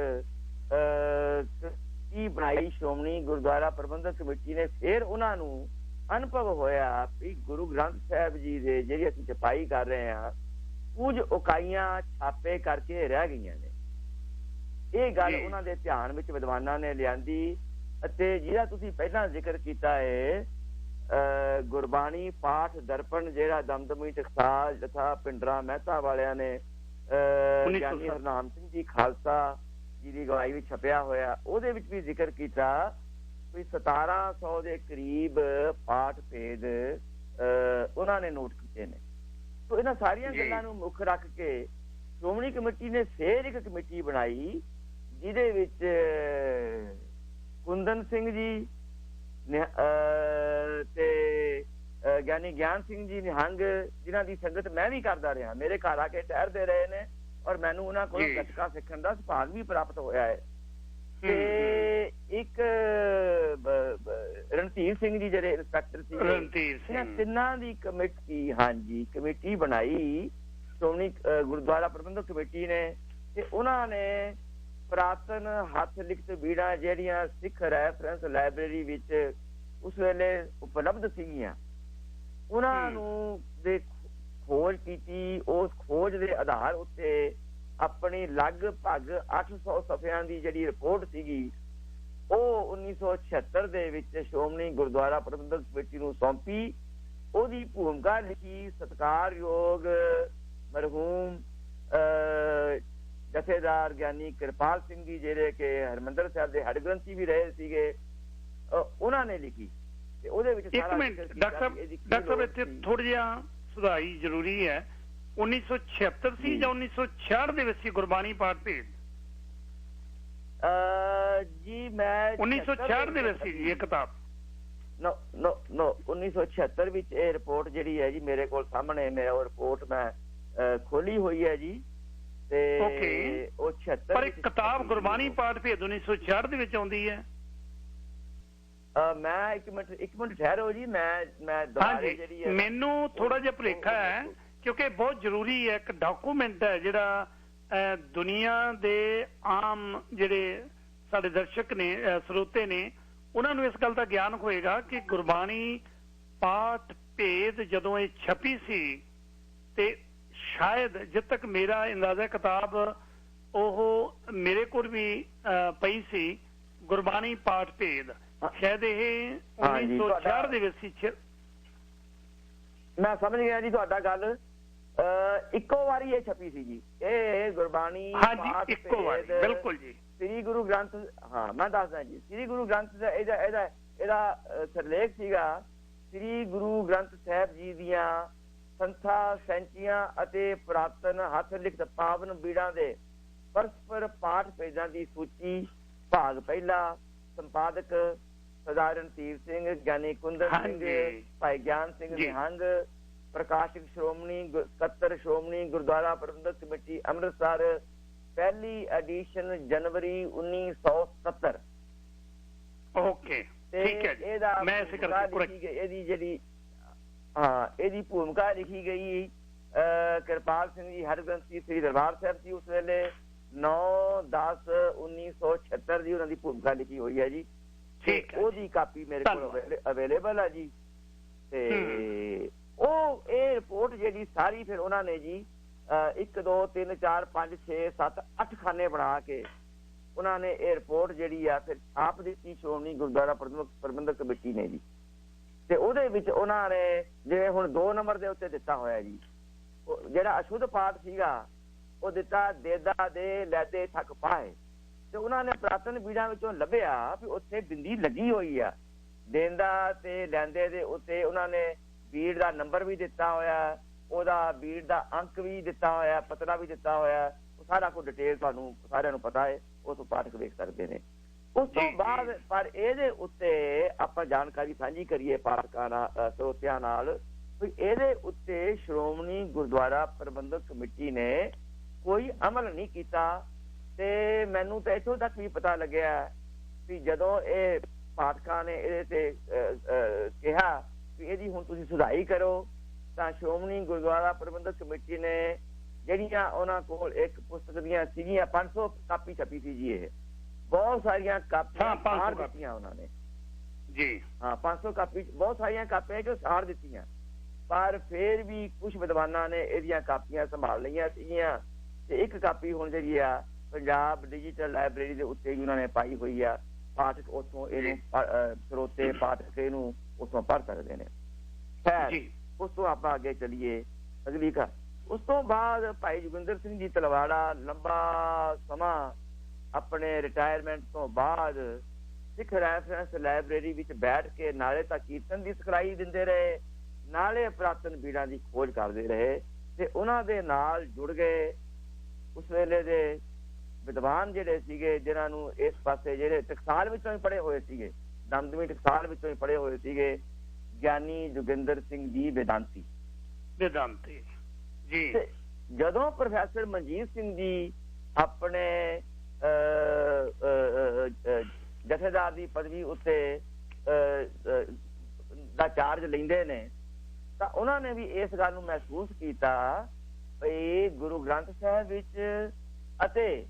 ਕੀ ਬਣਾਈ ਸ਼੍ਰੋਮਣੀ ਗੁਰਦੁਆਰਾ ਪ੍ਰਬੰਧਕ ਕਮੇਟੀ ਨੇ। ਫਿਰ ਉਹਨਾਂ ਨੂੰ ਅਨੁਭਵ ਹੋਇਆ ਵੀ ਗੁਰੂ ਗ੍ਰੰਥ ਸਾਹਿਬ ਜੀ ਦੇ ਜਿਹੜੀ ਅਸੀਂ ਛਪਾਈ ਕਰ ਰਹੇ ਹਾਂ, ਕੁਝ ਇਕਾਈਆਂ ਛਾਪੇ ਕਰਕੇ ਰਹਿ ਗਈਆਂ ਨੇ। ਇਹ ਗੱਲ ਉਹਨਾਂ ਦੇ ਧਿਆਨ ਵਿੱਚ ਵਿਦਵਾਨਾਂ ਨੇ ਲਿਆਂਦੀ ਅਤੇ ਜਿਹਦਾ ਤੁਸੀਂ ਪਹਿਲਾਂ ਜ਼ਿਕਰ ਕੀਤਾ ਹੈ ਗੁਰਬਾਣੀ ਪਾਠ ਦਰਪਣ, ਜਿਹੜਾ ਦਮਦਮੀ ਟਕਸਾਲ ਜਥਾ ਪਿੰਡਰਾ ਮਹਿਤਾ ਵਾਲਿਆਂ ਨੇ ਗਿਆਨੀ ਹਰਨਾਮ ਸਿੰਘ ਜੀ ਖਾਲਸਾ ਜੀ ਦੀ ਅਗਵਾਈ ਵਿੱਚ ਛਪਿਆ ਹੋਇਆ, ਉਹਦੇ ਵਿੱਚ ਵੀ ਜ਼ਿਕਰ ਕੀਤਾ ਵੀ 1700 ਦੇ ਕਰੀਬ ਪਾਠ ਭੇਦ ਉਹਨਾਂ ਨੇ ਨੋਟ ਕੀਤੇ ਨੇ। ਸੋ ਇਹਨਾਂ ਸਾਰੀਆਂ ਗੱਲਾਂ ਨੂੰ ਮੁੱਖ ਰੱਖ ਕੇ ਸ਼੍ਰੋਮਣੀ ਕਮੇਟੀ ਨੇ ਫੇਰ ਇੱਕ ਕਮੇਟੀ ਬਣਾਈ, ਜਿਹਦੇ ਵਿੱਚ ਕੁੰਦਨ ਸਿੰਘ ਜੀ ਤੇ ਗਿਆਨੀ ਗਿਆਨ ਸਿੰਘ ਜੀ ਨਿਹੰਗ, ਜਿਨ੍ਹਾਂ ਦੀ ਸੰਗਤ ਮੈਂ ਵੀ ਕਰਦਾ ਰਿਹਾ, ਮੇਰੇ ਘਰ ਆ ਕੇ ਠਹਿਰਦੇ ਰਹੇ ਨੇ ਔਰ ਮੈਨੂੰ ਉਹਨਾਂ ਕੋਲ ਗੱਤਕਾ ਸਿੱਖਣ ਦਾ ਸੁਭਾਗ ਵੀ ਪ੍ਰਾਪਤ ਹੋਇਆ ਹੈ। ਤੇ ਇੱਕ ਰਣਧੀਰ ਸਿੰਘ ਜੀ ਜਿਹੜੇ ਇੰਸਪੈਕਟਰ ਸੀ, ਇਹਨਾਂ ਤਿੰਨਾਂ ਦੀ ਕਮੇਟੀ, ਹਾਂਜੀ ਕਮੇਟੀ ਬਣਾਈ ਸ਼੍ਰੋਮਣੀ ਗੁਰਦੁਆਰਾ ਪ੍ਰਬੰਧਕ ਕਮੇਟੀ ਨੇ। ਤੇ ਉਹਨਾਂ ਨੇ ਪੁਰਾਤਨ ਹੱਥ ਲਿਖਤ ਬੀੜਾਂ ਜਿਹੜੀਆਂ ਸਿੱਖ ਰੈਫਰੈਂਸ ਲਾਇਬ੍ਰੇਰੀ ਵਿੱਚ ਉਸ ਵੇਲੇ ਉਪਲਬਧ ਸੀਗੀਆਂ, ਉਹਨਾਂ ਨੂੰ ਦੇ ਖੋਜ ਕੀਤੀ। ਉਸ ਖੋਜ ਦੇ ਆਧਾਰ ਉੱਤੇ ਆਪਣੀ ਲਗਭਗ 800 ਸਫ਼ਿਆਂ ਦੀ ਜਿਹੜੀ ਰਿਪੋਰਟ ਸੀਗੀ, ਉਹ 1976 ਦੇ ਵਿੱਚ ਸ਼੍ਰੋਮਣੀ ਗੁਰਦੁਆਰਾ ਪ੍ਰਬੰਧਕ ਕਮੇਟੀ ਨੂੰ ਸੌਂਪੀ। ਉਹਦੀ ਭੂਮਿਕਾ ਲਿਖੀ ਸਤਿਕਾਰਯੋਗ ਮਰਹੂਮ ਜਥੇਦਾਰ ਗਿਆਨੀ ਕਿਰਪਾਲ ਸਿੰਘ ਜੀ, ਜਿਹੜੇ ਕਿ ਹਰਿਮੰਦਰ ਸਾਹਿਬ ਦੇ ਹੈੱਡ ਗ੍ਰੰਥੀ ਵੀ ਰਹੇ ਸੀਗੇ, ਉਹਨਾਂ ਨੇ ਲਿਖੀ। ਤੇ ਉਹਦੇ ਵਿੱਚ ਡਾਕਟਰ ਸਾਹਿਬ ਇੱਥੇ ਥੋੜਾ ਜਿਹਾ ਸੁਧਾਈ ਜ਼ਰੂਰੀ ਹੈ। 1976 ਸੀ ਜਾਂ 1966 ਦੇ ਵਿੱਚ ਸੀ ਗੁਰਬਾਣੀ ਪਾਠ ਭੇਦ? ਜੀ ਮੈਂ 1966 ਦੇ ਵਿੱਚ ਸੀ ਜੀ ਇਹ ਕਿਤਾਬ। ਨੋ 1976 ਵਿੱਚ ਇਹ ਰਿਪੋਰਟ ਜਿਹੜੀ ਹੈ ਜੀ ਮੇਰੇ ਕੋਲ ਸਾਹਮਣੇ, ਮੇਰਾ ਉਹ ਰਿਪੋਰਟ ਮੈਂ ਖੋਲੀ ਹੋਈ ਹੈ ਜੀ। ਤੇ ਉਹ 76 ਪਰ ਇੱਕ ਕਿਤਾਬ ਗੁਰਬਾਣੀ ਪਾਠ ਭੇਦ 1966 ਦੇ ਵਿੱਚ ਆਉਂਦੀ ਹੈ। ਮੈਂ ਇੱਕ ਮਿੰਟ ਠਹਿਰੋ ਜੀ, ਮੈਂ ਦੁਬਾਰੇ ਜਿਹੜੀ ਹੈ, ਮੈਨੂੰ ਥੋੜਾ ਜਿਹਾ ਭੁਲੇਖਾ ਹੈ ਕਿਉਂਕਿ ਬਹੁਤ ਜ਼ਰੂਰੀ ਹੈ। ਇੱਕ ਡਾਕੂਮੈਂਟ ਹੈ ਜਿਹੜਾ ਦੁਨੀਆ ਦੇ ਆਮ ਜਿਹੜੇ ਸਾਡੇ ਦਰਸ਼ਕ ਨੇ, ਸਰੋਤੇ ਨੇ, ਉਹਨਾਂ ਨੂੰ ਇਸ ਗੱਲ ਦਾ ਗਿਆਨ ਹੋਏਗਾ ਕਿ ਗੁਰਬਾਣੀ ਪਾਠ ਭੇਦ ਜਦੋਂ ਇਹ ਛਪੀ ਸੀ ਤੇ ਸ਼ਾਇਦ ਜਿੱਦ ਤੱਕ ਮੇਰਾ ਅੰਦਾਜ਼ਾ ਕਿਤਾਬ ਉਹ ਮੇਰੇ ਕੋਲ ਵੀ ਪਈ ਸੀ, ਗੁਰਬਾਣੀ ਪਾਠ ਭੇਦ, ਸ਼ਾਇਦ ਇਹ 1966 ਦੇ ਵਿੱਚ ਸੀ। ਮੈਂ ਸਮਝ ਗਿਆ ਜੀ ਤੁਹਾਡਾ ਗੱਲ। ਇੱਕੋ ਵਾਰੀ ਇਹ ਛਪੀ ਸੀ ਜੀ ਇਹ ਗੁਰਬਾਣੀ ਪਾਠ ਇੱਕੋ ਵਾਰੀ, ਬਿਲਕੁਲ ਜੀ। ਸ੍ਰੀ ਗੁਰੂ ਗ੍ਰੰਥ, ਹਾਂ ਮੈਂ ਦੱਸਦਾ ਜੀ, ਸ੍ਰੀ ਗੁਰੂ ਗ੍ਰੰਥ ਦਾ ਇਹਦਾ ਸਿਰਲੇਖ ਸੀਗਾ ਸ੍ਰੀ ਗੁਰੂ ਗ੍ਰੰਥ ਸਾਹਿਬ ਜੀ ਦੀਆਂ ਸੰਥਾ ਸੈਂਚੀਆਂ ਅਤੇ ਪੁਰਾਤਨ ਹੱਥ ਲਿਖਤ ਪਾਵਨ ਬੀੜਾਂ ਦੇ ਪਰਸਪਰ ਪਾਠ ਭੇਦਾਂ ਦੀ ਸੂਚੀ, ਭਾਗ ਪਹਿਲਾ, ਸੰਪਾਦਕ ਸਰਦਾਰ ਰਣਧੀਰ ਸਿੰਘ, ਗਿਆਨੀ ਕੁੰਦਨ ਸਿੰਘ, ਭਾਈ ਗਿਆਨ ਸਿੰਘ ਨਿਹੰਗ, ਪ੍ਰਕਾਸ਼ਕ ਸ਼੍ਰੋਮਣੀ ਸਕੱਤਰ ਸ਼੍ਰੋਮਣੀ ਗੁਰਦੁਆਰਾ ਪ੍ਰਬੰਧਕ ਕਮੇਟੀ ਅੰਮ੍ਰਿਤਸਰ, ਪਹਿਲੀ ਐਡੀਸ਼ਨ ਜਨਵਰੀ 1977। ਓਕੇ, ਠੀਕ ਹੈ। ਇਹਦੀ ਜਿਹੜੀ ਇਹਦੀ ਭੂਮਿਕਾ ਲਿਖੀ ਗਈ ਕਿਰਪਾਲ ਸਿੰਘ ਜੀ ਹਰਗ੍ਰੰਥੀ ਸ੍ਰੀ ਦਰਬਾਰ ਸਾਹਿਬ ਸੀ ਉਸ ਵੇਲੇ। 9/10/1976 ਦੀ ਉਹਨਾਂ ਦੀ ਭੂਮਿਕਾ ਲਿਖੀ ਹੋਈ ਹੈ ਜੀ। ਉਹਦੀ ਕਾਪੀ ਮੇਰੇ ਕੋਲ ਅਵੇਲੇਬਲ ਹੈ ਜੀ। ਤੇ ਉਹ ਇਹ ਰਿਪੋਰਟ ਜਿਹੜੀ ਸਾਰੀ ਫਿਰ ਉਹਨਾਂ ਨੇ ਜੀ 1 2 3 4 5 6 7 8 ਖਾਨੇ ਬਣਾ ਕੇ ਉਹਨਾਂ ਨੇ ਇਹ ਰਿਪੋਰਟ ਜਿਹੜੀ ਆ ਫਿਰ ਛਾਪ ਦਿੱਤੀ ਸ਼੍ਰੋਮਣੀ ਗੁਰਦੁਆਰਾ ਪ੍ਰਬੰਧਕ ਕਮੇਟੀ ਨੇ ਜੀ। ਤੇ ਉਹਦੇ ਵਿੱਚ ਉਹਨਾਂ ਨੇ ਜਿਵੇਂ ਹੁਣ 2 ਨੰਬਰ ਦੇ ਉੱਤੇ ਦਿੱਤਾ ਹੋਇਆ ਜੀ ਜਿਹੜਾ ਅਸ਼ੁੱਧ ਪਾਠ ਸੀਗਾ ਉਹ ਦਿੱਤਾ ਦੇਦਾ ਦੇ ਲੈਦੇ ਥੱਕ ਪਾਏ, ਤੇ ਉਹਨਾਂ ਨੇ ਪੁਰਾਤਨ ਬੀੜਾਂ ਵਿੱਚੋਂ ਲੱਭਿਆ ਵੀ ਉੱਥੇ ਬਿੰਦੀ ਲੱਗੀ ਹੋਈ ਆ, ਦੇਂਦਾ ਤੇ ਲੈਂਦੇ ਦੇ ਉੱਤੇ ਉਹਨਾਂ ਨੇ ਬੀੜ ਦਾ ਨੰਬਰ ਵੀ ਦਿੱਤਾ ਹੋਇਆ, ਉਹਦਾ ਬੀੜ ਦਾ ਅੰਕ ਵੀ ਦਿੱਤਾ ਹੋਇਆ, ਪਤਲਾ ਵੀ ਦਿੱਤਾ ਹੋਇਆ, ਉਹ ਸਾਰਾ ਕੁਝ ਡਿਟੇਲ ਤੁਹਾਨੂੰ ਸਾਰਿਆਂ ਨੂੰ ਪਤਾ ਹੈ, ਉਹ ਤੋਂ ਪਾਠਕ ਵੇਖ ਸਕਦੇ ਨੇ। ਉਸ ਤੋਂ ਬਾਅਦ ਪਰ ਇਹਦੇ ਉੱਤੇ ਆਪਾਂ ਜਾਣਕਾਰੀ ਸਾਂਝੀ ਕਰੀਏ ਪਾਠਕਾਂ ਨਾਲ, ਸਰੋਤਿਆਂ ਨਾਲ, ਵੀ ਇਹਦੇ ਉੱਤੇ ਸ਼੍ਰੋਮਣੀ ਗੁਰਦੁਆਰਾ ਪ੍ਰਬੰਧਕ ਕਮੇਟੀ ਨੇ ਕੋਈ ਅਮਲ ਨਹੀਂ ਕੀਤਾ। ਤੇ ਮੈਨੂੰ ਤਾਂ ਇੱਥੋਂ ਤੱਕ ਵੀ ਪਤਾ ਲੱਗਿਆ ਵੀ ਜਦੋਂ ਇਹ ਪਾਠਕਾਂ ਨੇ ਇਹਦੇ ਤੇ ਕਿਹਾ ਵੀ ਇਹਦੀ ਹੁਣ ਤੁਸੀਂ ਸੁਧਾਈ ਕਰੋ, ਤਾਂ ਸ਼੍ਰੋਮਣੀ ਗੁਰਦੁਆਰਾ ਪ੍ਰਬੰਧਕ ਕਮੇਟੀ ਨੇ ਜਿਹੜੀਆਂ ਉਹਨਾਂ ਕੋਲ ਇੱਕ ਪੁਸਤਕ ਦੀਆਂ ਸੀਗੀਆਂ 500 ਕਾਪੀ ਛਪੀ ਸੀ ਜੀ, ਇਹ ਬਹੁਤ ਸਾਰੀਆਂ ਕਾਪੀਆਂ ਸਾੜ ਦਿੱਤੀਆਂ ਉਹਨਾਂ ਨੇ ਜੀ। ਹਾਂ 500 ਕਾਪੀ, ਬਹੁਤ ਸਾਰੀਆਂ ਕਾਪੀਆਂ ਜੋ ਸਾੜ ਦਿੱਤੀਆਂ, ਪਰ ਫਿਰ ਵੀ ਕੁਝ ਵਿਦਵਾਨਾਂ ਨੇ ਇਹਦੀਆਂ ਕਾਪੀਆਂ ਸੰਭਾਲ ਲਈਆਂ ਸੀਗੀਆਂ, ਤੇ ਇੱਕ ਕਾਪੀ ਹੁਣ ਜਿਹੜੀ ਆ ਪੰਜਾਬ ਡਿਜੀਟਲ ਲਾਇਬ੍ਰੇਰੀ ਦੇ ਉੱਤੇ ਹੀ ਉਹਨਾਂ ਨੇ ਪਾਈ ਹੋਈ ਆ, ਪਾਠਕ ਉੱਥੋਂ ਇਹਨੂੰ ਸਰੋਤੇ ਪਾਠਕ ਇਹਨੂੰ ਉੱਥੋਂ ਪੜ੍ਹ ਸਕਦੇ ਨੇ। ਖੈਰ ਉਸ ਤੋਂ ਆਪਾਂ ਅੱਗੇ ਚੱਲੀਏ ਅਗਲੀ ਘਰ। ਉਸ ਤੋਂ ਬਾਅਦ ਭਾਈ ਜੋਗਿੰਦਰ ਸਿੰਘ ਜੀ ਤਲਵਾੜਾ ਲੰਬਾ ਸਮਾਂ ਆਪਣੇ ਰਿਟਾਇਰਮੈਂਟ ਤੋਂ ਬਾਅਦ ਸਿੱਖ ਰੈਫਰੈਂਸ ਲਾਇਬ੍ਰੇਰੀ ਵਿੱਚ ਬੈਠ ਕੇ ਨਾਲੇ ਤਾਂ ਕੀਰਤਨ ਦੀ ਸਿਖਲਾਈ ਦਿੰਦੇ ਰਹੇ, ਨਾਲੇ ਪੁਰਾਤਨ ਬੀੜਾਂ ਦੀ ਖੋਜ ਕਰਦੇ ਰਹੇ, ਤੇ ਉਹਨਾਂ ਦੇ ਨਾਲ ਜੁੜ ਗਏ ਉਸ ਵੇਲੇ ਦੇ ਵਿਦਵਾਨ ਜਿਹੜੇ ਸੀਗੇ, ਜਿਨ੍ਹਾਂ ਨੂੰ ਇਸ ਪਾਸੇ ਜਿਹੜੇ ਟਕਸਾਲ ਵਿੱਚੋਂ ਹੀ ਪੜ੍ਹੇ ਹੋਏ ਸੀਗੇ, ਦਮਦਮੀ ਟਕਸਾਲ ਵਿੱਚੋਂ ਹੀ ਪੜ੍ਹੇ ਹੋਏ ਸੀਗੇ, ਗਿਆਨੀ ਜੋਗਿੰਦਰ ਸਿੰਘ ਜੀ ਵੇਦਾਂਤੀ ਜੀ। ਜਦੋਂ ਪ੍ਰੋਫੈਸਰ ਮਨਜੀਤ ਸਿੰਘ ਜੀ ਆਪਣੇ ਜਥੇਦਾਰ ਦੀ ਪਦਵੀ ਉੱਤੇ ਦਾ ਚਾਰਜ ਲੈਂਦੇ ਨੇ, ਤਾਂ ਉਹਨਾਂ ਨੇ ਵੀ ਇਸ ਗੱਲ ਨੂੰ ਮਹਿਸੂਸ ਕੀਤਾ ਵੀ ਗੁਰੂ ਗ੍ਰੰਥ ਸਾਹਿਬ ਵਿੱਚ ਅਤੇ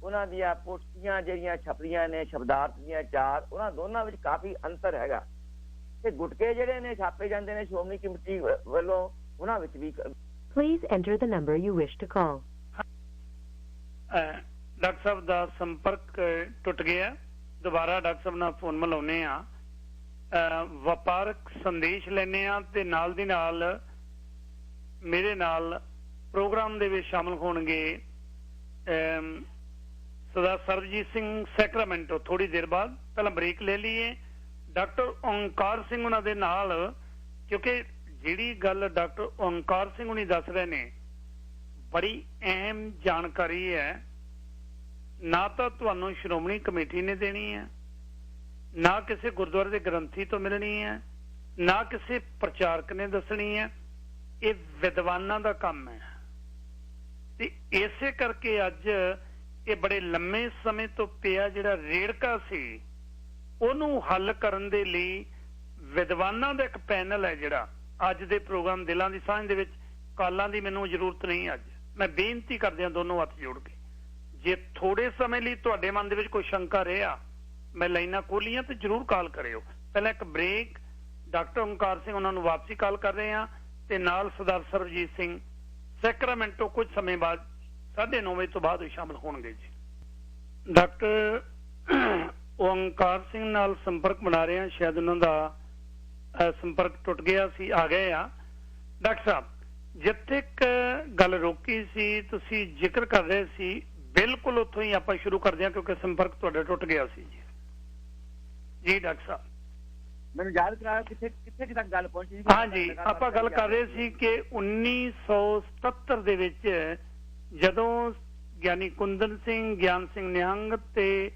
ਉਹਨਾਂ ਦੀਆਂ ਪੁਸਤਕਾਂ ਜਿਹੜੀਆਂ ਛਪੀਆਂ ਨੇ ਸ਼ਬਦਾਰਥ ਦੀਆਂ ਚਾਰ, ਉਹਨਾਂ ਦੋਨਾਂ ਵਿੱਚ ਕਾਫੀ ਅੰਤਰ ਹੈਗਾ, ਤੇ ਗੁਟਕੇ ਜਿਹੜੇ ਨੇ ਛਾਪੇ ਜਾਂਦੇ ਨੇ ਸ਼੍ਰੋਮਣੀ ਕਮੇਟੀ ਵੱਲੋਂ, ਉਹਨਾਂ ਵਿੱਚ ਵੀ। Please enter the number you wish to call. Doctor ਸਾਹਿਬ ਦਾ ਸੰਪਰਕ ਟੁੱਟ ਗਿਆ, ਦੁਬਾਰਾ ਡਾਕਟਰ ਸਾਹਿਬ ਨਾਲ ਫੋਨ ਮਿਲਾਉਨੇ ਆ, ਵਪਾਰਕ ਸੰਦੇਸ਼ ਲੈਣੇ ਆ, ਤੇ ਨਾਲ ਦੀ ਨਾਲ ਮੇਰੇ ਨਾਲ ਪ੍ਰੋਗਰਾਮ ਦੇ ਵਿੱਚ ਸ਼ਾਮਲ ਹੋਣਗੇ ਸਰਦਾਰ ਸਰਬਜੀਤ ਸਿੰਘ ਸੈਕਰਾਮੈਂਟੋ। ਥੋੜੀ ਦੇਰ ਬਾਅਦ ਪਹਿਲਾਂ ਬ੍ਰੇਕ ਲੈ ਲਈਏ, ਡਾਕਟਰ ਓਂਕਾਰ ਸਿੰਘ ਉਹਨਾਂ ਦੇ ਨਾਲ, ਕਿਉਂਕਿ ਜਿਹੜੀ ਗੱਲ ਡਾਕਟਰ ਓਂਕਾਰ ਸਿੰਘ ਹੁਣੀ ਦੱਸ ਰਹੇ ਨੇ ਬੜੀ ਅਹਿਮ ਜਾਣਕਾਰੀ ਹੈ, ਨਾ ਤਾਂ ਤੁਹਾਨੂੰ ਸ਼੍ਰੋਮਣੀ ਕਮੇਟੀ ਨੇ ਦੇਣੀ ਹੈ, ਨਾ ਕਿਸੇ ਗੁਰਦੁਆਰੇ ਦੇ ਗ੍ਰੰਥੀ ਤੋਂ ਮਿਲਣੀ ਹੈ, ਨਾ ਕਿਸੇ ਪ੍ਰਚਾਰਕ ਨੇ ਦੱਸਣੀ ਹੈ, ਇਹ ਵਿਦਵਾਨਾਂ ਦਾ ਕੰਮ ਹੈ। ਤੇ ਇਸੇ ਕਰਕੇ ਅੱਜ ਇਹ ਬੜੇ ਲੰਮੇ ਸਮੇਂ ਤੋਂ ਪਿਆ ਜਿਹੜਾ ਰੇੜਕਾ ਸੀ, ਉਹਨੂੰ ਹੱਲ ਕਰਨ ਦੇ ਲਈ ਵਿਦਵਾਨਾਂ ਦਾ ਇੱਕ ਪੈਨਲ ਹੈ, ਜਿਹੜਾ ਅੱਜ ਦੇ ਪ੍ਰੋਗਰਾਮ ਦਿਲਾਂ ਦੀ ਸਾਂਝ ਦੇ ਵਿੱਚ, ਕਾਲਾਂ ਦੀ ਮੈਨੂੰ ਜ਼ਰੂਰਤ ਨਹੀਂ। ਅੱਜ ਮੈਂ ਬੇਨਤੀ ਕਰਦੇ ਹਾਂ ਦੋਨੋਂ ਹੱਥ ਜੋੜ ਕੇ, ਜੇ ਥੋੜੇ ਸਮੇਂ ਲਈ ਤੁਹਾਡੇ ਮਨ ਦੇ ਵਿੱਚ ਕੋਈ ਸ਼ੰਕਾ ਰਿਹਾ, ਮੈਂ ਲਾਈਨਾਂ ਖੋਲੀਆਂ ਤੇ ਜ਼ਰੂਰ ਕਾਲ ਕਰਿਓ। ਪਹਿਲਾਂ ਇੱਕ ਬ੍ਰੇਕ, ਡਾਕਟਰ ਓਂਕਾਰ ਸਿੰਘ ਉਹਨਾਂ ਨੂੰ ਵਾਪਸੀ ਕਾਲ ਕਰ ਰਹੇ ਹਾਂ, ਤੇ ਨਾਲ ਸਰਦਾਰ ਸਰਬਜੀਤ ਸਿੰਘ ਸੈਕਰਾਮੈਂਟੋ ਕੁਝ ਸਮੇਂ ਬਾਅਦ 9:30 ਵਜੇ ਤੋਂ ਬਾਅਦ ਸ਼ਾਮਲ ਹੋਣਗੇ ਜੀ। ਡਾਕਟਰ ਓਂਕਾਰ ਸਿੰਘ ਨਾਲ ਸੰਪਰਕ ਬਣਾ ਰਹੇ ਹਾਂ, ਸ਼ਾਇਦ ਉਹਨਾਂ ਦਾ ਸੰਪਰਕ ਟੁੱਟ ਗਿਆ ਸੀ, ਆ ਗਏ ਆ। ਡਾਕਟਰ ਸਾਹਿਬ, ਜਿੱਥੇ ਇੱਕ ਗੱਲ ਰੋਕੀ ਸੀ, ਤੁਸੀਂ ਜ਼ਿਕਰ ਕਰ ਰਹੇ ਸੀ, ਬਿਲਕੁਲ ਉੱਥੋਂ ਹੀ ਆਪਾਂ ਸ਼ੁਰੂ ਕਰਦੇ ਹਾਂ, ਕਿਉਂਕਿ ਸੰਪਰਕ ਤੁਹਾਡਾ ਟੁੱਟ ਗਿਆ ਸੀ ਜੀ। ਜੀ ਡਾਕਟਰ ਸਾਹਿਬ, ਮੈਨੂੰ ਯਾਦ ਕਰਾਇਆ ਕਿੱਥੇ ਤੱਕ ਗੱਲ ਪਹੁੰਚੀ ਸੀ? ਹਾਂਜੀ, ਆਪਾਂ ਗੱਲ ਕਰ ਰਹੇ ਸੀ ਕਿ 1977 ਦੇ ਵਿੱਚ ਜਦੋਂ ਗਿਆਨੀ ਕੁੰਦਨ ਸਿੰਘ, ਗਿਆਨ ਸਿੰਘ ਨਿਹੰਗ ਤੇ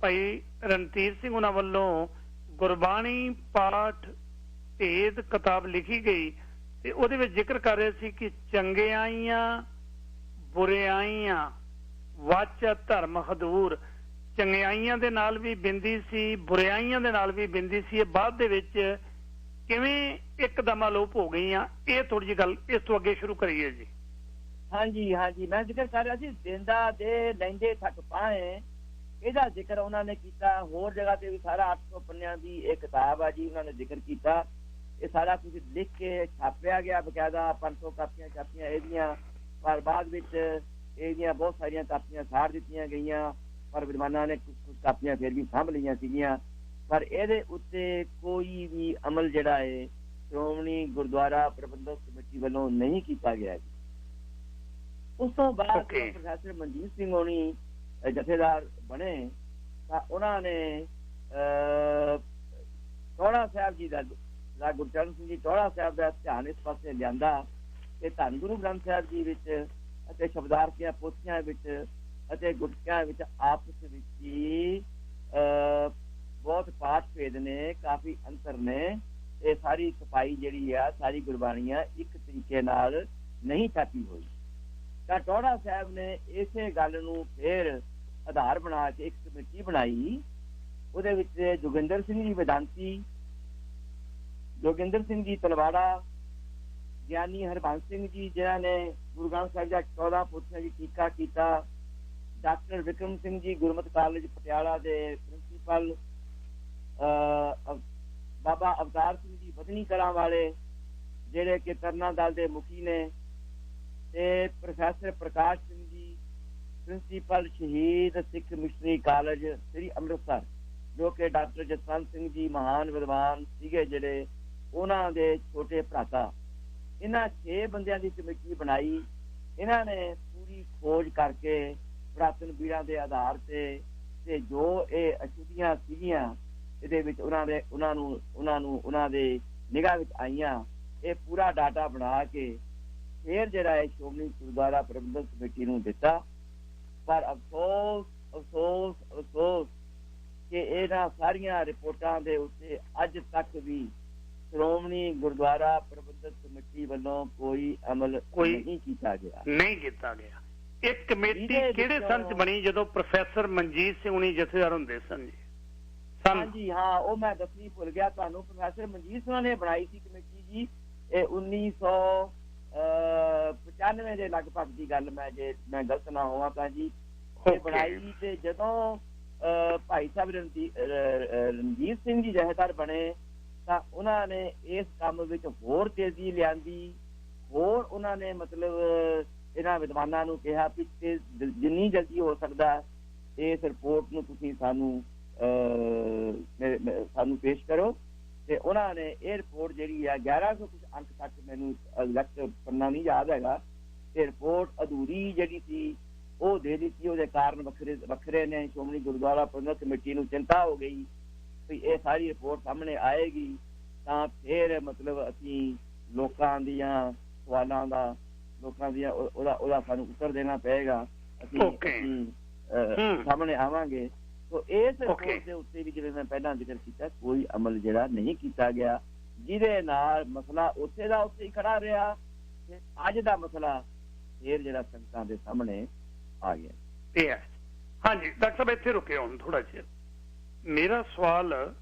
ਭਾਈ ਰਣਧੀਰ ਸਿੰਘ ਉਹਨਾਂ ਵੱਲੋਂ ਗੁਰਬਾਣੀ ਪਾਠ ਭੇਦ ਕਿਤਾਬ ਲਿਖੀ ਗਈ, ਤੇ ਉਹਦੇ ਵਿੱਚ ਜ਼ਿਕਰ ਕਰ ਰਹੇ ਸੀ ਕਿ ਚੰਗਿਆਈਆਂ ਬੁਰਿਆਈਆਂ ਵਾਚ ਧਰਮ ਹਦੂਰ, ਚੰਗਿਆਈਆਂ ਦੇ ਨਾਲ ਵੀ ਬਿੰਦੀ ਸੀ, ਬੁਰਿਆਈਆਂ ਦੇ ਨਾਲ ਵੀ ਬਿੰਦੀ ਸੀ। ਇਹ ਬਾਅਦ ਦੇ ਵਿੱਚ ਕਿਵੇਂ ਇੱਕਦਮ ਅਲੋਪ ਹੋ ਗਈਆਂ, ਇਹ ਥੋੜੀ ਜਿਹੀ ਗੱਲ ਇਸ ਤੋਂ ਅੱਗੇ ਸ਼ੁਰੂ ਕਰੀਏ ਜੀ। ਹਾਂਜੀ, ਮੈਂ ਜ਼ਿਕਰ ਕਰ ਰਿਹਾ ਸੀ ਦੇਂਦਾ ਦੇ ਲੈਂਦੇ ਥੱਕ ਪਾਏ, ਇਹਦਾ ਜ਼ਿਕਰ ਉਹਨਾਂ ਨੇ ਕੀਤਾ। ਹੋਰ ਜਗ੍ਹਾ ਤੇ ਵੀ ਸਾਰਾ 800 ਪੰਨਿਆਂ ਦੀ ਇਹ ਕਿਤਾਬ ਆ ਜੀ, ਉਹਨਾਂ ਨੇ ਜ਼ਿਕਰ ਕੀਤਾ। ਇਹ ਸਾਰਾ ਕੁਝ ਲਿਖ ਕੇ ਛਾਪਿਆ ਗਿਆ, ਬਕਾਇਦਾ 500 ਕਾਪੀਆਂ ਛਾਪੀਆਂ ਇਹਦੀਆਂ, ਪਰ ਬਾਅਦ ਵਿੱਚ ਇਹਦੀਆਂ ਬਹੁਤ ਸਾਰੀਆਂ ਕਾਪੀਆਂ ਸਾੜ ਦਿੱਤੀਆਂ ਗਈਆਂ, ਪਰ ਵਿਦਵਾਨਾਂ ਨੇ ਕੁਝ ਕਾਪੀਆਂ ਫਿਰ ਵੀ ਸਾਂਭ ਲਈਆਂ ਸੀਗੀਆਂ। ਪਰ ਇਹਦੇ ਉੱਤੇ ਕੋਈ ਵੀ ਅਮਲ ਜਿਹੜਾ ਹੈ ਸ਼੍ਰੋਮਣੀ ਗੁਰਦੁਆਰਾ ਪ੍ਰਬੰਧਕ ਕਮੇਟੀ ਵੱਲੋਂ ਨਹੀਂ ਕੀਤਾ ਗਿਆ ਜੀ। ਉਸ ਤੋਂ ਬਾਅਦ Okay. ਪ੍ਰੋਫੈਸਰ ਮਨਜੀਤ ਸਿੰਘ ਹੋਣੀ ਜਥੇਦਾਰ ਬਣੇ ਤਾਂ ਉਹਨਾਂ ਨੇ ਟੋੜਾ ਸਾਹਿਬ ਜੀ ਦਾ ਗੁਰਚਰਨ ਸਿੰਘ ਜੀ ਟੋੜਾ ਸਾਹਿਬ ਦਾ ਧਿਆਨ ਇਸ ਪਾਸੇ ਲਿਆਂਦਾ ਤੇ ਧੰਨ ਗੁਰੂ ਗ੍ਰੰਥ ਸਾਹਿਬ ਜੀ ਵਿੱਚ ਅਤੇ ਸ਼ਬਦਾਰਥੀਆਂ ਪੋਥੀਆਂ ਵਿੱਚ ਅਤੇ ਗੁਟਕਿਆਂ ਵਿੱਚ ਆਪਸ ਵਿੱਚ ਹੀ ਬਹੁਤ ਪਾਠ ਭੇਦ ਨੇ, ਕਾਫੀ ਅੰਤਰ ਨੇ। ਇਹ ਸਾਰੀ ਸਫਾਈ ਜਿਹੜੀ ਆ, ਸਾਰੀ ਗੁਰਬਾਣੀਆਂ ਇੱਕ ਤਰੀਕੇ ਨਾਲ ਨਹੀਂ ਛਾਪੀ ਹੋਈ। ਤਾਂ ਟੋੜਾ ਸਾਹਿਬ ਨੇ ਇਸੇ ਗੱਲ ਨੂੰ ਫਿਰ ਆਧਾਰ ਬਣਾ ਕੇ ਇੱਕ ਕਮੇਟੀ ਬਣਾਈ। ਉਹਦੇ ਵਿੱਚ ਜੋਗਿੰਦਰ ਸਿੰਘ ਜੀ ਵੇਦਾਂਤੀ, ਜੋਗਿੰਦਰ ਸਿੰਘ ਜੀ ਤਲਵਾੜਾ, ਗਿਆਨੀ ਹਰਬੰਸ ਸਿੰਘ ਜੀ ਜਿਨ੍ਹਾਂ ਨੇ ਗੁਰੂ ਗ੍ਰੰਥ ਸਾਹਿਬ ਦੀਆਂ 14 ਪੋਥੀਆਂ ਦੀ ਟੀਕਾ ਕੀਤਾ, ਡਾਕਟਰ ਵਿਕਰਮ ਸਿੰਘ ਜੀ ਗੁਰਮਤਿ ਕਾਲਜ ਪਟਿਆਲਾ ਦੇ ਪ੍ਰਿੰਸੀਪਲ, ਬਾਬਾ ਅਵਤਾਰ ਸਿੰਘ ਜੀ ਬਦਨੀ ਕਲਾਂ ਵਾਲੇ ਜਿਹੜੇ ਕਿ ਤਰਨਾ ਦਲ ਦੇ ਮੁਖੀ ਨੇ, ਤੇ ਪ੍ਰੋਫੈਸਰ ਪ੍ਰਕਾਸ਼ ਸਿੰਘ ਜੀ ਪ੍ਰਿੰਸੀਪਲ ਸ਼ਹੀਦ ਸਿੱਖ ਮਿਸ਼ਨਰੀ ਕਾਲਜ ਸ੍ਰੀ ਅੰਮ੍ਰਿਤਸਰ, ਜੋ ਕਿ ਡਾਕਟਰ ਜਸਵੰਤ ਸਿੰਘ ਜੀ ਮਹਾਨ ਵਿਦਵਾਨ ਸੀਗੇ ਜਿਹੜੇ, ਉਹਨਾਂ ਦੇ ਛੋਟੇ ਭਰਾਤਾ। ਇਹਨਾਂ 6 ਬੰਦਿਆਂ ਦੀ ਕਮੇਟੀ ਬਣਾਈ। ਇਹਨਾਂ ਨੇ ਪੂਰੀ ਖੋਜ ਕਰਕੇ ਪੁਰਾਤਨ ਬੀੜਾਂ ਦੇ ਆਧਾਰ ਤੇ ਜੋ ਇਹ ਅਸ਼ੁੱਧੀਆਂ ਸੀਗੀਆਂ ਇਹਦੇ ਵਿੱਚ ਉਹਨਾਂ ਦੇ ਨਿਗਾਹ ਵਿੱਚ ਆਈਆਂ, ਇਹ ਪੂਰਾ ਡਾਟਾ ਬਣਾ ਕੇ ਫਿਰ ਜਿਹੜਾ ਹੈ ਸ਼੍ਰੋਮਣੀ ਗੁਰਦੁਆਰਾ ਪ੍ਰਬੰਧਕ ਕਮੇਟੀ ਨੂੰ ਦਿੱਤਾ। ਪਰ ਅਫਸੋਸ ਕਿ ਇਹਨਾਂ ਸਾਰੀਆਂ ਰਿਪੋਰਟਾਂ ਦੇ ਉੱਤੇ ਅੱਜ ਤੱਕ ਵੀ ਸ਼੍ਰੋਮਣੀ ਗੁਰਦੁਆਰਾ ਪ੍ਰਬੰਧਕ ਕਮੇਟੀ ਵੱਲੋਂ ਕੋਈ ਅਮਲ ਨਹੀਂ ਕੀਤਾ ਗਿਆ। ਇਹ ਕਮੇਟੀ ਕਿਹੜੇ ਸੰਨ ਚ ਬਣੀ? ਜਦੋਂ ਪ੍ਰੋਫੈਸਰ ਮਨਜੀਤ ਸਿੰਘ ਹੁਣੀ ਜਥੇਦਾਰ ਹੁੰਦੇ ਸਨ ਜੀ। ਹਾਂਜੀ ਹਾਂ, ਉਹ ਮੈਂ ਦੱਸਣੀ ਭੁੱਲ ਗਿਆ ਤੁਹਾਨੂੰ। ਪ੍ਰੋਫੈਸਰ ਮਨਜੀਤ ਸਿੰਘ ਨੇ ਬਣਾਈ ਸੀ ਕਮੇਟੀ ਜੀ। ਇਹ 1995 ਦੇ ਲਗਭਗ ਦੀ ਗੱਲ, ਜੇ ਮੈਂ ਗਲਤ ਨਾ ਹੋਵਾਂ ਤਾਂ ਜੀ ਇਹ ਬਣਾਈ। ਤੇ ਜਦੋਂ ਭਾਈ ਸਾਹਿਬ ਰਣਜੀਤ ਸਿੰਘ ਜੀ ਜਥੇਦਾਰ ਬਣੇ ਤਾਂ ਉਹਨਾਂ ਨੇ ਇਸ ਕੰਮ ਵਿੱਚ ਹੋਰ ਤੇਜ਼ੀ ਲਿਆਂਦੀ। ਹੋਰ ਉਹਨਾਂ ਨੇ ਮਤਲਬ ਇਹਨਾਂ ਵਿਦਵਾਨਾਂ ਨੂੰ ਕਿਹਾ ਕਿ ਜਿੰਨੀ ਜਲਦੀ ਹੋ ਸਕਦਾ ਇਸ ਰਿਪੋਰਟ ਨੂੰ ਤੁਸੀਂ ਸਾਨੂੰ ਪੇਸ਼ ਕਰੋ। ਤੇ ਉਹਨਾਂ ਨੇ ਇਹ ਰਿਪੋਰਟ ਜਿਹੜੀ ਆ 1100 ਕੁਝ ਅੰਕ ਤੱਕ, ਮੈਨੂੰ ਐਗਜ਼ੈਕਟ ਪੰਨਾ ਨਹੀਂ ਯਾਦ ਹੈਗਾ, ਤੇ ਰਿਪੋਰਟ ਅਧੂਰੀ ਜਿਹੜੀ ਸੀ ਉਹ ਦੇ ਦਿੱਤੀ। ਉਹਦੇ ਕਾਰਨ ਵੱਖਰੇ ਨੇ। ਸ਼੍ਰੋਮਣੀ ਗੁਰਦੁਆਰਾ ਪ੍ਰਬੰਧਕ ਕਮੇਟੀ ਨੂੰ ਚਿੰਤਾ ਹੋ ਗਈ ਵੀ ਇਹ ਸਾਰੀ ਰਿਪੋਰਟ ਸਾਹਮਣੇ ਆਏਗੀ ਤਾਂ ਫਿਰ ਮਤਲਬ ਅਸੀਂ ਲੋਕਾਂ ਦੀਆਂ ਸਵਾਲਾਂ ਦਾ, ਲੋਕਾਂ ਦੀਆਂ ਉਹਦਾ ਸਾਨੂੰ ਉੱਤਰ ਦੇਣਾ ਪਏਗਾ, ਅਸੀਂ ਸਾਹਮਣੇ ਆਵਾਂਗੇ। ਤੋ ਇਸ ਰਿਪੋਰਟ ਦੇ ਉੱਤੇ ਵੀ ਜਿਵੇਂ ਮੈਂ ਪਹਿਲਾਂ ਜ਼ਿਕਰ ਕੀਤਾ, ਕੋਈ ਅਮਲ ਜਿਹੜਾ ਨਹੀਂ ਕੀਤਾ ਗਿਆ, ਜਿਹਦੇ ਨਾਲ ਮਸਲਾ ਉੱਥੇ ਦਾ ਉੱਥੇ ਹੀ ਖੜਾ ਰਿਹਾ ਤੇ ਅੱਜ ਦਾ ਮਸਲਾ ਫਿਰ ਜਿਹੜਾ ਸੰਗਤਾਂ ਦੇ ਸਾਹਮਣੇ ਆ ਗਿਆ। ਇਹ ਹੈ। ਹਾਂਜੀ ਡਾਕਟਰ ਸਾਹਿਬ ਇੱਥੇ ਰੁਕੇ ਹੁਣ ਥੋੜਾ ਜਿਹਾ। ਮੇਰਾ ਸਵਾਲ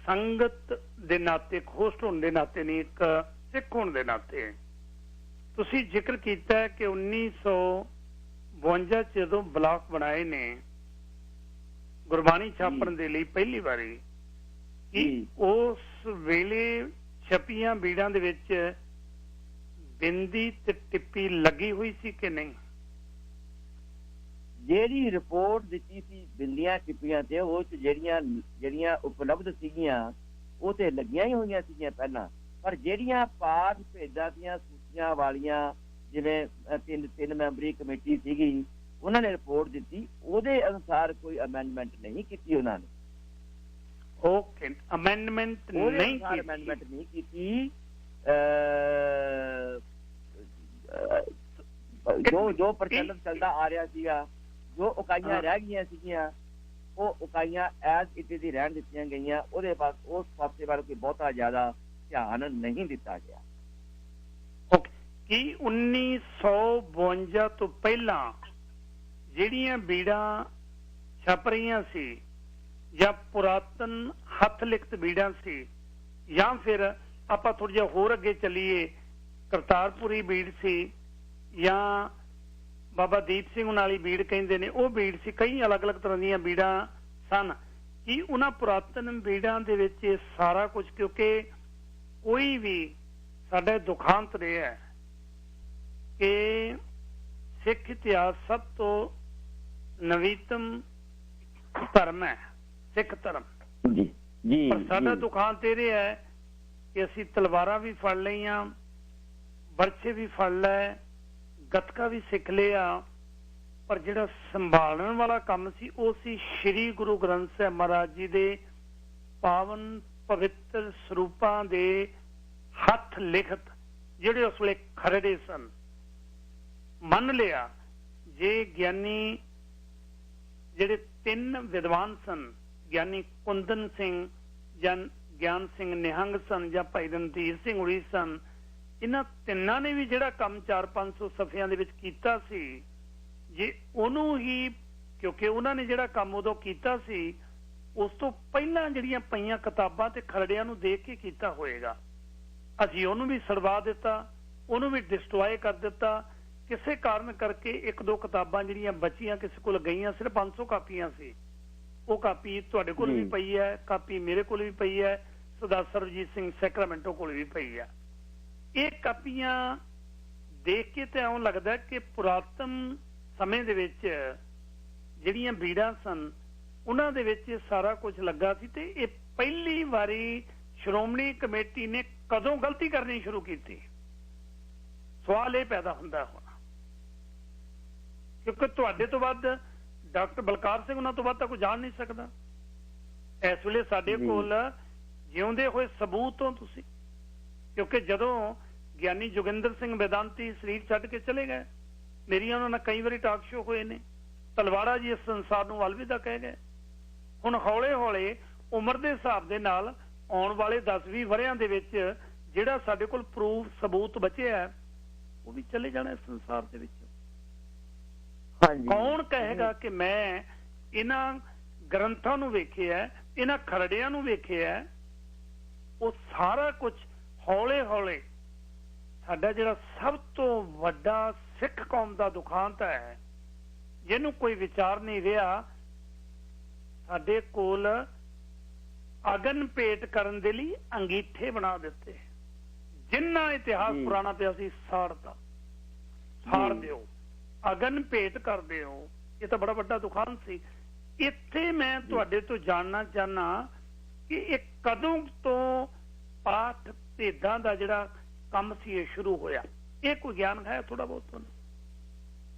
ਸੰਗਤ ਦੇ ਨਾਤੇ, ਇੱਕ ਹੋਸਟ ਹੋਣ ਦੇ ਨਾਤੇ ਨਹੀਂ, ਇੱਕ ਸਿੱਖ ਹੋਣ ਦੇ ਨਾਤੇ, ਤੁਸੀਂ ਜ਼ਿਕਰ ਕੀਤਾ ਕਿ 1952 ਚ ਜਦੋਂ ਬਲਾਕ ਬਣਾਏ ਨੇ ਗੁਰਬਾਣੀ ਛਾਪਣ ਦੇ ਲਈ ਪਹਿਲੀ ਵਾਰੀ, ਕਿ ਉਸ ਵੇਲੇ ਛਪੀਆਂ ਬੀੜਾਂ ਦੇ ਵਿੱਚ ਬਿੰਦੀ ਤੇ ਟਿੱਪੀ ਲੱਗੀ ਹੋਈ ਸੀ ਕਿ ਨਹੀਂ? ਜਿਹੜੀ ਰਿਪੋਰਟ ਦਿੱਤੀ ਸੀ ਬਿੰਦੀਆਂ ਟਿੱਪੀਆਂ ਤੇ, ਉਹ ਚ ਜਿਹੜੀਆਂ ਉਪਲਬਧ ਸੀਗੀਆਂ ਉਹ ਤੇ ਲੱਗੀਆਂ ਹੀ ਹੋਈਆਂ ਸੀਗੀਆਂ ਪਹਿਲਾਂ। ਪਰ ਜਿਹੜੀਆਂ ਪਾਠ ਭੇਦਾਂ ਦੀਆਂ ਸੂਚੀਆਂ ਵਾਲੀਆਂ, ਜਿਵੇਂ ਤਿੰਨ ਮੈਂਬਰੀ ਕਮੇਟੀ ਸੀਗੀ, ਉਹਨਾਂ ਨੇ ਰਿਪੋਰਟ ਦਿੱਤੀ, ਉਹਦੇ ਅਨੁਸਾਰ ਕੋਈ ਅਮੈਂਡਮੈਂਟ ਨਹੀਂ ਕੀਤੀ ਉਹਨਾਂ ਨੇ। ਓਕੇ, ਅਮੈਂਡਮੈਂਟ ਨਹੀਂ ਕੀਤੀ। ਜੋ ਪ੍ਰਚਲਨ ਚੱਲਦਾ ਆ ਰਿਹਾ ਸੀਗਾ, ਜੋ ਇਕਾਈਆਂ ਰਹਿ ਗਈਆਂ ਸੀਗੀਆਂ, ਉਹ ਇਕਾਈਆਂ ਐਜ਼ ਇਟ ਇਜ਼ ਹੀ ਰਹਿਣ ਦਿੱਤੀਆਂ ਗਈਆਂ। ਉਹਦੇ ਬਾਅਦ ਉਸ ਪਾਸੇ ਵੱਲ ਕੋਈ ਬਹੁਤਾ ਜ਼ਿਆਦਾ ਧਿਆਨ ਨਹੀਂ ਦਿੱਤਾ ਗਿਆ। ਕੀ 1952 ਤੋਂ ਪਹਿਲਾਂ ਜਿਹੜੀਆਂ ਬੀੜਾਂ ਛਪ ਰਹੀਆਂ ਸੀ, ਜਾਂ ਪੁਰਾਤਨ ਹੱਥ ਲਿਖਤ ਬੀੜਾਂ ਸੀ, ਜਾਂ ਫਿਰ ਆਪਾਂ ਥੋੜਾ ਜਿਹਾ ਹੋਰ ਅੱਗੇ ਚੱਲੀਏ ਕਰਤਾਰਪੁਰੀ ਬੀੜ ਸੀ, ਜਾਂ ਬਾਬਾ ਦੀਪ ਸਿੰਘ ਵਾਲੀ ਬੀੜ ਕਹਿੰਦੇ ਨੇ ਉਹ ਬੀੜ ਸੀ, ਕਈ ਅਲੱਗ-ਅਲੱਗ ਤਰ੍ਹਾਂ ਦੀਆਂ ਬੀੜਾਂ ਸਨ। ਕੀ ਉਹਨਾਂ ਪੁਰਾਤਨ ਬੀੜਾਂ ਦੇ ਵਿੱਚ ਇਹ ਸਾਰਾ ਕੁਝ, ਕਿਉਂਕਿ ਕੋਈ ਵੀ ਸਾਡਾ ਦੁਖਾਂਤ ਰਿਹਾ ਕਿ ਸਿੱਖ ਇਤਿਹਾਸ ਸਭ ਤੋਂ ਨਵੀਨਤਮ ਧਰਮ ਹੈ, ਸਿੱਖ ਧਰਮ। ਪਰ ਸਾਡਾ ਦੁਖਾਂਤ ਇਹ ਰਿਹਾ ਹੈ ਕਿ ਅਸੀਂ ਤਲਵਾਰਾਂ ਵੀ ਫੜ ਲਈਆਂ, ਬਰਛੇ ਵੀ ਫੜ ਲਏ, ਗੱਤਕਾ ਵੀ ਸਿੱਖ ਲਿਆ, ਪਰ ਜਿਹੜਾ ਸੰਭਾਲਣ ਵਾਲਾ ਕੰਮ ਸੀ ਉਹ ਸੀ ਸ੍ਰੀ ਗੁਰੂ ਗ੍ਰੰਥ ਸਾਹਿਬ ਮਹਾਰਾਜ ਜੀ ਦੇ ਪਾਵਨ ਪਵਿੱਤਰ ਸਰੂਪਾਂ ਦੇ ਹੱਥ ਲਿਖਤ ਜਿਹੜੇ ਉਸ ਵੇਲੇ ਖਰੜੇ ਸਨ। ਮੰਨ ਲਿਆ ਜੇ ਗਿਆਨੀ ਜਿਹੜੇ 3 ਵਿਦਵਾਨ ਸਨ, ਗਿਆਨੀ ਕੁੰਦਨ ਸਿੰਘ ਜਾਂ ਗਿਆਨ ਸਿੰਘ ਨਿਹੰਗ ਸਨ ਜਾਂ ਭਾਈ ਰਣਧੀਰ ਸਿੰਘ ਉੜੀ ਸਨ, ਇਹਨਾਂ ਤਿੰਨਾਂ ਨੇ ਵੀ ਜਿਹੜਾ ਕੰਮ 400-500 ਸਫ਼ਿਆਂ ਦੇ ਵਿੱਚ ਕੀਤਾ ਸੀ, ਜੇ ਉਹਨੂੰ ਹੀ, ਕਿਉਂਕਿ ਉਹਨਾਂ ਨੇ ਜਿਹੜਾ ਕੰਮ ਉਦੋਂ ਕੀਤਾ ਸੀ ਉਸ ਤੋਂ ਪਹਿਲਾਂ ਜਿਹੜੀਆਂ ਪਈਆਂ ਕਿਤਾਬਾਂ ਤੇ ਖਰੜਿਆਂ ਨੂੰ ਦੇਖ ਕੇ ਕੀਤਾ ਹੋਏਗਾ, ਅਸੀਂ ਉਹਨੂੰ ਵੀ ਸੜਵਾ ਦਿੱਤਾ, ਉਹਨੂੰ ਵੀ ਡਿਸਟਰੋਏ ਕਰ ਦਿੱਤਾ। ਕਿਸੇ ਕਾਰਨ ਕਰਕੇ 1-2 ਕਿਤਾਬਾਂ ਜਿਹੜੀਆਂ ਬਚੀਆਂ ਕਿਸੇ ਕੋਲ ਗਈਆਂ, ਸਿਰਫ 500 ਕਾਪੀਆਂ ਸੀ। ਉਹ ਕਾਪੀ ਤੁਹਾਡੇ ਕੋਲ ਵੀ ਪਈ ਹੈ, ਕਾਪੀ ਮੇਰੇ ਕੋਲ ਵੀ ਪਈ ਹੈ, ਸਰਦਾਰ ਸਰਬਜੀਤ ਸਿੰਘ ਸੈਕਰਾਮੈਂਟੋ ਕੋਲ ਵੀ ਪਈ ਹੈ। ਇਹ ਕਾਪੀਆਂ ਦੇਖ ਕੇ ਤਾਂ ਇਉਂ ਲੱਗਦਾ ਕਿ ਪੁਰਾਤਨ ਸਮੇਂ ਦੇ ਵਿੱਚ ਜਿਹੜੀਆਂ ਬੀੜਾਂ ਸਨ ਉਹਨਾਂ ਦੇ ਵਿੱਚ ਸਾਰਾ ਕੁਝ ਲੱਗਾ ਸੀ। ਤੇ ਇਹ ਪਹਿਲੀ ਵਾਰੀ ਸ਼੍ਰੋਮਣੀ ਕਮੇਟੀ ਨੇ ਕਦੋਂ ਗਲਤੀ ਕਰਨੀ ਸ਼ੁਰੂ ਕੀਤੀ, ਸਵਾਲ ਇਹ ਪੈਦਾ ਹੁੰਦਾ ਹੋਣਾ, ਕਿਉਂਕਿ ਤੁਹਾਡੇ ਤੋਂ ਵੱਧ ਡਾਕਟਰ ਬਲਕਾਰ ਸਿੰਘ ਉਹਨਾਂ ਤੋਂ ਵੱਧ ਤਾਂ ਕੋਈ ਜਾਣ ਨਹੀਂ ਸਕਦਾ। ਇਸ ਵੇਲੇ ਸਾਡੇ ਕੋਲ ਜਿਉਂਦੇ ਹੋਏ ਸਬੂਤ ਹੋ ਤੁਸੀਂ, ਕਿਉਂਕਿ ਜਦੋਂ ਗਿਆਨੀ ਜੋਗਿੰਦਰ ਸਿੰਘ ਵੇਦਾਂਤੀ ਸਰੀਰ ਛੱਡ ਕੇ ਚਲੇ ਗਏ, ਮੇਰੀਆਂ ਉਹਨਾਂ ਨਾਲ ਕਈ ਵਾਰੀ ਟਾਕ ਸ਼ੋ ਹੋਏ ਨੇ, ਤਲਵਾੜਾ ਜੀ ਇਸ ਸੰਸਾਰ ਨੂੰ ਅਲਵਿਦਾ ਕਹਿ ਗਏ। ਹੁਣ ਹੌਲੇ ਹੌਲੇ ਉਮਰ ਦੇ ਹਿਸਾਬ ਦੇ ਨਾਲ ਆਉਣ ਵਾਲੇ 10-20 ਵਰ੍ਹਿਆਂ ਦੇ ਵਿੱਚ ਜਿਹੜਾ ਸਾਡੇ ਕੋਲ ਪ੍ਰੂਫ ਸਬੂਤ ਬਚਿਆ ਉਹ ਵੀ ਚਲੇ ਜਾਣਾ ਇਸ ਸੰਸਾਰ ਦੇ ਵਿੱਚ। ਕੌਣ ਕਹੇਗਾ ਕਿ ਮੈਂ ਇਹਨਾਂ ਗ੍ਰੰਥਾਂ ਨੂੰ ਵੇਖਿਆ, ਇਹਨਾਂ ਖਰੜਿਆਂ ਨੂੰ ਵੇਖਿਆ? ਉਹ ਸਾਰਾ ਕੁਝ ਹੌਲੇ ਹੌਲੇ ਸਾਡਾ ਜਿਹੜਾ ਸਭ ਤੋਂ ਵੱਡਾ ਸਿੱਖ ਕੌਮ ਦਾ ਦੁਖਾਂਤ ਹੈ, ਜਿਹਨੂੰ ਕੋਈ ਵਿਚਾਰ ਨਹੀਂ ਰਿਹਾ, ਸਾਡੇ ਕੋਲ ਅਗਨ ਭੇਟ ਕਰਨ ਦੇ ਲਈ ਅੰਗੀਠੇ ਬਣਾ ਦਿੱਤੇ। ਜਿੰਨਾ ਇਤਿਹਾਸ ਪੁਰਾਣਾ ਪਿਆ ਸੀ ਸਾੜਤਾ, ਸਾੜ ਦਿਓ, ਅਗਨ ਭੇਟ ਕਰ ਦਿਓ। ਇਹ ਤਾਂ ਬੜਾ ਵੱਡਾ ਦੁਖਾਂਤ ਸੀ। ਇੱਥੇ ਮੈਂ ਤੁਹਾਡੇ ਤੋਂ ਜਾਣਨਾ ਚਾਹਨਾ ਕਿ ਇਹ ਕਦੋਂ ਤੋਂ ਪਾਠ ਭੇਦਾਂ ਦਾ ਜਿਹੜਾ ਕੰਮ ਸੀ ਇਹ ਸ਼ੁਰੂ ਹੋਇਆ? ਇਹ ਕੋਈ ਗਿਆਨ ਹੈ ਥੋੜਾ ਬਹੁਤ ਤੁਹਾਨੂੰ?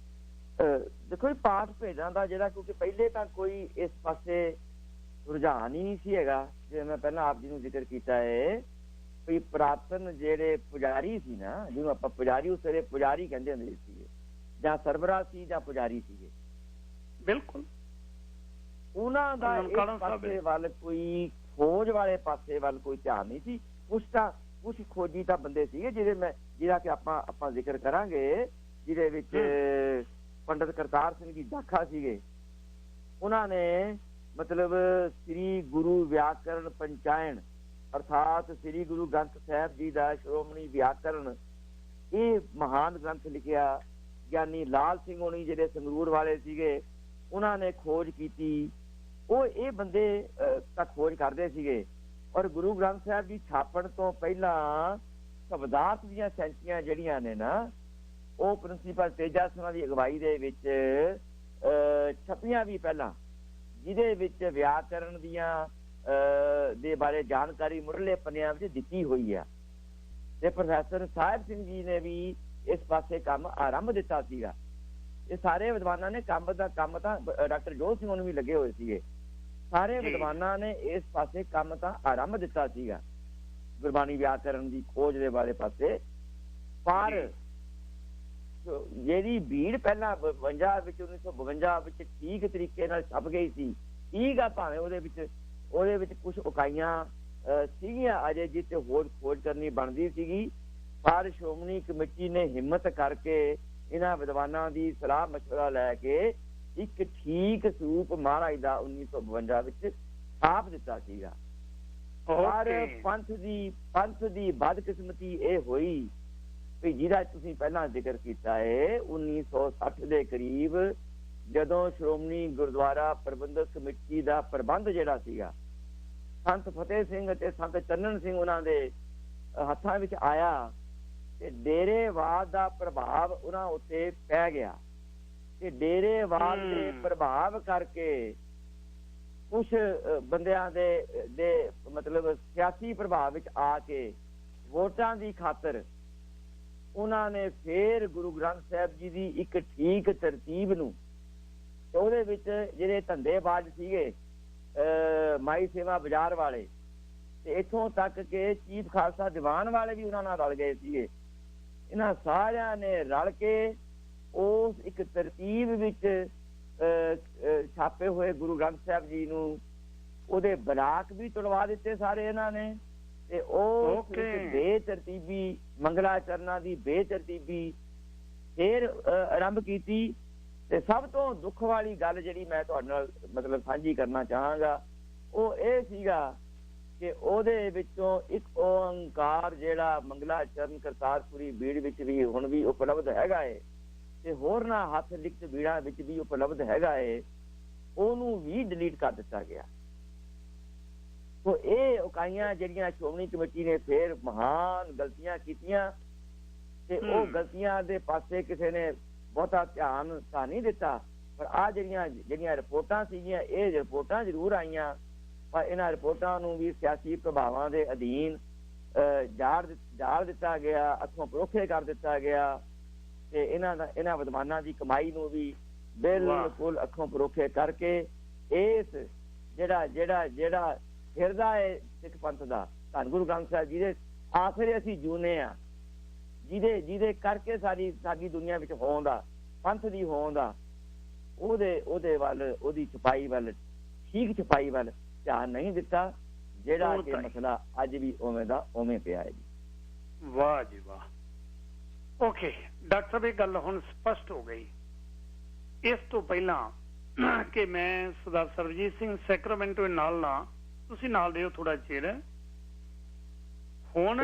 ਦੇਖੋ ਪਾਠ ਭੇਦਾਂ ਦਾ ਜਿਹੜਾ, ਕਿਉਂਕਿ ਪਹਿਲੇ ਤਾਂ ਕੋਈ ਇਸ ਪਾਸੇ ਰੁਝਾਨ ਹੀ ਨਹੀਂ ਸੀ ਹੈਗਾ। ਜਿਵੇਂ ਮੈਂ ਪਹਿਲਾਂ ਆਪ ਜੀ ਨੂੰ ਜ਼ਿਕਰ ਕੀਤਾ ਹੈ ਵੀ ਪੁਰਾਤਨ ਜਿਹੜੇ ਪੁਜਾਰੀ ਸੀ ਨਾ, ਜਿਹਨੂੰ ਆਪਾਂ ਪੁਜਾਰੀ, ਉਸ ਵੇਲੇ ਪੁਜਾਰੀ ਕਹਿੰਦੇ ਹੁੰਦੇ ਸੀਗੇ, ਜਾਂ ਸਰਬਰਾਹ ਸੀ ਜਾਂ ਪੁਜਾਰੀ ਸੀਗੇ, ਬਿਲਕੁਲ ਉਹਨਾਂ ਦਾ ਇਸ ਪਾਸੇ ਵੱਲ ਕੋਈ ਖੋਜ ਵਾਲੇ ਪਾਸੇ ਵੱਲ ਕੋਈ ਧਿਆਨ ਨਹੀਂ ਸੀ। ਕੁਛ ਖੋਜੀ ਤਾਂ ਬੰਦੇ ਸੀਗੇ ਜਿਹਦਾ ਕਿ ਆਪਾਂ ਜ਼ਿਕਰ ਕਰਾਂਗੇ, ਜਿਹਦੇ ਵਿੱਚ ਪੰਡਤ ਕਰਤਾਰ ਸਿੰਘ ਜੀ ਦਾਖਾ ਸੀਗੇ। ਉਹਨਾਂ ਨੇ ਮਤਲਬ ਸ੍ਰੀ ਗੁਰੂ ਵਿਆਕਰਨ ਪੰਚਾਇਣ ਅਰਥਾਤ ਸ੍ਰੀ ਗੁਰੂ ਗ੍ਰੰਥ ਸਾਹਿਬ ਜੀ ਦਾ ਸ਼੍ਰੋਮਣੀ ਵਿਆਕਰਨ, ਇਹ ਮਹਾਨ ਗ੍ਰੰਥ ਲਿਖਿਆ। ਗਿਆਨੀ ਲਾਲ ਸਿੰਘ ਹੋਣੀ ਜਿਹੜੇ ਸੰਗਰੂਰ ਵਾਲੇ ਸੀਗੇ, ਉਹਨਾਂ ਨੇ ਖੋਜ ਕੀਤੀ। ਉਹ ਇਹ ਬੰਦੇ ਤਾਂ ਖੋਜ ਕਰਦੇ ਸੀਗੇ। ਔਰ ਗੁਰੂ ਗ੍ਰੰਥ ਸਾਹਿਬ ਜੀ ਛਾਪਣ ਤੋਂ ਪਹਿਲਾਂ ਸ਼ਬਦਾਰਥ ਦੀਆਂ ਸੈਂਚੀਆਂ ਜਿਹੜੀਆਂ ਨੇ ਨਾ, ਉਹ ਪ੍ਰਿੰਸੀਪਲ ਤੇਜਾ ਸਿੰਘ ਦੀ ਅਗਵਾਈ ਦੇ ਵਿੱਚ ਛਪੀਆਂ ਵੀ ਪਹਿਲਾਂ, ਜਿਹਦੇ ਵਿੱਚ ਵਿਆਕਰਨ ਦੀਆਂ ਦੇ ਬਾਰੇ ਜਾਣਕਾਰੀ ਮੁੱਢਲੇ ਪੰਨਿਆਂ ਵਿੱਚ ਦਿੱਤੀ ਹੋਈ ਆ। ਤੇ ਪ੍ਰੋਫੈਸਰ ਸਾਹਿਬ ਸਿੰਘ ਜੀ ਨੇ ਵੀ ਇਸ ਪਾਸੇ ਕੰਮ ਆਰੰਭ ਦਿੱਤਾ ਸੀਗਾ। ਇਹ ਸਾਰੇ ਵਿਦਵਾਨਾਂ ਨੇ ਕੰਮ ਤਾਂ ਡਾਕਟਰ ਜੋਧ ਸਿੰਘ ਨੂੰ ਵੀ ਲੱਗੇ ਹੋਏ ਸੀਗੇ। ਸਾਰੇ ਵਿਦਵਾਨਾਂ ਨੇ ਇਸ ਪਾਸੇ ਕੰਮ ਤਾਂ ਆਰੰਭ ਦਿੱਤਾ ਸੀਗਾ, ਗੁਰਬਾਣੀ ਵਿਆਕਰਨ ਦੀ ਖੋਜ ਦੇ ਬਾਰੇ ਪਾਸੇ। ਪਰ ਜਿਹੜੀ ਭੀੜ ਪਹਿਲਾਂ 1952 ਵਿੱਚ ਠੀਕ ਤਰੀਕੇ ਨਾਲ ਛਪ ਗਈ ਸੀ, ਠੀਕ ਆ, ਭਾਵੇਂ ਉਹਦੇ ਵਿੱਚ ਕੁਛ ਉਕਾਈਆਂ ਸੀਗੀਆਂ ਅਜੇ ਜਿੱਤੇ ਹੋਰ ਖੋਜ ਕਰਨੀ ਬਣਦੀ ਸੀਗੀ। ਪਰ ਸ਼੍ਰੋਮਣੀ ਕਮੇਟੀ ਨੇ ਹਿੰਮਤ ਕਰਕੇ ਇਹਨਾਂ ਵਿਦਵਾਨਾਂ ਦੀ ਸਲਾਹ ਮਸ਼ਵਰਾ ਲੈ ਕੇ ਇੱਕ ਠੀਕ ਸਰੂਪ ਮਹਾਰਾਜ ਦਾ 1952 ਵਿੱਚ ਛਾਪ ਦਿੱਤਾ ਸੀਗਾ। ਪਰ ਪੰਥ ਦੀ ਬਦਕਿਸਮਤੀ ਇਹ ਹੋਈ ਵੀ ਜਿਹਦਾ ਤੁਸੀਂ ਪਹਿਲਾਂ ਜ਼ਿਕਰ ਕੀਤਾ ਹੈ, 1960 ਦੇ ਕਰੀਬ ਜਦੋਂ ਸ਼੍ਰੋਮਣੀ ਗੁਰਦੁਆਰਾ ਪ੍ਰਬੰਧਕ ਕਮੇਟੀ ਦਾ ਪ੍ਰਬੰਧ ਜਿਹੜਾ ਸੀਗਾ, ਸੰਤ ਫਤਿਹ ਸਿੰਘ ਅਤੇ ਸੰਤ ਚੰਨਨ ਸਿੰਘ ਉਹਨਾਂ ਦੇ ਹੱਥਾਂ ਵਿੱਚ ਆਇਆ, ਤੇ ਡੇਰੇਵਾਦ ਦਾ ਪ੍ਰਭਾਵ ਉਹਨਾਂ ਉੱਤੇ ਪੈ ਗਿਆ। ਤੇ ਡੇਰੇਵਾਦ ਦੇ ਪ੍ਰਭਾਵ ਕਰਕੇ ਕੁਛ ਬੰਦਿਆਂ ਦੇ ਮਤਲਬ ਸਿਆਸੀ ਪ੍ਰਭਾਵ ਵਿੱਚ ਆ ਕੇ ਵੋਟਾਂ ਦੀ ਖਾਤਰ ਉਹਨਾਂ ਨੇ ਫੇਰ ਗੁਰੂ ਗ੍ਰੰਥ ਸਾਹਿਬ ਜੀ ਦੀ ਇੱਕ ਠੀਕ ਤਰਤੀਬ ਨੂੰ, ਤੇ ਉਹਦੇ ਵਿੱਚ ਜਿਹੜੇ ਧੰਦੇਬਾਜ਼ ਸੀਗੇ ਮਾਈ ਸੇਵਾ ਬਾਜ਼ਾਰ ਵਾਲੇ, ਤੇ ਇੱਥੋਂ ਤੱਕ ਕਿ ਚੀਫ ਖਾਲਸਾ ਦੀਵਾਨ ਵਾਲੇ ਵੀ ਉਹਨਾਂ ਨਾਲ ਰਲ ਗਏ ਸੀਗੇ। ਇਹਨਾਂ ਸਾਰਿਆਂ ਨੇ ਰਲ ਕੇ ਉਸ ਇੱਕ ਤਰਤੀਬ ਵਿੱਚ ਛਾਪੇ ਹੋਏ ਗੁਰੂ ਗ੍ਰੰਥ ਸਾਹਿਬ ਜੀ ਨੂੰ ਉਹਦੇ ਬਲਾਕ ਵੀ ਤੁੜਵਾ ਦਿੱਤੇ ਸਾਰੇ ਇਹਨਾਂ ਨੇ, ਤੇ ਉਹ ਬੇਤਰਤੀਬੀ ਮੰਗਲਾਚਰਨਾਂ ਦੀ ਬੇਤਰਤੀਬੀ ਫੇਰ ਆਰੰਭ ਕੀਤੀ। ਤੇ ਸਭ ਤੋਂ ਦੁੱਖ ਵਾਲੀ ਗੱਲ ਜਿਹੜੀ ਮੈਂ ਤੁਹਾਡੇ ਨਾਲ ਮਤਲਬ ਸਾਂਝੀ ਕਰਨਾ ਚਾਹਾਂਗਾ ਉਹ ਇਹ ਸੀਗਾ ਕਿ ਉਹਦੇ ਵਿੱਚੋਂ ਇੱਕ ਓਂਕਾਰ ਜਿਹੜਾ ਮੰਗਲਾਚਰਨ ਕਰਤਾਰਪੁਰੀ ਬੀੜ ਵਿੱਚ ਵੀ ਹੁਣ ਵੀ ਉਪਲਬਧ ਹੈਗਾ ਏ, ਤੇ ਹੋਰਨਾਂ ਹੱਥ ਲਿਖਤ ਬੀੜਾਂ ਵਿੱਚ ਵੀ ਉਪਲਬਧ ਹੈਗਾ ਏ, ਉਹਨੂੰ ਵੀ ਡਿਲੀਟ ਕਰ ਦਿੱਤਾ ਗਿਆ। ਸੋ ਇਹ ਇਕਾਈਆਂ ਜਿਹੜੀਆਂ ਸ਼੍ਰੋਮਣੀ ਕਮੇਟੀ ਨੇ ਫੇਰ ਮਹਾਨ ਗਲਤੀਆਂ ਕੀਤੀਆਂ, ਤੇ ਉਹ ਗਲਤੀਆਂ ਦੇ ਪਾਸੇ ਕਿਸੇ ਨੇ ਬਹੁਤਾ ਧਿਆਨ ਤਾਂ ਨਹੀਂ ਦਿੱਤਾ। ਪਰ ਆਹ ਜਿਹੜੀਆਂ ਰਿਪੋਰਟਾਂ ਸੀਗੀਆਂ, ਇਹ ਰਿਪੋਰਟਾਂ ਜ਼ਰੂਰ ਆਈਆਂ, ਪਰ ਇਹਨਾਂ ਰਿਪੋਰਟਾਂ ਨੂੰ ਵੀ ਸਿਆਸੀ ਪ੍ਰਭਾਵਾਂ ਦੇ ਅਧੀਨ ਜਾੜ ਦਿੱਤਾ ਗਿਆ, ਅੱਖੋਂ ਪਰੋਖੇ ਕਰ ਦਿੱਤਾ ਗਿਆ, ਤੇ ਇਹਨਾਂ ਵਿਦਵਾਨਾਂ ਦੀ ਕਮਾਈ ਨੂੰ ਵੀ ਬਿਲਕੁਲ ਅੱਖੋਂ ਪਰੋਖੇ ਕਰਕੇ ਇਸ ਜਿਹੜਾ ਹਿਰਦਾ ਹੈ ਸਿੱਖ ਪੰਥ ਦਾ, ਧੰਨ ਗੁਰੂ ਗ੍ਰੰਥ ਸਾਹਿਬ ਜਿਹਦੇ ਆਖਰੇ ਅਸੀਂ ਜੂਨੇ ਆ, ਜਿਹਦੇ ਕਰਕੇ ਸਾਡੀ ਦੁਨੀਆ ਵਿੱਚ ਹੋਂਦ ਆ, ਪੰਥ ਦੀ ਹੋਂਦ ਆ, ਉਹਦੇ ਵੱਲ, ਉਹਦੀ ਛਪਾਈ ਵੱਲ, ਠੀਕ ਛਪਾਈ ਵੱਲ ਧਿਆਨ ਨਹੀਂ ਦਿੱਤਾ, ਜਿਹੜਾ ਕਿ ਮਸਲਾ ਅੱਜ ਵੀ ਉਵੇਂ ਦਾ ਉਵੇਂ ਪਿਆ ਹੈ ਜੀ। ਵਾਹ ਜੀ ਵਾਹ। ਓਕੇ ਡਾਕਟਰ ਸਾਹਿਬ, ਇਹ ਗੱਲ ਹੁਣ ਸਪਸ਼ਟ ਹੋ ਗਈ। ਇਸ ਤੋਂ ਪਹਿਲਾਂ ਕਿ ਮੈਂ ਸਰਦਾਰ ਸਰਬਜੀਤ ਸਿੰਘ ਸੈਕਰਾਮੈਂਟੋ ਨਾਲ ਤੁਸੀਂ ਨਾਲ ਦਿਓ ਥੋੜਾ ਚਿਰ ਹੁਣ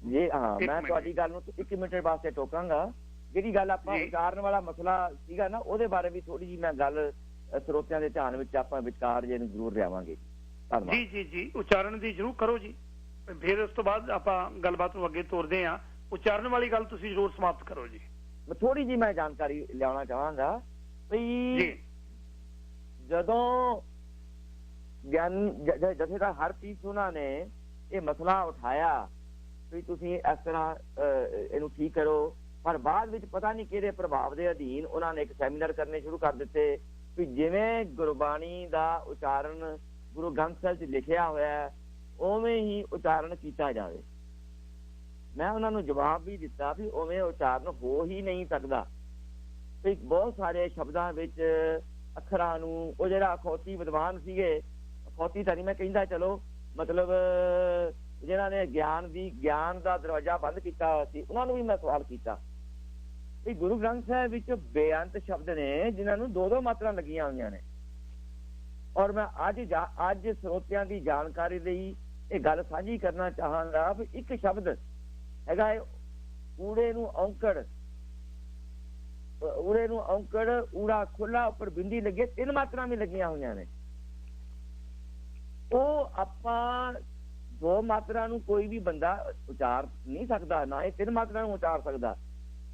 ਜੀ। ਹਾਂ, ਮੈਂ ਤੁਹਾਡੀ ਗੱਲ ਨੂੰ 1 ਮਿੰਟ ਵਾਸਤੇ ਟੋਕਾਂਗਾ। ਜਿਹੜੀ ਗੱਲ ਆਪਾਂ ਉਚਾਰਨ ਵਾਲਾ ਮਸਲਾ ਸੀਗਾ ਨਾ, ਉਹਦੇ ਬਾਰੇ ਵੀ ਥੋੜੀ ਜਿਹੀ ਮੈਂ ਗੱਲ ਸਰੋਤਿਆਂ ਦੇ ਧਿਆਨ ਵਿੱਚ ਆਪਾਂ ਵਿਚਾਰ ਜੇ ਨੂੰ ਜ਼ਰੂਰ ਲਿਆਵਾਂਗੇ। ਜੀ ਉਚਾਰਨ ਦੀ ਜ਼ਰੂਰ ਕਰੋ ਜੀ, ਫਿਰ ਉਸ ਤੋਂ ਬਾਅਦ ਆਪਾਂ ਗੱਲਬਾਤ ਨੂੰ ਅੱਗੇ ਤੋਰਦੇ ਹਾਂ। ਉਚਾਰਨ ਵਾਲੀ ਗੱਲ ਤੁਸੀਂ ਜ਼ਰੂਰ ਸਮਾਪਤ ਕਰੋ ਜੀ। ਥੋੜੀ ਜਿਹੀ ਮੈਂ ਜਾਣਕਾਰੀ ਲਿਆਉਣਾ ਚਾਹਾਂਗਾ ਵੀ ਜਦੋਂ ਜਥੇਦਾਰ ਹਰਪ੍ਰੀਤ ਉਹਨਾਂ ਨੇ ਇਹ ਮਸਲਾ ਉਠਾਇਆ ਵੀ ਤੁਸੀਂ ਇਸ ਤਰ੍ਹਾਂ ਇਹਨੂੰ ਠੀਕ ਕਰੋ, ਪਰ ਬਾਅਦ ਵਿੱਚ ਪਤਾ ਨਹੀਂ ਕਿਹੜੇ ਪ੍ਰਭਾਵ ਦੇ ਅਧੀਨ ਉਹਨਾਂ ਨੇ ਇੱਕ ਸੈਮੀਨਾਰ ਕਰਨੇ ਸ਼ੁਰੂ ਕਰ ਦਿੱਤੇ ਵੀ ਜਿਵੇਂ ਗੁਰਬਾਣੀ ਦਾ ਉਚਾਰਨ ਗੁਰੂ ਗ੍ਰੰਥ ਸਾਹਿਬ 'ਚ ਲਿਖਿਆ ਹੋਇਆ ਉਵੇਂ ਹੀ ਉਚਾਰਨ ਕੀਤਾ ਜਾਵੇ। ਮੈਂ ਉਹਨਾਂ ਨੂੰ ਜਵਾਬ ਵੀ ਦਿੱਤਾ ਵੀ ਉਵੇਂ ਉਚਾਰਨ ਹੋ ਹੀ ਨਹੀਂ ਸਕਦਾ। ਵੀ ਬਹੁਤ ਸਾਰੇ ਸ਼ਬਦਾਂ ਵਿੱਚ ਅੱਖਰਾਂ ਨੂੰ ਉਹ ਜਿਹੜਾ ਅਖੌਤੀ ਵਿਦਵਾਨ ਸੀਗੇ, ਅਖੌਤੀ ਤਾਂ ਨਹੀਂ ਮੈਂ ਕਹਿੰਦਾ, ਚਲੋ ਮਤਲਬ ਜਿਹਨਾਂ ਨੇ ਗਿਆਨ ਦਾ ਦਰਵਾਜ਼ਾ ਬੰਦ ਕੀਤਾ ਹੋਇਆ ਸੀ, ਉਹਨਾਂ ਨੂੰ ਵੀ ਮੈਂ ਸਵਾਲ ਕੀਤਾ ਵੀ ਗੁਰੂ ਗ੍ਰੰਥ ਸਾਹਿਬ ਵਿੱਚ ਬੇਅੰਤ ਸ਼ਬਦ ਨੇ ਜਿਨ੍ਹਾਂ ਨੂੰ 2-2 ਮਾਤਰਾ ਲੱਗੀਆਂ ਹੋਈਆਂ ਨੇ। ਔਰ ਮੈਂ ਅੱਜ ਸਰੋਤਿਆਂ ਦੀ ਜਾਣਕਾਰੀ ਲਈ ਇਹ ਗੱਲ ਸਾਂਝੀ ਕਰਨਾ ਚਾਹਾਂਗਾ ਵੀ ਇੱਕ ਸ਼ਬਦ ਹੈਗਾ ਊੜੇ ਨੂੰ ਔਂਕੜ, ਊੜਾ ਖੁੱਲਾ, ਉੱਪਰ ਬਿੰਦੀ ਲੱਗੇ, 3 ਮਾਤਰਾ ਵੀ ਲੱਗੀਆਂ ਹੋਈਆਂ ਨੇ। ਉਹ ਆਪਾਂ 2 ਮਾਤਰਾ ਨੂੰ ਕੋਈ ਵੀ ਬੰਦਾ ਉਚਾਰ ਨਹੀਂ ਸਕਦਾ, ਨਾ ਇਹ 3 ਮਾਤਰਾ ਨੂੰ ਉਚਾਰ ਸਕਦਾ।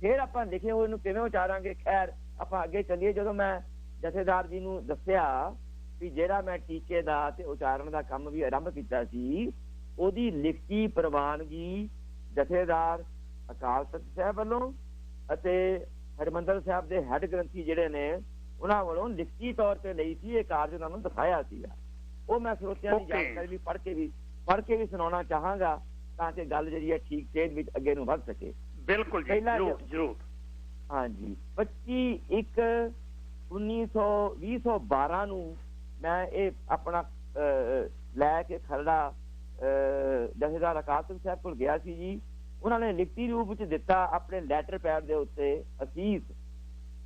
ਫਿਰ ਆਪਾਂ ਲਿਖੇ ਹੋਏ ਨੂੰ ਕਿਵੇਂ ਉਚਾਰਾਂਗੇ? ਖੈਰ ਆਪਾਂ ਅੱਗੇ ਚੱਲੀਏ। ਜਦੋਂ ਮੈਂ ਜਥੇਦਾਰ ਜੀ ਨੂੰ ਦੱਸਿਆ ਵੀ ਜਿਹੜਾ ਮੈਂ ਟੀਕੇ ਦਾ ਤੇ ਉਚਾਰਨ ਦਾ ਕੰਮ ਵੀ ਆਰੰਭ ਕੀਤਾ ਸੀ, ਉਹਦੀ ਲਿਖਤੀ ਪ੍ਰਵਾਨਗੀ ਜਥੇਦਾਰ ਅਕਾਲ ਤਖਤ ਸਾਹਿਬ ਵੱਲੋਂ ਅਤੇ ਹਰਿਮੰਦਰ ਸਾਹਿਬ ਦੇ ਹੈੱਡ ਗ੍ਰੰਥੀ ਜਿਹੜੇ ਨੇ ਉਹਨਾਂ ਵੱਲੋਂ ਲਿਖਤੀ ਤੌਰ ਤੇ ਲਈ ਸੀ। ਇਹ ਕਾਰਜ ਉਹਨਾਂ ਨੂੰ ਦਿਖਾਇਆ ਸੀਗਾ। ਉਹ ਮੈਂ ਸਰੋਤਿਆਂ ਦੀ ਜਾਣਕਾਰੀ ਲਈ ਪੜ੍ਹ ਕੇ ਵੀ ਸੁਣਾਉਣਾ ਚਾਹਾਂਗਾ ਤਾਂ ਕਿ ਗੱਲ ਜਿਹੜੀ ਹੈ ਠੀਕ ਸੇਧ ਵਿੱਚ ਅੱਗੇ ਨੂੰ ਵੱਧ ਸਕੇ। ਬਿਲਕੁਲ ਜੀ, ਜ਼ਰੂਰ। ਹਾਂਜੀ, 25/1/2012 ਨੂੰ ਮੈਂ ਇਹ ਆਪਣਾ ਲੈ ਕੇ ਖਰੜਾ ਜਥੇਦਾਰ ਅਕਾਲ ਤਖਤ ਸਾਹਿਬ ਕੋਲ ਗਿਆ ਸੀ ਜੀ। ਉਹਨਾਂ ਨੇ ਲਿਖਤੀ ਰੂਪ ਵਿੱਚ ਦਿੱਤਾ ਆਪਣੇ ਲੈਟਰ ਪੈਡ ਦੇ ਉੱਤੇ ਅਸੀਸ